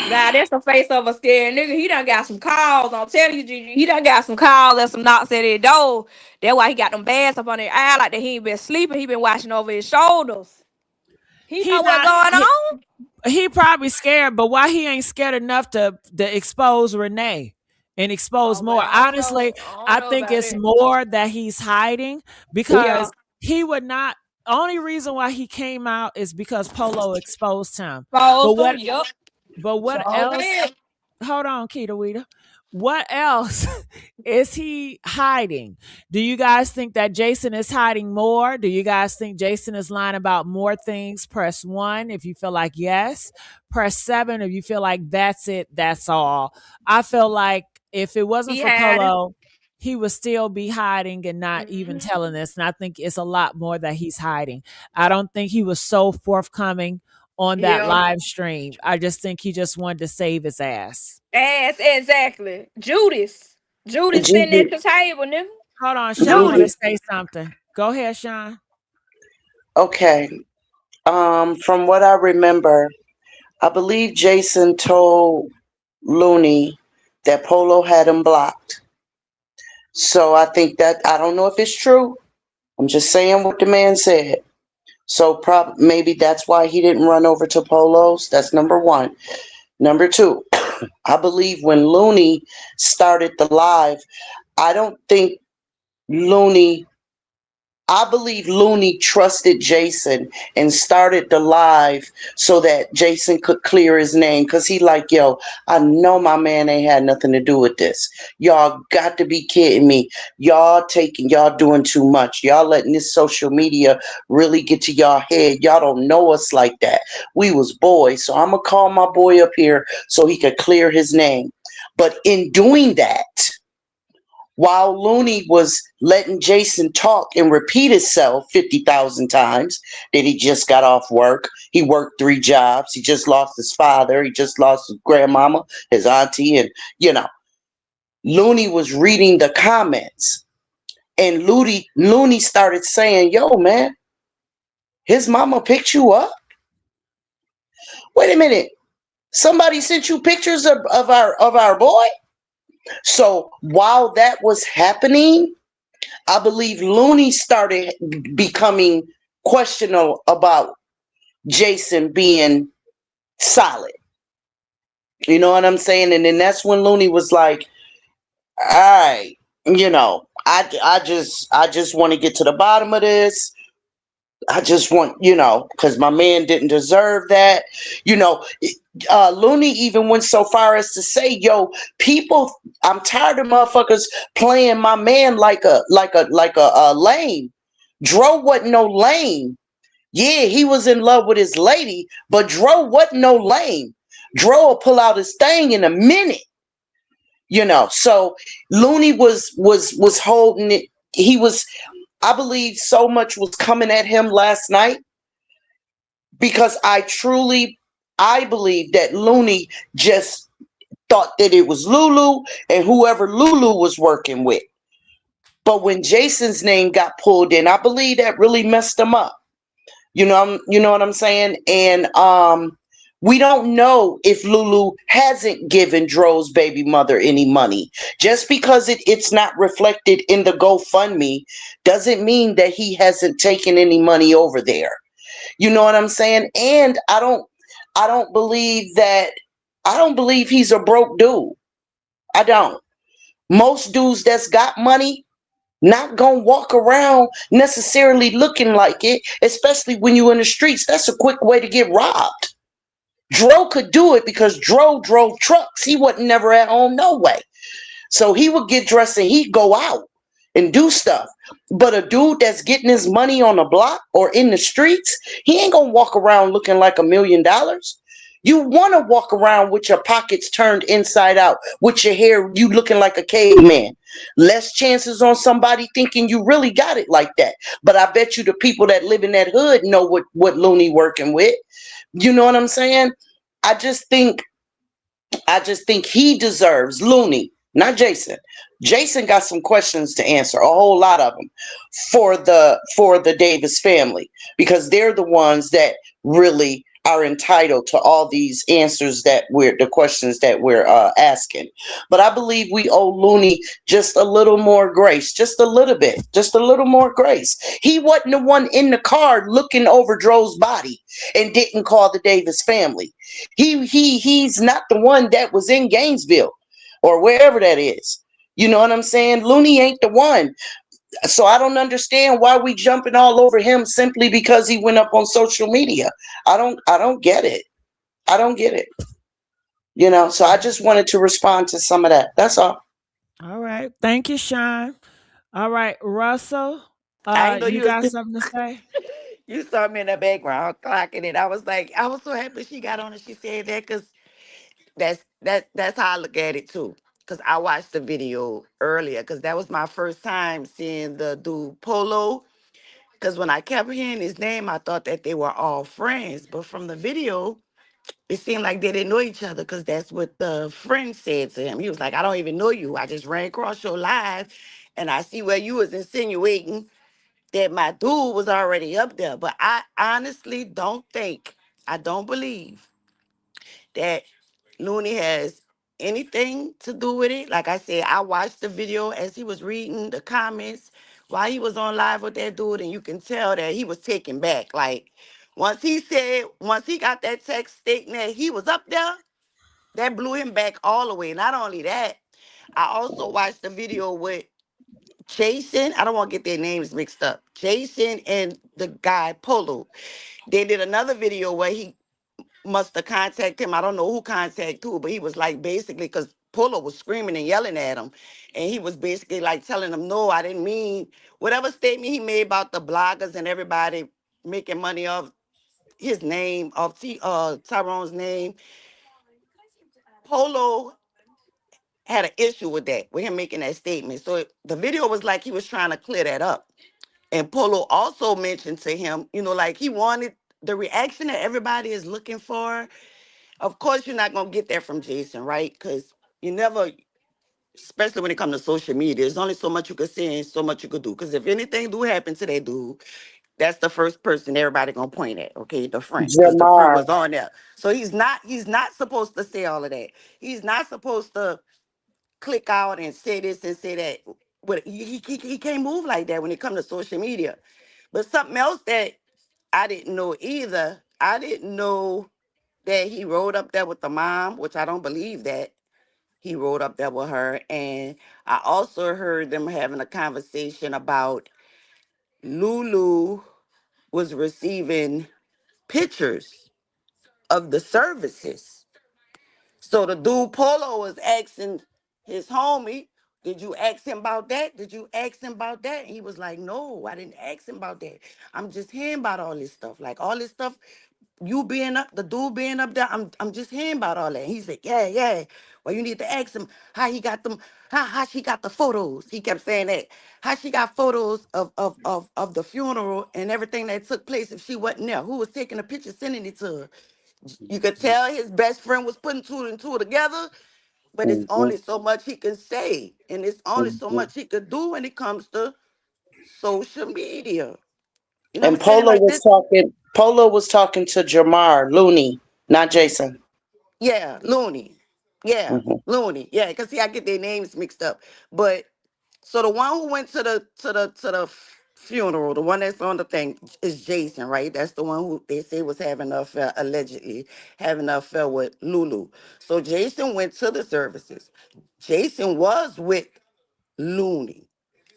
Nah, that's the face of a scared nigga. He done got some calls. I'm telling you, Gigi. He done got some calls and some knocks at his door. That's why he got them bands up on his eye like that. He ain't been sleeping. He been watching over his shoulders. He know what's going on. He probably scared, but why he ain't scared enough to expose Renee and expose more? Honestly, I think it's more that he's hiding because he would not. Only reason why he came out is because Polo exposed him. But what else? Hold on, Kita Wita. What else is he hiding? Do you guys think that Jason is hiding more? Do you guys think Jason is lying about more things? Press 1 if you feel like yes. Press 7 if you feel like that's it, that's all. I feel like if it wasn't for Polo, he would still be hiding and not even telling us. And I think it's a lot more that he's hiding. I don't think he was so forthcoming on that live stream. I just think he just wanted to save his ass. Exactly. Judas sitting at the table, nigga. Hold on, Sean want to say something. Go ahead, Sean. Okay. From what I remember, I believe Jason told Looney that Polo had him blocked. So I think that, I don't know if it's true. I'm just saying what the man said. So maybe that's why he didn't run over to Polo's. That's number 1. Number 2, I believe when Looney started the live, I believe Looney trusted Jason and started the live so that Jason could clear his name. Cause he like, yo, I know my man ain't had nothing to do with this. Y'all got to be kidding me. Y'all doing too much. Y'all letting this social media really get to y'all head. Y'all don't know us like that. We was boys. So I'm gonna call my boy up here so he could clear his name. But in doing that, while Looney was letting Jason talk and repeat himself 50,000 times that he just got off work, he worked 3 jobs, he just lost his father, he just lost his grandmama, his auntie, and Looney was reading the comments, and Looney started saying, yo, man, his mama picked you up? Wait a minute. Somebody sent you pictures of our boy? So while that was happening, I believe Looney started becoming questionable about Jason being solid. You know what I'm saying? And then that's when Looney was like, all right, I just want to get to the bottom of this. I just want, because my man didn't deserve that. You know, Looney even went so far as to say, "Yo, people, I'm tired of motherfuckers playing my man like a lame. Dro wasn't no lame. Yeah, he was in love with his lady, but Dro wasn't no lame. Dro will pull out his thing in a minute. So Looney was holding it. He was, I believe, so much was coming at him last night because I believe that Looney just thought that it was Lulu and whoever Lulu was working with. But when Jason's name got pulled in, I believe that really messed him up. You know what I'm saying? And we don't know if Lulu hasn't given Dro's baby mother any money. Just because it's not reflected in the GoFundMe doesn't mean that he hasn't taken any money over there. You know what I'm saying? And I don't believe he's a broke dude. I don't. Most dudes that's got money not gonna walk around necessarily looking like it, especially when you in the streets. That's a quick way to get robbed. Dro could do it because Dro drove trucks. He wasn't never at home no way. So he would get dressed and he'd go out and do stuff. But a dude that's getting his money on the block or in the streets, he ain't gonna walk around looking like $1 million. You want to walk around with your pockets turned inside out, with your hair, you looking like a caveman. Less chances on somebody thinking you really got it like that. But I bet you the people that live in that hood know what Looney working with. You know what I'm saying? I just think he deserves Looney, not Jason. Jason got some questions to answer, a whole lot of them, for the Davis family, because they're the ones that really are entitled to all these answers the questions that we're asking. But I believe we owe Looney just a little more grace, just a little bit, just a little more grace. He wasn't the one in the car looking over Dro's body and didn't call the Davis family. He's not the one that was in Gainesville or wherever that is. You know what I'm saying? Looney ain't the one. So I don't understand why we jumping all over him simply because he went up on social media. I don't get it. I don't get it. So I just wanted to respond to some of that. That's all. All right. Thank you, Sean. All right, Russell. I know You you got was something to say? you saw me in the background clocking it. I was like, I was so happy she got on and she said that because that's how I look at it too. Because I watched the video earlier because that was my first time seeing the dude Polo. Because when I kept hearing his name, I thought that they were all friends. But from the video, it seemed like they didn't know each other because that's what the friend said to him. He was like, I don't even know you. I just ran across your live and I see where you was insinuating that my dude was already up there. But I honestly I don't believe that Looney has anything to do with it. Like I said, I watched the video as he was reading the comments while he was on live with that dude, and you can tell that he was taken back. Like once he got that text stating that he was up there, that blew him back all the way. Not only that, I also watched the video with Jason. I don't want to get their names mixed up. Jason and the guy Polo. They did another video where he must have contacted him. I don't know who contacted who, but he was like basically because Polo was screaming and yelling at him. And he was basically like telling him, no, I didn't mean whatever statement he made about the bloggers and everybody making money off his name, off Tyrone's name. Polo had an issue with that, with him making that statement. So the video was like he was trying to clear that up. And Polo also mentioned to him, like he wanted the reaction that everybody is looking for. Of course, you're not going to get that from Jason, right? Because you never, especially when it comes to social media, there's only so much you could say and so much you could do. Because if anything do happen to that dude, that's the first person everybody going to point at, okay? The friend. Because the friend Jamal. was on there. So he's not supposed to say all of that. He's not supposed to click out and say this and say that. But he can't move like that when it comes to social media. But something else that I didn't know either, I didn't know that he rode up there with the mom, which I don't believe that he rode up there with her. And I also heard them having a conversation about Lulu was receiving pictures of the services. So the dude Polo was asking his homie, did you ask him about that? Did you ask him about that? And he was like, no, I didn't ask him about that. I'm just hearing about all this stuff. Like all this stuff, you being up, the dude being up there, I'm just hearing about all that. He said, yeah, yeah. Well, you need to ask him how he got them, how she got the photos. He kept saying that. How she got photos of the funeral and everything that took place if she wasn't there. Who was taking the picture, sending it to her? You could tell his best friend was putting two and two together, but it's only so much he can say, and it's only so much he could do when it comes to social media. You know what And I'm saying? Like this, Polo was talking to Jamar Looney, not Jason. yeah, Looney. Yeah, Hmm. Looney. Yeah, because see, I get their names mixed up. But so the one who went to the funeral, the one that's on the thing, is Jason, right? That's the one who they say was having an affair, allegedly having an affair with Lulu. So Jason went to the services. Jason was with Looney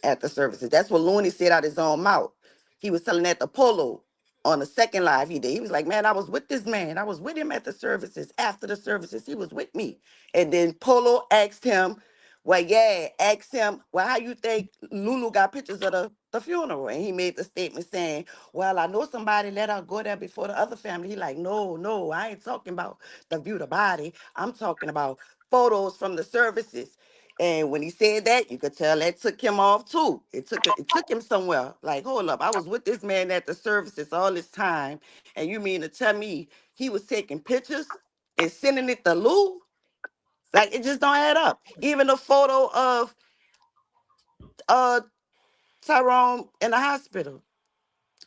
at the services. That's what Looney said out his own mouth. He was telling that to Polo on the second live he did. He was like, man, I was with this man. I was with him at the services. After the services, he was with me. And then Polo asked him, well, yeah, asked him, well, how you think Lulu got pictures of the funeral? And he made the statement saying, well, I know somebody let her go there before the other family. He like, no, no, I ain't talking about the view the body. I'm talking about photos from the services. And when he said that, you could tell that took him off too. It took him somewhere. Like, hold up, I was with this man at the services all this time, and you mean to tell me he was taking pictures and sending it to Lou? Like, it just don't add up. Even the photo of uh Tyrone in the hospital,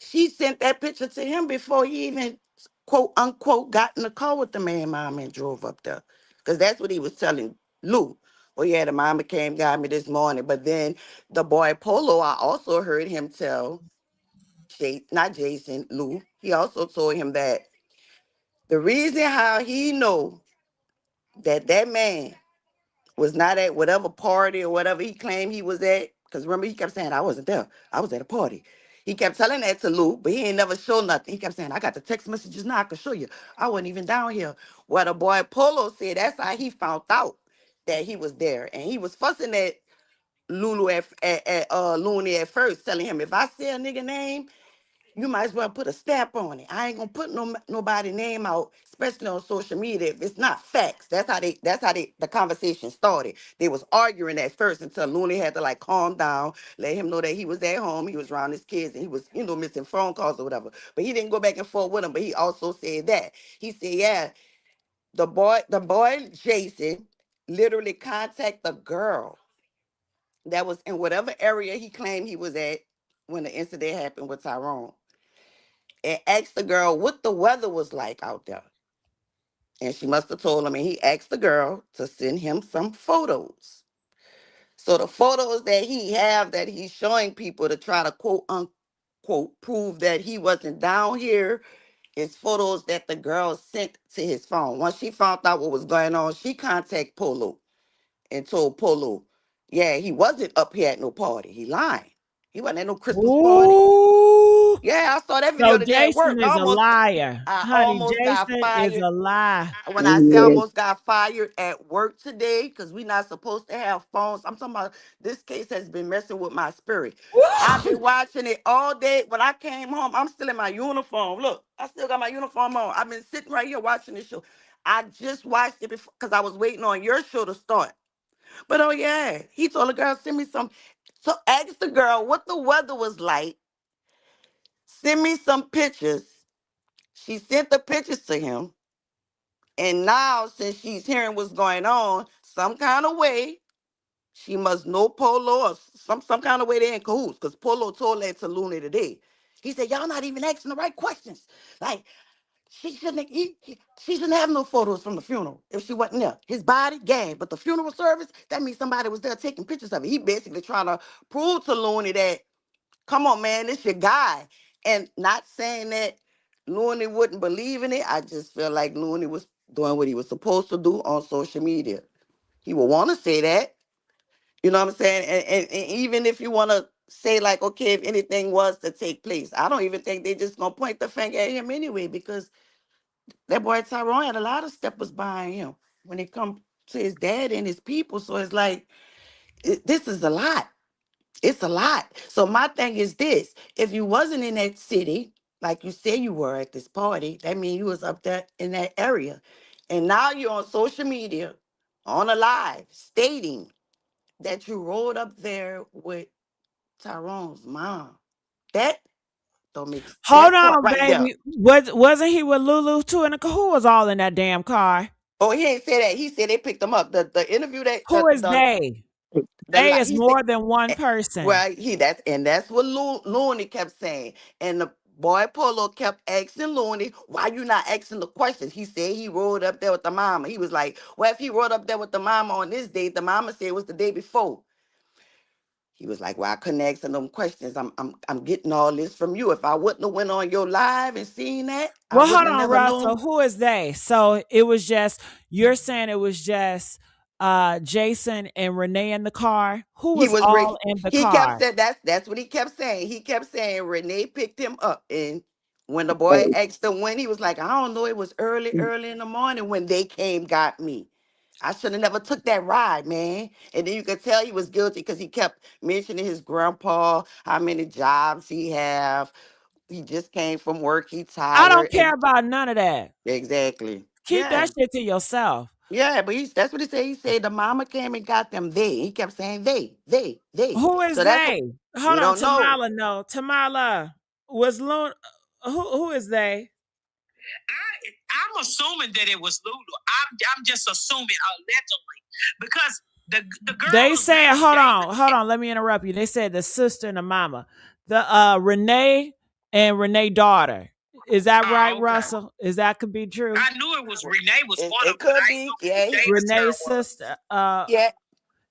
she sent that picture to him before he even quote unquote got in the car with the man mom and drove up there. Because that's what he was telling Lou. Well, yeah, the mama came, got me this morning. But then the boy Polo, I also heard him tell not Jason, Lou. He also told him that the reason how he know that man was not at whatever party or whatever he claimed he was at. Because remember, he kept saying, I wasn't there. I was at a party. He kept telling that to Lou, but he ain't never show nothing. He kept saying, I got the text messages now. I can show you. I wasn't even down here. Well, the boy Polo said that's how he found out that he was there. And he was fussing at Lulu at Looney at first, telling him, if I say a nigga name, you might as well put a stamp on it. I ain't gonna put nobody name out, especially on social media, if it's not facts. That's how the conversation started. They was arguing at first until Looney had to like calm down, let him know that he was at home, he was around his kids, and he was, missing phone calls or whatever. But he didn't go back and forth with him. But he also said that. He said, yeah, the boy Jason literally contacted the girl that was in whatever area he claimed he was at when the incident happened with Tyrone, and asked the girl what the weather was like out there. And she must have told him, and he asked the girl to send him some photos. So the photos that he have that he's showing people to try to quote unquote prove that he wasn't down here is photos that the girl sent to his phone. Once she found out what was going on, she contacted Polo and told Polo, yeah, he wasn't up here at no party. He lying. He wasn't at no Christmas party. Ooh. Yeah, I saw that video So today at Jason work. is a liar. I Honey, almost got Jason is fired. a lie. When I say I Yeah. almost got fired at work today, because we're not supposed to have phones. I'm talking about this case has been messing with my spirit. I've been watching it all day. When I came home, I'm still in my uniform. Look, I still got my uniform on. I've been sitting right here watching this show. I just watched it before because I was waiting on your show to start. But oh yeah, he told the girl, send me some. So asked the girl what the weather was like. Send me some pictures. She sent the pictures to him. And now, since she's hearing what's going on, some kind of way, she must know Polo or some kind of way they're in cahoots. Because Polo told that to Looney today. He said, y'all not even asking the right questions. Like, She shouldn't have no photos from the funeral if she wasn't there. His body, gang, but the funeral service, that means somebody was there taking pictures of it. He basically trying to prove to Looney that, come on, man, this your guy. And not saying that Looney wouldn't believe in it. I just feel like Looney was doing what he was supposed to do on social media. He would want to say that, you know what I'm saying? And even if you want to say, like, okay, if anything was to take place, I don't even think they just going to point the finger at him anyway, because that boy Tyrone had a lot of steppers behind him when it come to his dad and his people. So it's like, this is a lot. It's a lot. So my thing is this: if you wasn't in that city, like you say you were at this party, that means you was up there in that area. And now you're on social media, on a live, stating that you rode up there with Tyrone's mom. That don't make Hold that part on, right there. baby. Wasn't he with Lulu too? And who was all in that damn car? Oh, he ain't say that. He said they picked him up. The interview that Who is they? They is he said, more than one eh, person. well, that's what Looney kept saying. And the boy Polo kept asking Looney, why you not asking the questions? He said he rode up there with the mama. He was like, well, if he rode up there with the mama on this day, the mama said it was the day before. He was like, well, I couldn't ask them questions. I'm getting all this from you. If I wouldn't have went on your live and seen that, I Well, wouldn't hold have on, never Russell. known. Who is they? So it was just you're saying it was just Jason and Renee in the car. Who He was was all re- in the he kept car? saying that's what he kept saying. He kept saying Renee picked him up, and when the boy asked him when, he was like, I don't know, it was early in the morning when they came got me. I should have never took that ride, man. And then you could tell he was guilty because he kept mentioning his grandpa, how many jobs he have. He just came from work, he I don't tired, care and about none of that. exactly. Keep Yeah. that shit to yourself. Yeah, but that's what he said. He said the mama came and got them. He kept saying they. Who is So that's what they? Hold we on, don't know. Tamala. No, Tamala was Loon. Who is they? I'm assuming that it was Lulu. I'm just assuming allegedly because the girl They is said, now dating. hold on, let me interrupt you. They said the sister and the mama. The Renee and Renee daughter. Is that right, Oh, okay. Russell? Is that could be true? I knew it was Renee was It, one of it them, but could I ain't be. know who Yeah, Davis girl Renee's was. sister. yeah.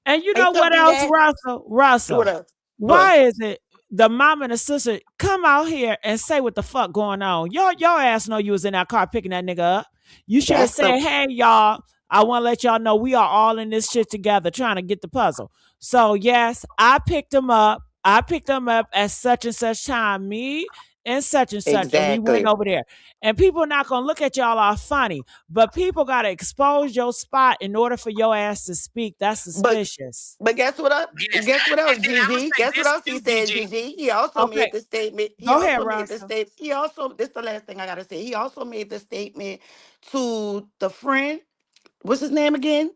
And you know It could what be else, that. Russell? What Russell, else? What? why is it the mom and the sister come out here and say what the fuck going on? Your ass know you was in that car picking that nigga up. You should have That's the said, hey y'all, I want to let y'all know we are all in this shit together trying to get the puzzle. So yes, I picked him up. I picked him up at such and such time. Me and such, and we went exactly. over there. And people are not gonna look at y'all all funny, but people gotta expose your spot in order for your ass to speak. That's But suspicious. but guess what up? Yes, Guess what else, and then I'm gonna Gigi? say Guess what this else he too, said, Gigi. Gigi? He also Okay, made the statement. He go ahead, also made the Russell. statement. He also, this is the last thing I gotta say. He also made the statement to the friend. What's his name again?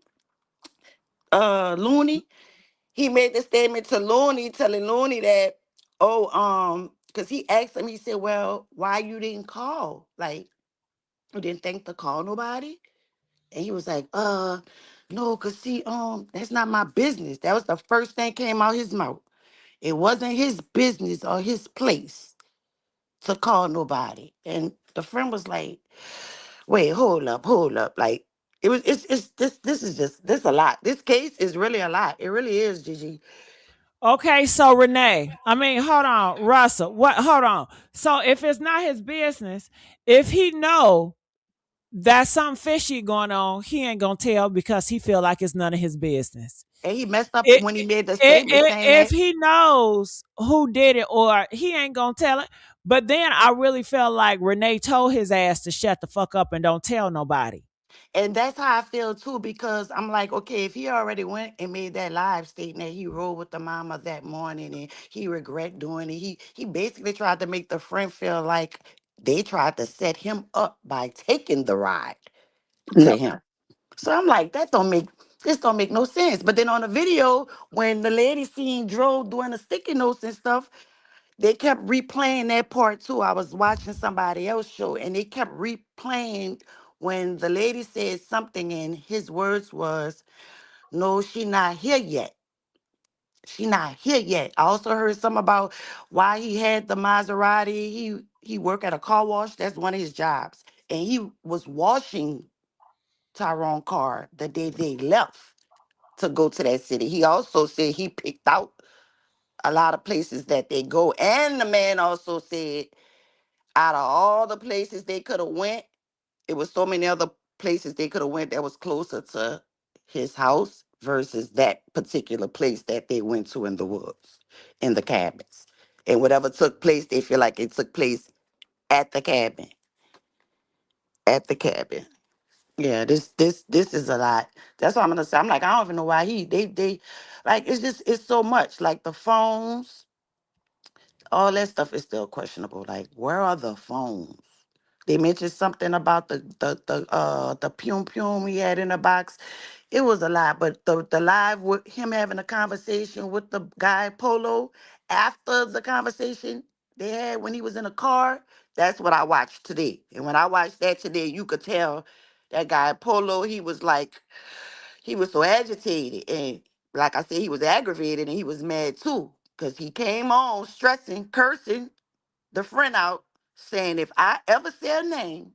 Looney. He made the statement to Looney, telling Looney that, oh, because he asked him, he said, well, why you didn't call? Like, you didn't think to call nobody? And he was like, no, cause see, that's not my business. That was the first thing came out his mouth. It wasn't his business or his place to call nobody. And the friend was like, wait, hold up. Like, it's this is just this a lot. This case is really a lot. It really is, Gigi. Okay, so Renee, I mean, hold on, Russell. What? Hold on. So if it's not his business, if he know that something fishy going on, he ain't gonna tell because he feel like it's none of his business. And he messed up It, when he made the statement saying if that. he knows who did it, or he ain't gonna tell it. But then I really felt like Renee told his ass to shut the fuck up and don't tell nobody. And that's how I feel too, because I'm like, okay, if he already went and made that live statement that he rode with the mama that morning and he regret doing it, he basically tried to make the friend feel like they tried to set him up by taking the ride to him. So I'm like, this don't make no sense. But then on the video, when the lady seen Dro doing the sticky notes and stuff, they kept replaying that part too. I was watching somebody else show and they kept replaying when the lady said something and his words was, no, she not here yet. She not here yet. I also heard something about why he had the Maserati. He work at a car wash. That's one of his jobs. and he was washing Tyrone car the day they left to go to that city. He also said he picked out a lot of places that they go. And the man also said out of all the places they could have went, it was so many other places they could have went that was closer to his house versus that particular place that they went to in the woods, in the cabins. And whatever took place, they feel like it took place at the cabin. At the cabin. Yeah, this is a lot. That's what I'm gonna say. I'm like, I don't even know why they like it's so much. Like the phones, all that stuff is still questionable. Like, where are the phones? They mentioned something about the pum pum he had in the box. It was a lie, but the live with him having a conversation with the guy Polo after the conversation they had when he was in the car, that's what I watched today. And when I watched that today, you could tell that guy Polo, he was so agitated. And like I said, he was aggravated and he was mad too. Because he came on stressing, cursing the friend out, saying if I ever say a name,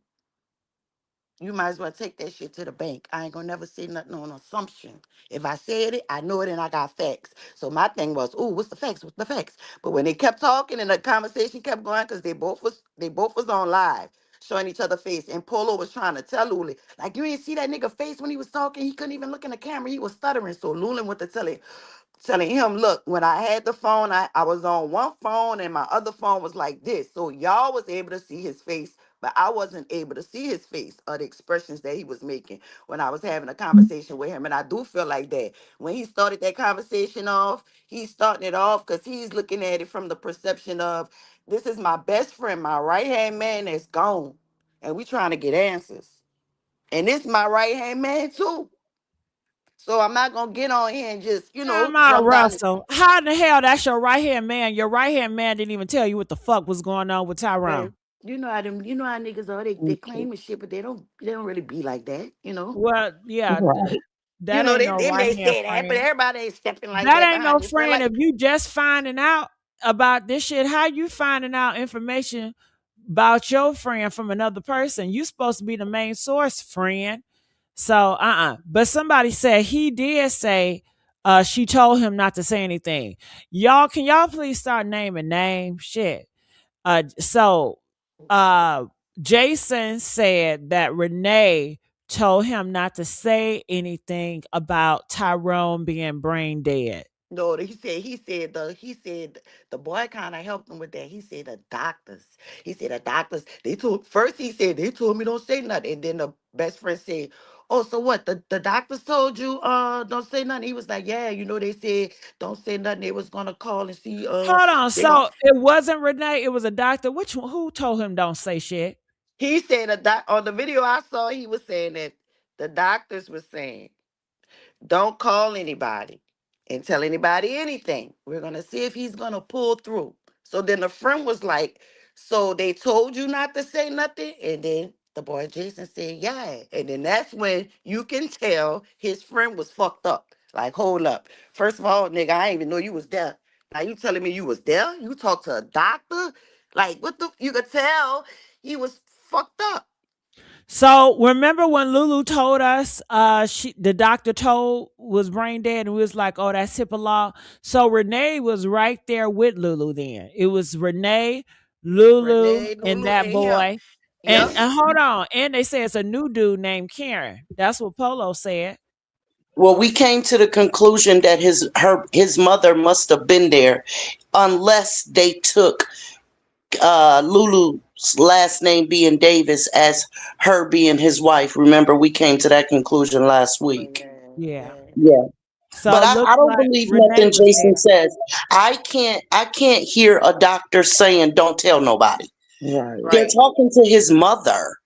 you might as well take that shit to the bank. I ain't gonna never say nothing on assumption. If I said it, I know it and I got facts. So my thing was, ooh, what's the facts? What's the facts? But when they kept talking and the conversation kept going, because they both was on live, showing each other face. And Polo was trying to tell Lulu, like, you didn't see that nigga face when he was talking. He couldn't even look in the camera. He was stuttering. So Lulu went to telling him, look, when I had the phone, I was on one phone and my other phone was like this. So y'all was able to see his face, but I wasn't able to see his face or the expressions that he was making when I was having a conversation with him. And I do feel like that. When he started that conversation off, he's starting it off because he's looking at it from the perception of, this is my best friend, my right-hand man that's gone. And we trying to get answers. And this my right-hand man too. So I'm not gonna get on here and just, Time out, jump down. Russell. How in the hell that's your right hand man? Your right hand man didn't even tell you what the fuck was going on with Man, Tyrone. you know how niggas are. They claim and shit, but they don't really be like that. Well, yeah, Right. that ain't no They right may hand say that, but friend. everybody ain't stepping like That that ain't no behind you. Feel friend. like If you just finding out about this shit, how you finding out information about your friend from another person? You supposed to be the main source, friend. So, But somebody said he did say she told him not to say anything. Y'all, can y'all please start naming names? Shit. So uh Jason said that Renee told him not to say anything about Tyrone being brain dead. no, he said the boy kind of helped him with that. He said the doctors. He said the doctors. They told first he said they told me don't say nothing, and then the best friend said, "Oh, so what? The doctors told you don't say nothing." He was like, "Yeah, they said don't say nothing. They was gonna call and see Hold on. they gonna." So it wasn't Renee, it was a doctor. Which one, who told him don't say shit? He said on the video I saw, he was saying that the doctors were saying, don't call anybody and tell anybody anything. We're gonna see if he's gonna pull through. So then the friend was like, so they told you not to say nothing? And then the boy Jason said, yeah. And then that's when you can tell his friend was fucked up. Like, hold up. First of all, nigga, I didn't even know you was there. Now you telling me you was there? You talked to a doctor? Like, what the you could tell he was fucked up. So remember when Lulu told us the doctor told was brain dead and we was like, oh, that's HIPAA law. So Renee was right there with Lulu then. It was Renee, Lulu, Renee, and Lulu, that and him. boy. And, Yep. and hold on. And they say it's a new dude named Karen. That's what Polo said. Well, we came to the conclusion that his mother must have been there, unless they took Lulu's last name being Davis as her being his wife. Remember, we came to that conclusion last Oh, week. yeah, Yeah. yeah. Yeah. So But it I looks don't like believe Renee nothing was Jason there. says. I can't hear a doctor saying don't tell nobody. Right. They're Right. talking to his mother.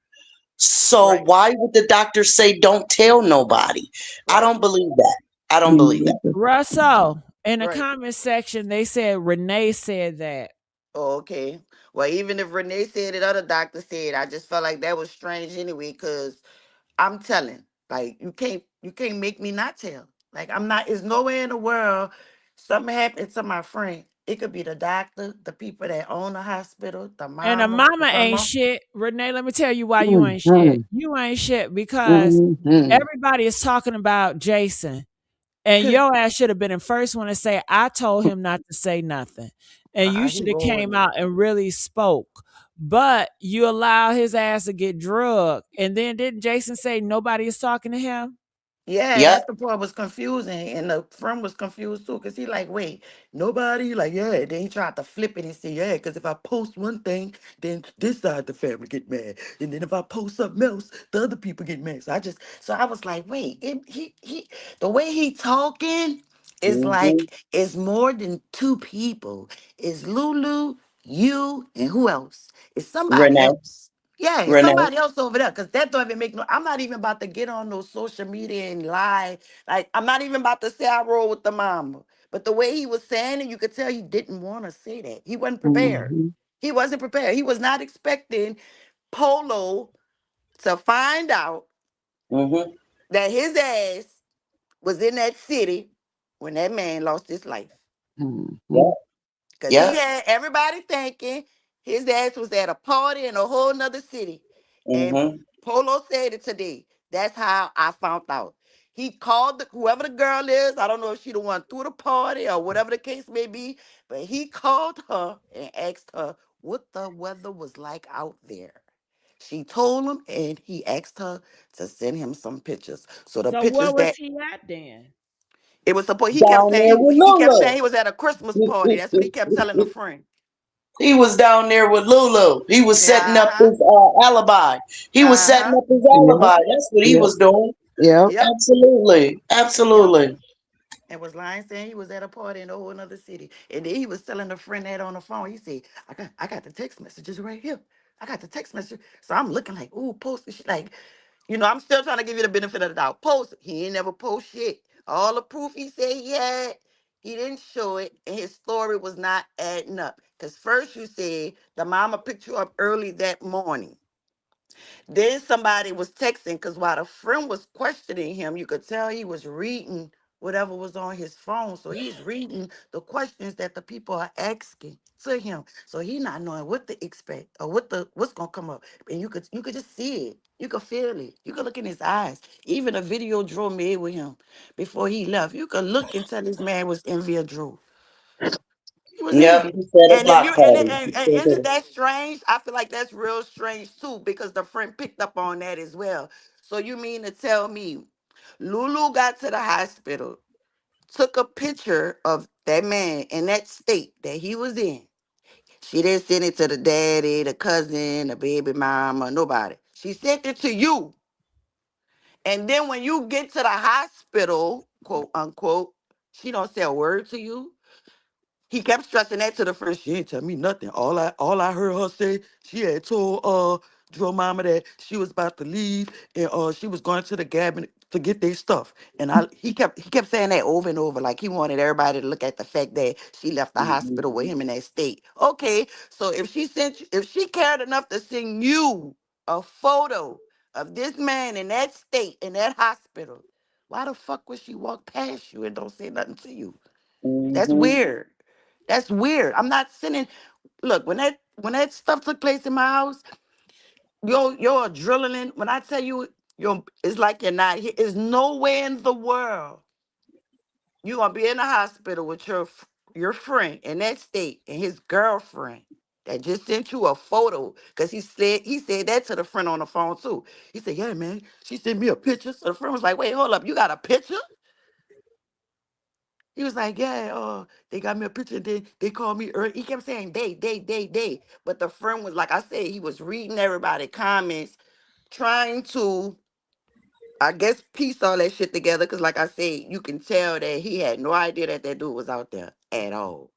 So Right. why would the doctor say don't tell nobody? I Right. don't believe that. I don't believe that. Russell, in the Right. comment section, they said Renee said that. Oh, okay. Well, even if Renee said it, other doctor said, I just felt like that was strange anyway, because I'm telling. Like, you can't make me not tell. Like, I'm not, it's nowhere in the world something happened to my friend It could be the doctor, the people that own the hospital, the And the mama, the mama ain't grandma. shit. Renee, let me tell you why you ain't shit. Mhm. You ain't shit because Mhm. everybody is talking about Jason. And your ass should have been the first one to say, I told him not to say nothing. And you He should have ruined came it. out and really spoke. But you allow his ass to get drugged. And then didn't Jason say nobody is talking to him? Yeah, Yep. that's the part was confusing, and the friend was confused too, cause he like, wait, nobody, like, yeah. Then he tried to flip it and say, yeah, cause if I post one thing, then this side of the family get mad, and then if I post something else, the other people get mad. So I was like, wait, the way he talking is Hmm. like it's more than two people. It's Lulu, you, and who else? It's somebody Renee. else. Yeah, it's Renee. somebody else over there. Cause that don't even make no. I'm not even about to get on no social media and lie. Like I'm not even about to say I roll with the mama. But the way he was saying it, you could tell he didn't want to say that. He wasn't prepared. Hmm. He wasn't prepared. He was not expecting Polo to find out Hmm. that his ass was in that city when that man lost his life. Yep. Because he Yep. had everybody thinking his ass was at a party in a whole nother city. And Hmm. Polo said it today. That's how I found out. He called whoever the girl is. I don't know if she the one threw the party or whatever the case may be, but he called her and asked her what the weather was like out there. She told him, and he asked her to send him some pictures. So the So where pictures was that he at then? it was supposed, Down there with he kept saying Lulu. he was at a Christmas party. That's what he kept telling a friend. He was down there with Lulu. He was setting Yeah, up uh-huh. his alibi. He was setting Uh-huh. up his Yep. alibi. That's what he Yep. was doing. Yep. Absolutely. Yep. Absolutely. And was lying saying he was at a party in a whole another city. And then he was telling a friend that on the phone. He said, I got the text messages right here. I got the text message. So I'm looking like, ooh, post it. She like, I'm still trying to give you the benefit of the doubt. Post it. He ain't never post shit. All the proof he said he had, he didn't show it. And his story was not adding up. Because first you said the mama picked you up early that morning. Then somebody was texting because while the friend was questioning him, you could tell he was reading whatever was on his phone. So he's reading the questions that the people are asking to him. So he not knowing what to expect or what's gonna come up. And you could just see it. You could feel it. You could look in his eyes. Even a video Drew made with him before he left. You could look and tell this man was envy of Drew. He was Yep. envy. He said a And then block you and, party. He and said isn't that. that strange? I feel like that's real strange too, because the friend picked up on that as well. So you mean to tell me Lulu got to the hospital, took a picture of that man in that state that he was in. She didn't send it to the daddy, the cousin, the baby mama, nobody. She sent it to you. And then when you get to the hospital, quote unquote, she don't say a word to you. He kept stressing that to the friend. She ain't tell me nothing. All I heard her say, she had told Joe mama that she was about to leave and she was going to the cabinet to get their stuff. And he kept saying that over and over, like he wanted everybody to look at the fact that she left the Mhm. hospital with him in that state. Okay, so if she cared enough to send you a photo of this man in that state in that hospital, why the fuck would she walk past you and don't say nothing to you? That's Mhm. weird. That's weird. I'm not sending. Look, when that stuff took place in my house, your adrenaline. When I tell you, it's like you're not here. It's nowhere in the world you gonna be in the hospital with your friend in that state and his girlfriend that just sent you a photo because he said that to the friend on the phone too. He said, "Yeah, man, she sent me a picture." So the friend was like, "Wait, hold up, you got a picture?" He was like, yeah, they got me a picture. They called me early. He kept saying they. But the friend was like I said, he was reading everybody comments, trying to, I guess, piece all that shit together. Cause like I said, you can tell that he had no idea that that dude was out there at all.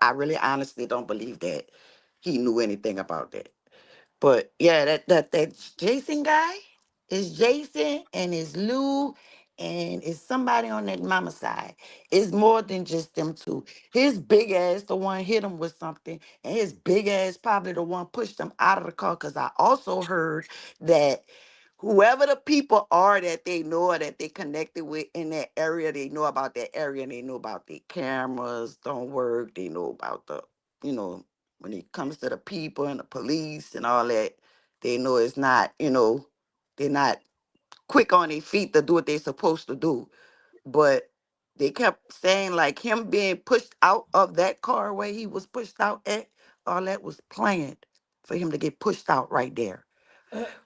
I really honestly don't believe that he knew anything about that. But yeah, that Jason guy is Jason and is Lou and is somebody on that mama side. It's more than just them two. His big ass, the one hit him with something, and his big ass probably the one pushed him out of the car. Cause I also heard that whoever the people are that they know or that they connected with in that area, they know about that area and they know about the cameras don't work. They know about the, when it comes to the people and the police and all that, they know it's not, they're not quick on their feet to do what they're supposed to do. But they kept saying like him being pushed out of that car where he was pushed out at, all that was planned for him to get pushed out right there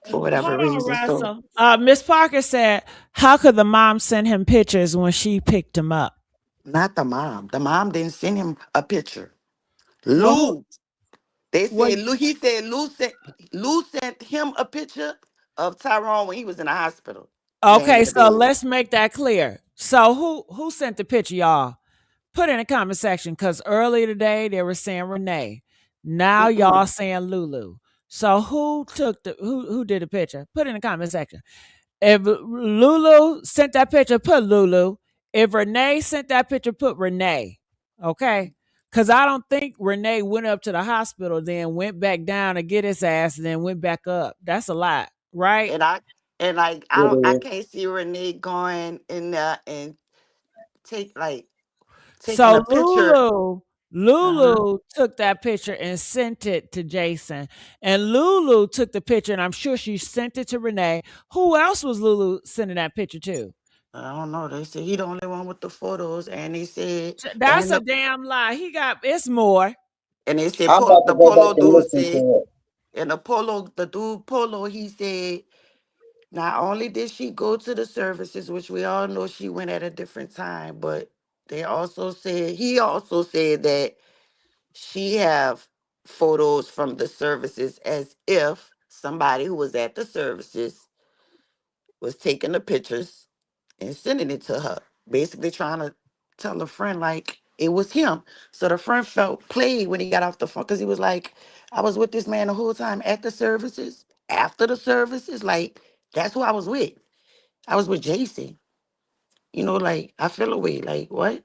for whatever Hold on, reason. So Russell. Miss Parker said, "How could the mom send him pictures when she picked him up?" not the mom. The mom didn't send him a picture. Well, who? Lou. They Well, said Lou. He said Lou sent him a picture of Tyrone when he was in the hospital, laying okay. in the So bed. let's make that clear. So who sent the picture, y'all? Put in the comment section because earlier today they were saying Renee. Now Mm-mm. y'all saying Lulu. So who did the picture? Put in the comment section. If Lulu sent that picture, put Lulu. If Renee sent that picture, put Renee. Okay? Because I don't think Renee went up to the hospital, then went back down to get his ass, and then went back up. That's a lot, right? And I It don't I is. can't see Renee going in there and take like taking a So picture. Uh-huh. Lulu took that picture and sent it to Jason. And Lulu took the picture, and I'm sure she sent it to Renee. Who else was Lulu sending that picture to? I don't know. They said he the only one with the photos, and they said That's and a the damn lie. It's more. and they said I'm about to The go back Polo and dude listen said, to it. and the dude Polo, he said not only did she go to the services, which we all know she went at a different time, but he also said that she have photos from the services as if somebody who was at the services was taking the pictures and sending it to her, basically trying to tell a friend like it was him. So the friend felt played when he got off the phone because he was like, I was with this man the whole time at the services, after the services, like that's who I was with. I was with Jason. Like I feel away. Like what?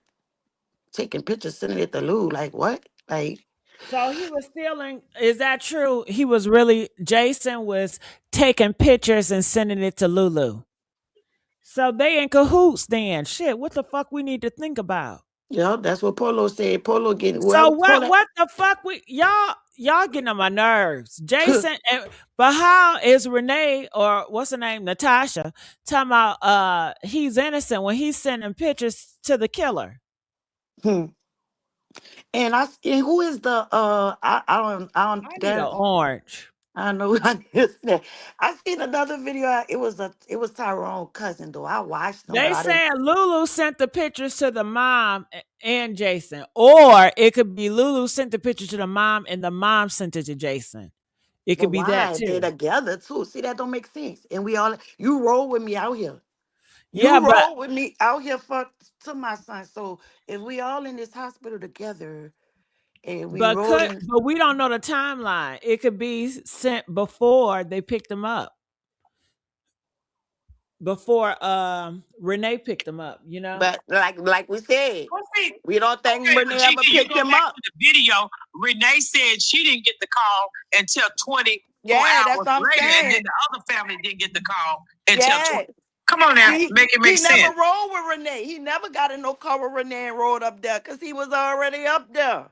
Taking pictures, sending it to Lou. Like what? Like So he was stealing. Is that true? Jason was taking pictures and sending it to Lulu. So they in cahoots then. Shit, what the fuck we need to think about? that's what Polo said. Polo getting So whoever what Polo. what the fuck y'all getting on my nerves. But how is Renee or what's her name, Natasha, talking about he's innocent when he's sending pictures to the killer? And who is the I don't I need an that orange. I know I missed that. I seen another video. It was Tyrone cousin though. I watched them, but They I didn't. saying Lulu sent the pictures to the mom and Jason. Or it could be Lulu sent the picture to the mom and the mom sent it to Jason. It But could be that why they too. together too? See, that don't make sense. And we all you roll with me out here. Yeah, You but roll with me out here for to my son. So if we all in this hospital together and we rolling, but we don't know the timeline. It could be sent before they picked them up. Before Renee picked them up, you know? but like we said, Well, see, we don't think okay, but Renee Gigi, ever you picked go him back up. to the video. Renee said she didn't get the call until 24 Yeah, that's hours what I'm later, and then saying. the other family didn't get the call until 20. Yeah. Come on now, He make it he make never sense. rolled with Renee. He never got in no car with Renee and rolled up there because he was already up there.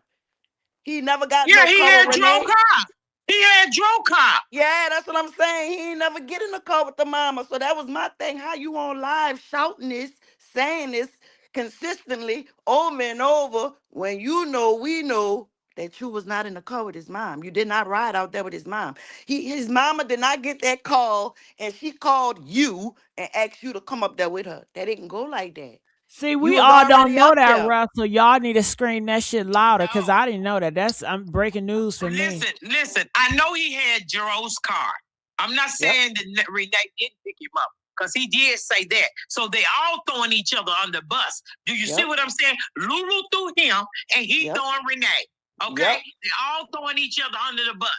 He never got Yeah, no he car with had drove Renee. car. He had drove car. Yeah, that's what I'm saying. He ain't never get in the car with the mama. So that was my thing. How you on live shouting this, saying this consistently over and over when we know that you was not in the car with his mom. You did not ride out there with his mom. His mama did not get that call and she called you and asked you to come up there with her. That didn't go like that. See, You we was all don't already know up that, there. Russell. Y'all need to scream that shit louder because No, I didn't know that. That's I'm breaking news for me. listen. I know he had Jerome's car. I'm not Yep. saying that Renee didn't pick him up because he did say that. So they all throwing each other on the bus. Do you see Yep. what I'm saying? Lulu threw him and he Yep. throwing Renee. Okay? Yep. They all throwing each other under the bus.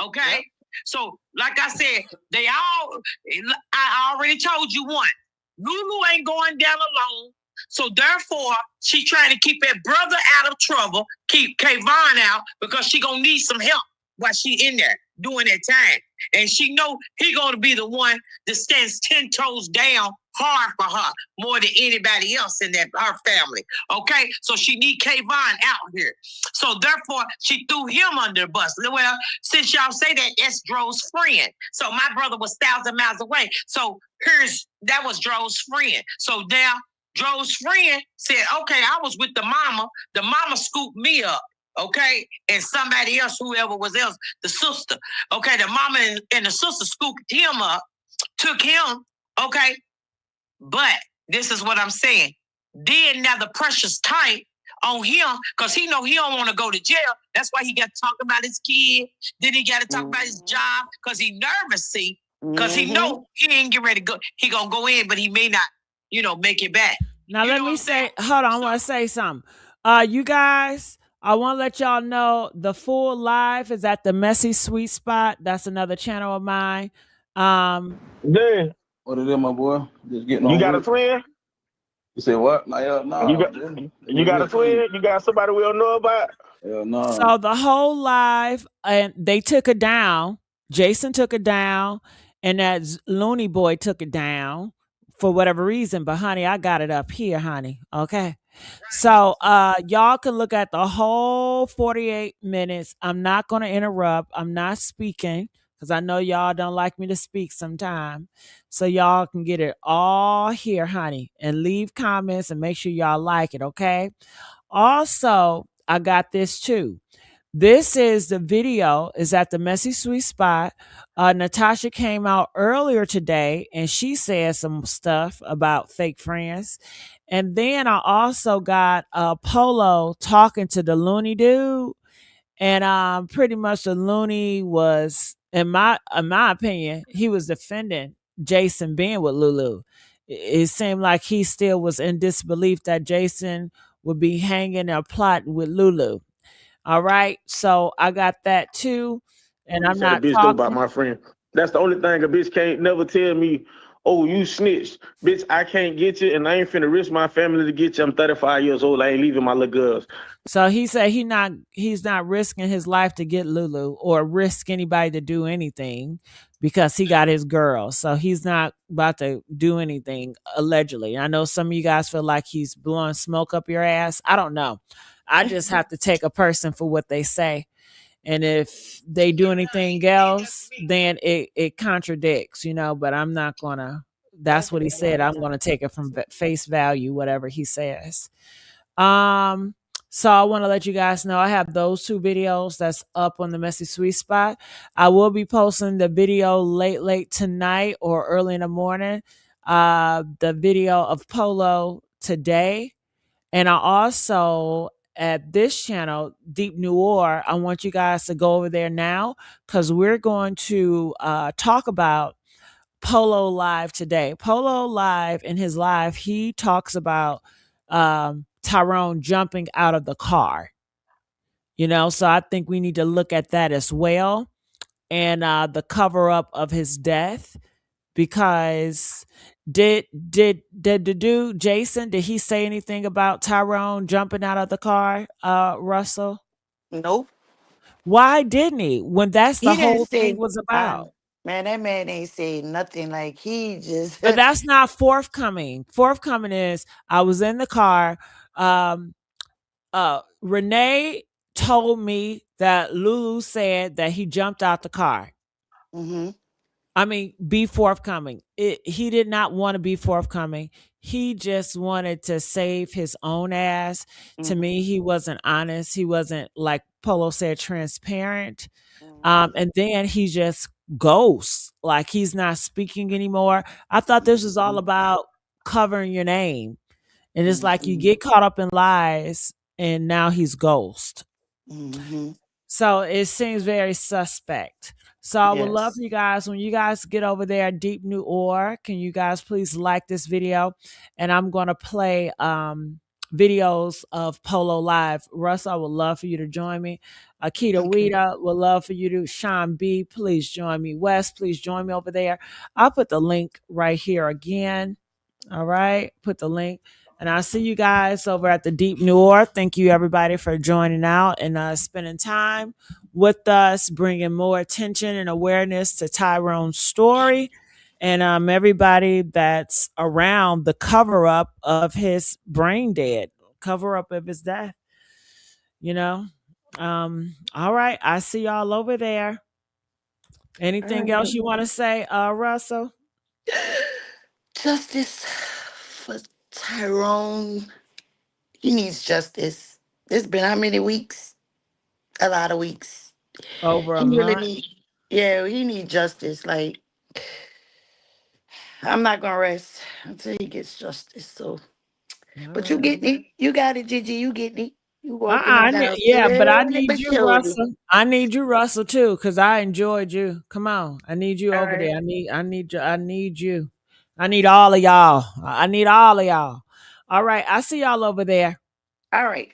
Okay? Yep. So, like I said, I already told you one. Lulu ain't going down alone. So therefore, she trying to keep that brother out of trouble, keep Kayvon out because she gonna need some help while she in there. during that time. And she know he gonna be the one that stands 10 toes down hard for her more than anybody else in that her family. Okay, so she need Kayvon out here. So therefore, she threw him under the bus. Well, since y'all say that, that's Dro's friend. So my brother was 1,000 miles away. So that was Dro's friend. So now Dro's friend said, okay, I was with the mama. The mama scooped me up. Okay, and somebody else, whoever was else, the sister. Okay, the mama and the sister scooped him up, took him. Okay, but this is what I'm saying. Then now the pressure's tight on him because he know he don't want to go to jail. That's why he got to talk about his kid. Then he got to talk about his job because he nervous, see, because he know he ain't get ready to go. He gonna go in, but he may not, make it back. Now let me say, hold on, I want to say something. You guys, I want to let y'all know the full live is at the Messy Sweet Spot. That's another channel of mine. Damn. What it is, my boy? Just getting on. You got a twin? You said what? No. You got a twin? You got somebody we don't know about? Hell no. So the whole live, and they took it down. Jason took it down, and that Looney boy took it down for whatever reason. But honey, I got it up here, honey. Okay. So y'all can look at the whole 48 minutes. I'm not going to interrupt. I'm not speaking because I know y'all don't like me to speak sometime. So y'all can get it all here, honey, and leave comments and make sure y'all like it, okay? Also, I got this too. This is the video is at the Messy Sweet Spot. Natasha came out earlier today and she said some stuff about fake friends. And then I also got Polo talking to the Looney dude. And pretty much the Looney was, in my opinion, he was defending Jason being with Lulu. It seemed like he still was in disbelief that Jason would be hanging or plotting with Lulu. All right. So I got that too. And I'm not the bitch talking about my friend. That's the only thing a bitch can't never tell me. Oh, you snitched. Bitch, I can't get you, and I ain't finna risk my family to get you. I'm 35 years old. I ain't leaving my little girls. So he said he's not risking his life to get Lulu or risk anybody to do anything because he got his girl. So he's not about to do anything, allegedly. I know some of you guys feel like he's blowing smoke up your ass. I don't know. I just have to take a person for what they say. And if they do anything else, then it contradicts, but I'm not going to. That's what he said. I'm going to take it from face value, whatever he says. So I want to let you guys know I have those two videos that's up on the Messy Sweet Spot. I will be posting the video late tonight or early in the morning. The video of Polo today. And I also, at this channel, Deep Noir, I want you guys to go over there now because we're going to talk about Polo Live today. Polo Live, in his live, he talks about Tyrone jumping out of the car. So I think we need to look at that as well. And the cover up of his death. Because did the dude Jason, did he say anything about Tyrone jumping out of the car, Russell? Nope. Why didn't he? When that's the He didn't whole say thing was about. Man, that man ain't say nothing. Like he just But that's not forthcoming. Forthcoming is I was in the car. Renee told me that Lulu said that he jumped out the car. Mm-hmm. I mean, be forthcoming. He did not want to be forthcoming. He just wanted to save his own ass. Mm-hmm. To me, he wasn't honest. He wasn't, like Polo said, transparent. Mm-hmm. And then he just ghosts. Like he's not speaking anymore. I thought this was all about covering your name. And it's like you get caught up in lies and now he's ghost. Mm-hmm. So it seems very suspect. So I would love you guys, when you guys get over there, Deep New Or, can you guys please like this video? And I'm going to play videos of Polo Live. Russ, I would love for you to join me. Akita Wita would love for you to. Sean B, please join me. Wes, please join me over there. I'll put the link right here again. All right. Put the link. And I'll see you guys over at the Deep North. Thank you, everybody, for joining out and spending time with us, bringing more attention and awareness to Tyrone's story. And everybody that's around the cover up of his brain dead, cover up of his death, you know. All right. I see y'all over there. All Anything else right. you want to say, Russell? Justice for Tyrone. He needs justice. It's been how many weeks? A lot of weeks. Over a He really month. need, yeah, he need justice. Like, I'm not gonna rest until he gets justice. So, All but you right. get me. You got it, Gigi. You get me. You walking I it need, down yeah, but I slowly need but you, surely. Russell. I need you, Russell, too, because I enjoyed you. Come on, I need you All over right. there. I need you. I need you. I need all of y'all. I need all of y'all. All right, I see y'all over there. All right.